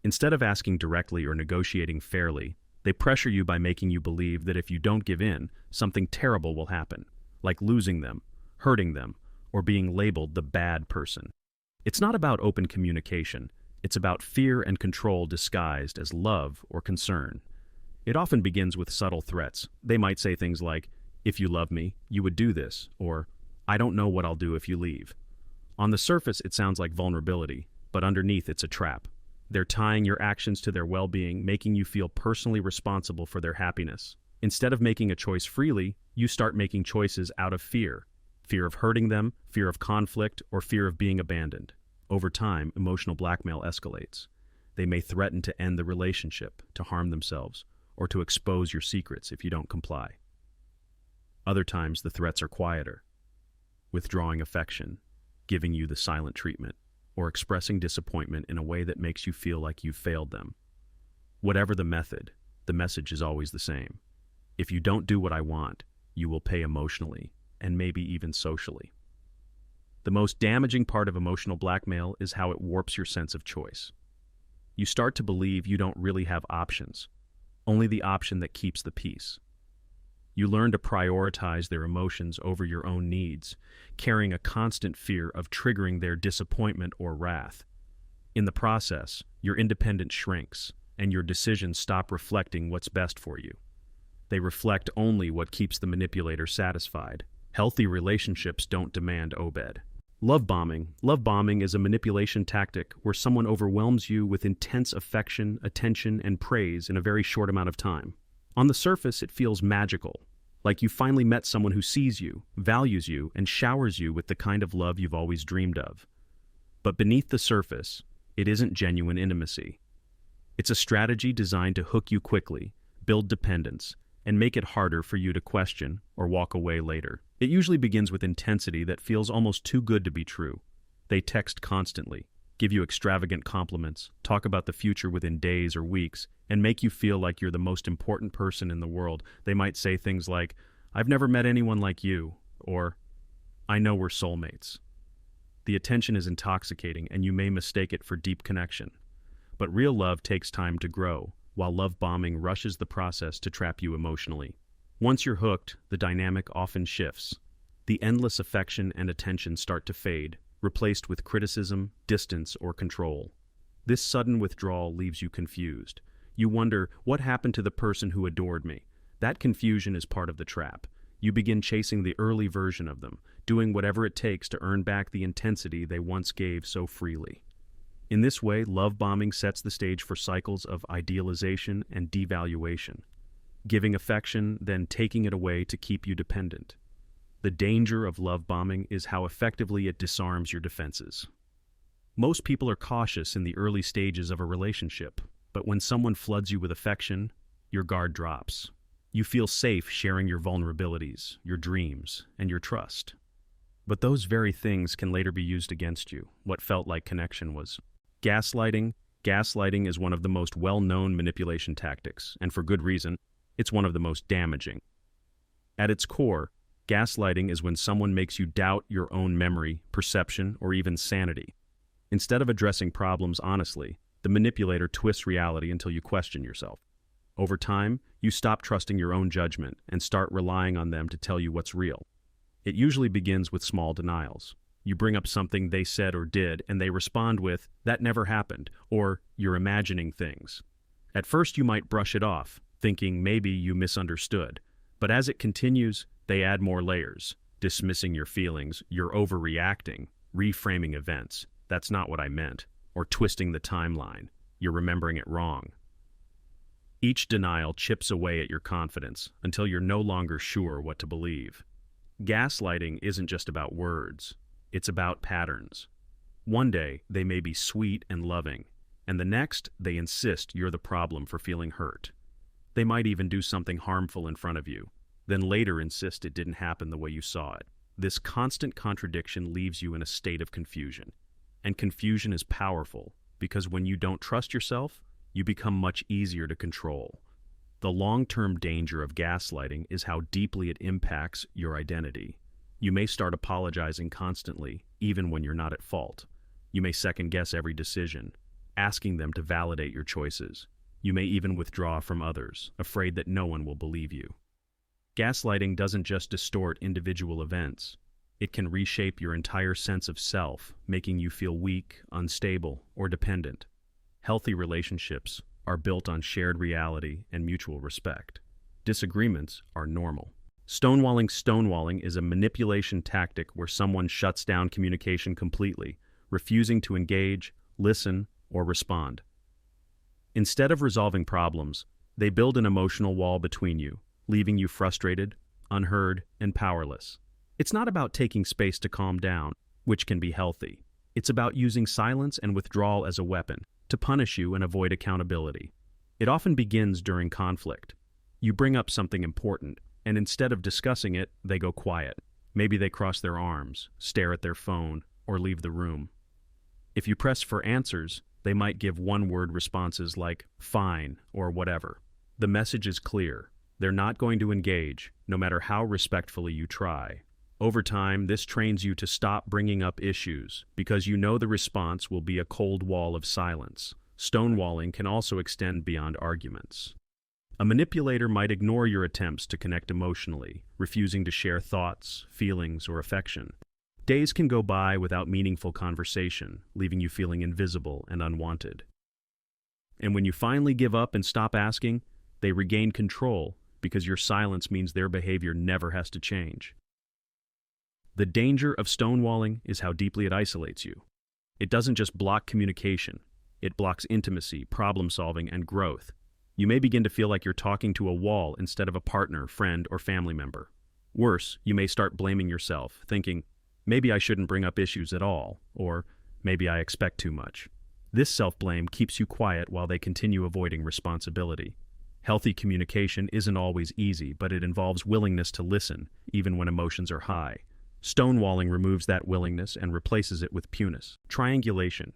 Instead of asking directly or negotiating fairly, they pressure you by making you believe that if you don't give in, something terrible will happen, like losing them, hurting them, or being labeled the bad person. It's not about open communication. It's about fear and control disguised as love or concern. It often begins with subtle threats. They might say things like, "If you love me, you would do this," or "I don't know what I'll do if you leave." On the surface, it sounds like vulnerability, but underneath it's a trap. They're tying your actions to their well-being, making you feel personally responsible for their happiness. Instead of making a choice freely, you start making choices out of fear. Fear of hurting them, fear of conflict, or fear of being abandoned. Over time, emotional blackmail escalates. They may threaten to end the relationship, to harm themselves, or to expose your secrets if you don't comply. Other times, the threats are quieter, withdrawing affection, giving you the silent treatment, or expressing disappointment in a way that makes you feel like you've failed them. Whatever the method, the message is always the same. If you don't do what I want, you will pay emotionally, and maybe even socially. The most damaging part of emotional blackmail is how it warps your sense of choice. You start to believe you don't really have options, only the option that keeps the peace. You learn to prioritize their emotions over your own needs, carrying a constant fear of triggering their disappointment or wrath. In the process, your independence shrinks, and your decisions stop reflecting what's best for you. They reflect only what keeps the manipulator satisfied. Healthy relationships don't demand obed. Love bombing. Love bombing is a manipulation tactic where someone overwhelms you with intense affection, attention, and praise in a very short amount of time. On the surface, it feels magical, like you finally met someone who sees you, values you, and showers you with the kind of love you've always dreamed of. But beneath the surface, it isn't genuine intimacy. It's a strategy designed to hook you quickly, build dependence, and make it harder for you to question or walk away later. It usually begins with intensity that feels almost too good to be true. They text constantly, give you extravagant compliments, talk about the future within days or weeks, and make you feel like you're the most important person in the world. They might say things like, "I've never met anyone like you," or "I know we're soulmates." The attention is intoxicating, and you may mistake it for deep connection. But real love takes time to grow, while love bombing rushes the process to trap you emotionally. Once you're hooked, the dynamic often shifts. The endless affection and attention start to fade, replaced with criticism, distance, or control. This sudden withdrawal leaves you confused. You wonder, what happened to the person who adored me? That confusion is part of the trap. You begin chasing the early version of them, doing whatever it takes to earn back the intensity they once gave so freely. In this way, love bombing sets the stage for cycles of idealization and devaluation, giving affection, then taking it away to keep you dependent. The danger of love bombing is how effectively it disarms your defenses. Most people are cautious in the early stages of a relationship, but when someone floods you with affection, your guard drops. You feel safe sharing your vulnerabilities, your dreams, and your trust. But those very things can later be used against you. What felt like connection was gaslighting. Gaslighting is one of the most well-known manipulation tactics, and for good reason. It's one of the most damaging. At its core, gaslighting is when someone makes you doubt your own memory, perception, or even sanity. Instead of addressing problems honestly, the manipulator twists reality until you question yourself. Over time, you stop trusting your own judgment and start relying on them to tell you what's real. It usually begins with small denials. You bring up something they said or did, and they respond with, "That never happened," or "You're imagining things." At first, you might brush it off, thinking maybe you misunderstood. But as it continues, they add more layers, dismissing your feelings, "You're overreacting," reframing events, "That's not what I meant," or twisting the timeline, "You're remembering it wrong." Each denial chips away at your confidence until you're no longer sure what to believe. Gaslighting isn't just about words, it's about patterns. One day, they may be sweet and loving, and the next, they insist you're the problem for feeling hurt. They might even do something harmful in front of you, then later insist it didn't happen the way you saw it. This constant contradiction leaves you in a state of confusion. And confusion is powerful, because when you don't trust yourself, you become much easier to control. The long-term danger of gaslighting is how deeply it impacts your identity. You may start apologizing constantly, even when you're not at fault. You may second-guess every decision, asking them to validate your choices. You may even withdraw from others, afraid that no one will believe you. Gaslighting doesn't just distort individual events. It can reshape your entire sense of self, making you feel weak, unstable, or dependent. Healthy relationships are built on shared reality and mutual respect. Disagreements are normal. Stonewalling is a manipulation tactic where someone shuts down communication completely, refusing to engage, listen, or respond. Instead of resolving problems, they build an emotional wall between you, leaving you frustrated, unheard, and powerless. It's not about taking space to calm down, which can be healthy. It's about using silence and withdrawal as a weapon to punish you and avoid accountability. It often begins during conflict. You bring up something important, and instead of discussing it, they go quiet. Maybe they cross their arms, stare at their phone, or leave the room. If you press for answers, they might give one-word responses like "fine" or "whatever." The message is clear. They're not going to engage, no matter how respectfully you try. Over time, this trains you to stop bringing up issues, because you know the response will be a cold wall of silence. Stonewalling can also extend beyond arguments. A manipulator might ignore your attempts to connect emotionally, refusing to share thoughts, feelings, or affection. Days can go by without meaningful conversation, leaving you feeling invisible and unwanted. And when you finally give up and stop asking, they regain control, because your silence means their behavior never has to change. The danger of stonewalling is how deeply it isolates you. It doesn't just block communication, it blocks intimacy, problem-solving, and growth. You may begin to feel like you're talking to a wall instead of a partner, friend, or family member. Worse, you may start blaming yourself, thinking, maybe I shouldn't bring up issues at all, or maybe I expect too much. This self-blame keeps you quiet while they continue avoiding responsibility. Healthy communication isn't always easy, but it involves willingness to listen, even when emotions are high. Stonewalling removes that willingness and replaces it with pureness. Triangulation.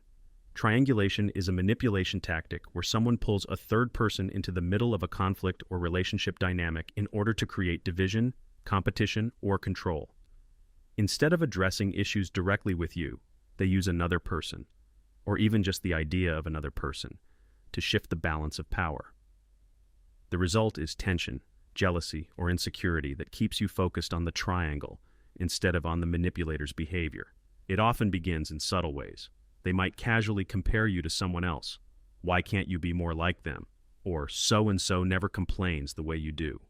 Triangulation is a manipulation tactic where someone pulls a third person into the middle of a conflict or relationship dynamic in order to create division, competition, or control. Instead of addressing issues directly with you, they use another person, or even just the idea of another person, to shift the balance of power. The result is tension, jealousy, or insecurity that keeps you focused on the triangle instead of on the manipulator's behavior. It often begins in subtle ways. They might casually compare you to someone else. Why can't you be more like them? Or so-and-so never complains the way you do.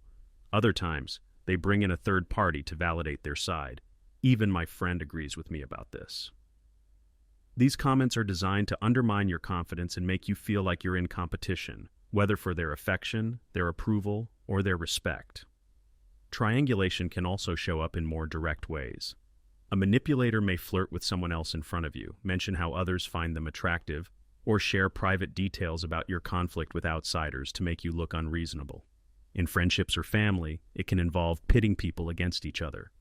Other times, they bring in a third party to validate their side. Even my friend agrees with me about this. These comments are designed to undermine your confidence and make you feel like you're in competition, whether for their affection, their approval, or their respect. Triangulation can also show up in more direct ways. A manipulator may flirt with someone else in front of you, mention how others find them attractive, or share private details about your conflict with outsiders to make you look unreasonable. In friendships or family, it can involve pitting people against each other,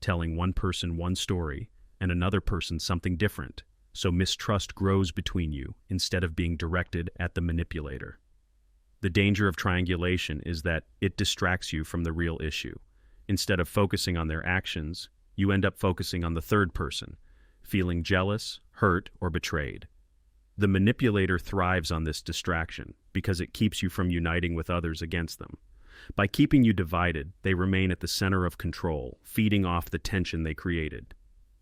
telling one person one story and another person something different, so mistrust grows between you instead of being directed at the manipulator. The danger of triangulation is that it distracts you from the real issue. Instead of focusing on their actions, you end up focusing on the third person, feeling jealous, hurt, or betrayed. The manipulator thrives on this distraction because it keeps you from uniting with others against them. By keeping you divided, they remain at the center of control, feeding off the tension they created.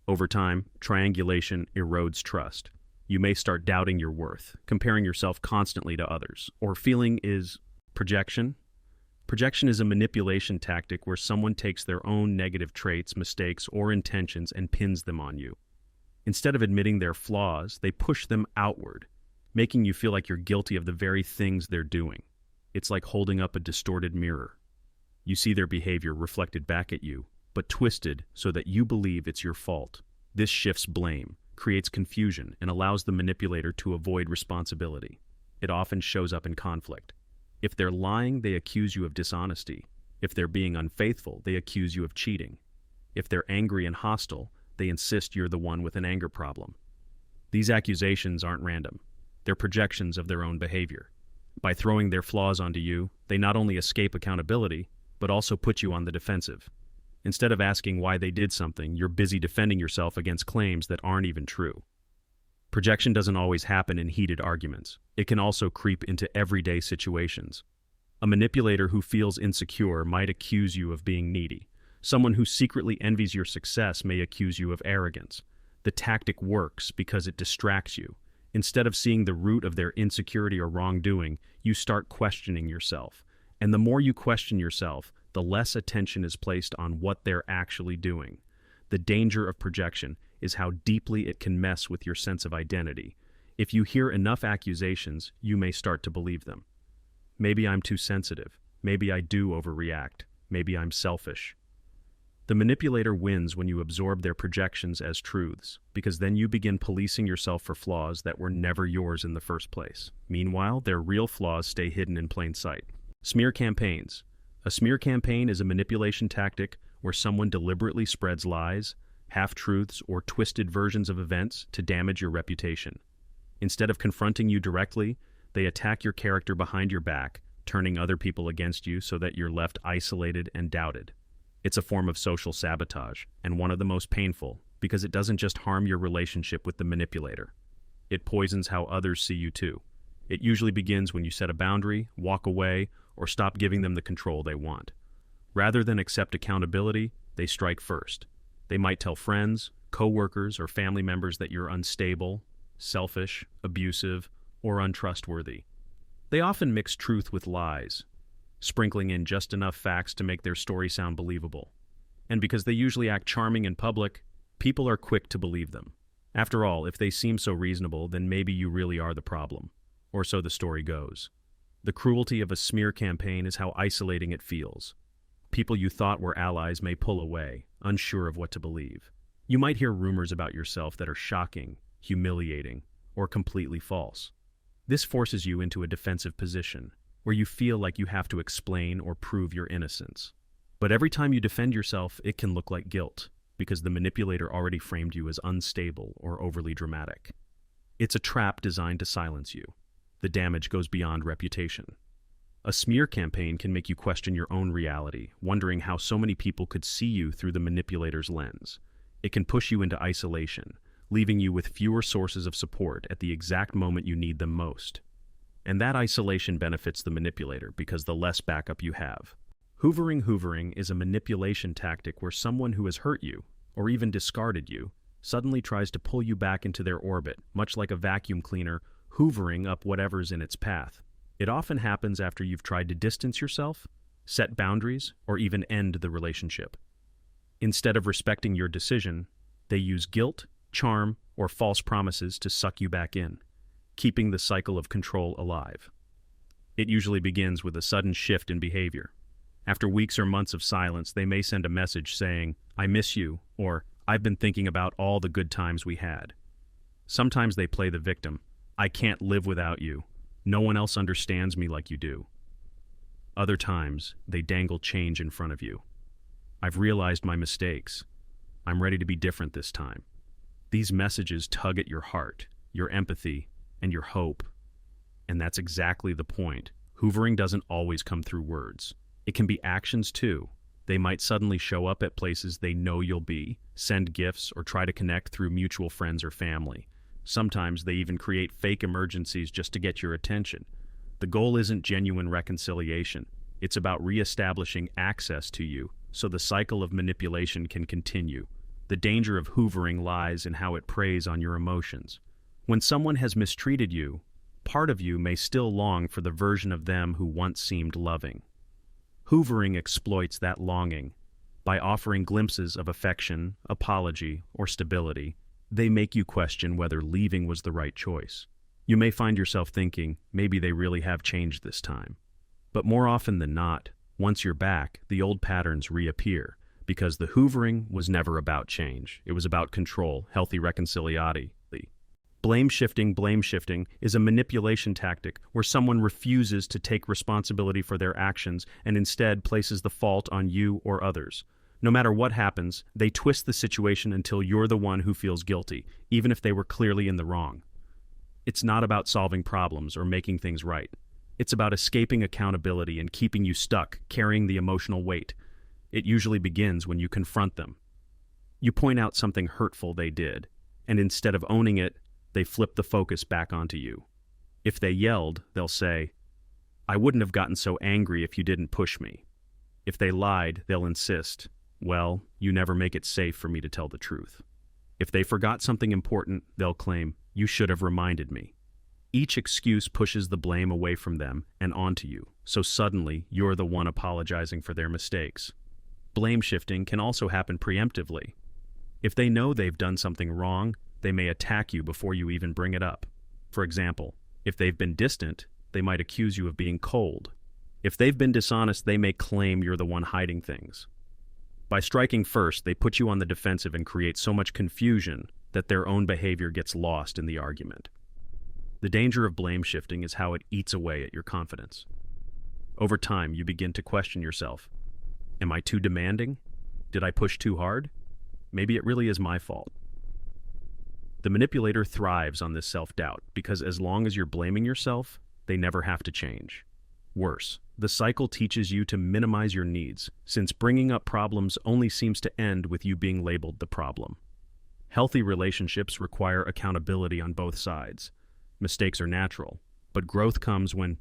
Over time, triangulation erodes trust. You may start doubting your worth, comparing yourself constantly to others, or feeling is projection. Projection is a manipulation tactic where someone takes their own negative traits, mistakes, or intentions and pins them on you. Instead of admitting their flaws, they push them outward, making you feel like you're guilty of the very things they're doing. It's like holding up a distorted mirror. You see their behavior reflected back at you, but twisted so that you believe it's your fault. This shifts blame, creates confusion, and allows the manipulator to avoid responsibility. It often shows up in conflict. If they're lying, they accuse you of dishonesty. If they're being unfaithful, they accuse you of cheating. If they're angry and hostile, they insist you're the one with an anger problem. These accusations aren't random. They're projections of their own behavior. By throwing their flaws onto you, they not only escape accountability, but also put you on the defensive. Instead of asking why they did something, you're busy defending yourself against claims that aren't even true. Projection doesn't always happen in heated arguments. It can also creep into everyday situations. A manipulator who feels insecure might accuse you of being needy. Someone who secretly envies your success may accuse you of arrogance. The tactic works because it distracts you. Instead of seeing the root of their insecurity or wrongdoing, you start questioning yourself. And the more you question yourself, the less attention is placed on what they're actually doing. The danger of projection is how deeply it can mess with your sense of identity. If you hear enough accusations, you may start to believe them. Maybe I'm too sensitive. Maybe I do overreact. Maybe I'm selfish. The manipulator wins when you absorb their projections as truths, because then you begin policing yourself for flaws that were never yours in the first place. Meanwhile, their real flaws stay hidden in plain sight. Smear campaigns. A smear campaign is a manipulation tactic where someone deliberately spreads lies, half-truths, or twisted versions of events to damage your reputation. Instead of confronting you directly, they attack your character behind your back, turning other people against you so that you're left isolated and doubted. It's a form of social sabotage, and one of the most painful, because it doesn't just harm your relationship with the manipulator. It poisons how others see you too. It usually begins when you set a boundary, walk away, or stop giving them the control they want. Rather than accept accountability, they strike first. They might tell friends, co-workers, or family members that you're unstable, selfish, abusive, or untrustworthy. They often mix truth with lies, sprinkling in just enough facts to make their story sound believable. And because they usually act charming in public, people are quick to believe them. After all, if they seem so reasonable, then maybe you really are the problem. Or so the story goes. The cruelty of a smear campaign is how isolating it feels. People you thought were allies may pull away, unsure of what to believe. You might hear rumors about yourself that are shocking, humiliating, or completely false. This forces you into a defensive position, where you feel like you have to explain or prove your innocence. But every time you defend yourself, it can look like guilt, because the manipulator already framed you as unstable or overly dramatic. It's a trap designed to silence you. The damage goes beyond reputation. A smear campaign can make you question your own reality, wondering how so many people could see you through the manipulator's lens. It can push you into isolation, leaving you with fewer sources of support at the exact moment you need them most. And that isolation benefits the manipulator because the less backup you have. Hoovering is a manipulation tactic where someone who has hurt you, or even discarded you, suddenly tries to pull you back into their orbit, much like a vacuum cleaner hoovering up whatever's in its path. It often happens after you've tried to distance yourself, set boundaries, or even end the relationship. Instead of respecting your decision, they use guilt, charm, or false promises to suck you back in, keeping the cycle of control alive. It usually begins with a sudden shift in behavior. After weeks or months of silence, they may send a message saying, "I miss you," or "I've been thinking about all the good times we had." Sometimes they play the victim. "I can't live without you. No one else understands me like you do." Other times, they dangle change in front of you. "I've realized my mistakes. I'm ready to be different this time." These messages tug at your heart, your empathy, and your hope. And that's exactly the point. Hoovering doesn't always come through words. It can be actions too. They might suddenly show up at places they know you'll be, send gifts, or try to connect through mutual friends or family. Sometimes they even create fake emergencies just to get your attention. The goal isn't genuine reconciliation. It's about reestablishing access to you so the cycle of manipulation can continue. The danger of hoovering lies in how it preys on your emotions. When someone has mistreated you, part of you may still long for the version of them who once seemed loving. Hoovering exploits that longing. By offering glimpses of affection, apology, or stability, they make you question whether leaving was the right choice. You may find yourself thinking, maybe they really have changed this time. But more often than not, once you're back, the old patterns reappear, because the hoovering was never about change. It was about control, healthy reconciliati. Blame shifting is a manipulation tactic where someone refuses to take responsibility for their actions and instead places the fault on you or others. No matter what happens, they twist the situation until you're the one who feels guilty, even if they were clearly in the wrong. It's not about solving problems or making things right. It's about escaping accountability and keeping you stuck, carrying the emotional weight. It usually begins when you confront them. You point out something hurtful they did, and instead of owning it, they flip the focus back onto you. If they yelled, they'll say, "I wouldn't have gotten so angry if you didn't push me." If they lied, they'll insist, "Well, you never make it safe for me to tell the truth." If they forgot something important, they'll claim, "You should have reminded me." Each excuse pushes the blame away from them and onto you, so suddenly you're the one apologizing for their mistakes. Blame shifting can also happen preemptively. If they know they've done something wrong, they may attack you before you even bring it up. For example, if they've been distant, they might accuse you of being cold. If they've been dishonest, they may claim you're the one hiding things. By striking first, they put you on the defensive and create so much confusion that their own behavior gets lost in the argument. The danger of blame shifting is how it eats away at your confidence. Over time, you begin to question yourself. Am I too demanding? Did I push too hard? Maybe it really is my fault. The manipulator thrives on this self-doubt because as long as you're blaming yourself, they never have to change. Worse, the cycle teaches you to minimize your needs, since bringing up problems only seems to end with you being labeled the problem. Healthy relationships require accountability on both sides. Mistakes are natural, but growth comes when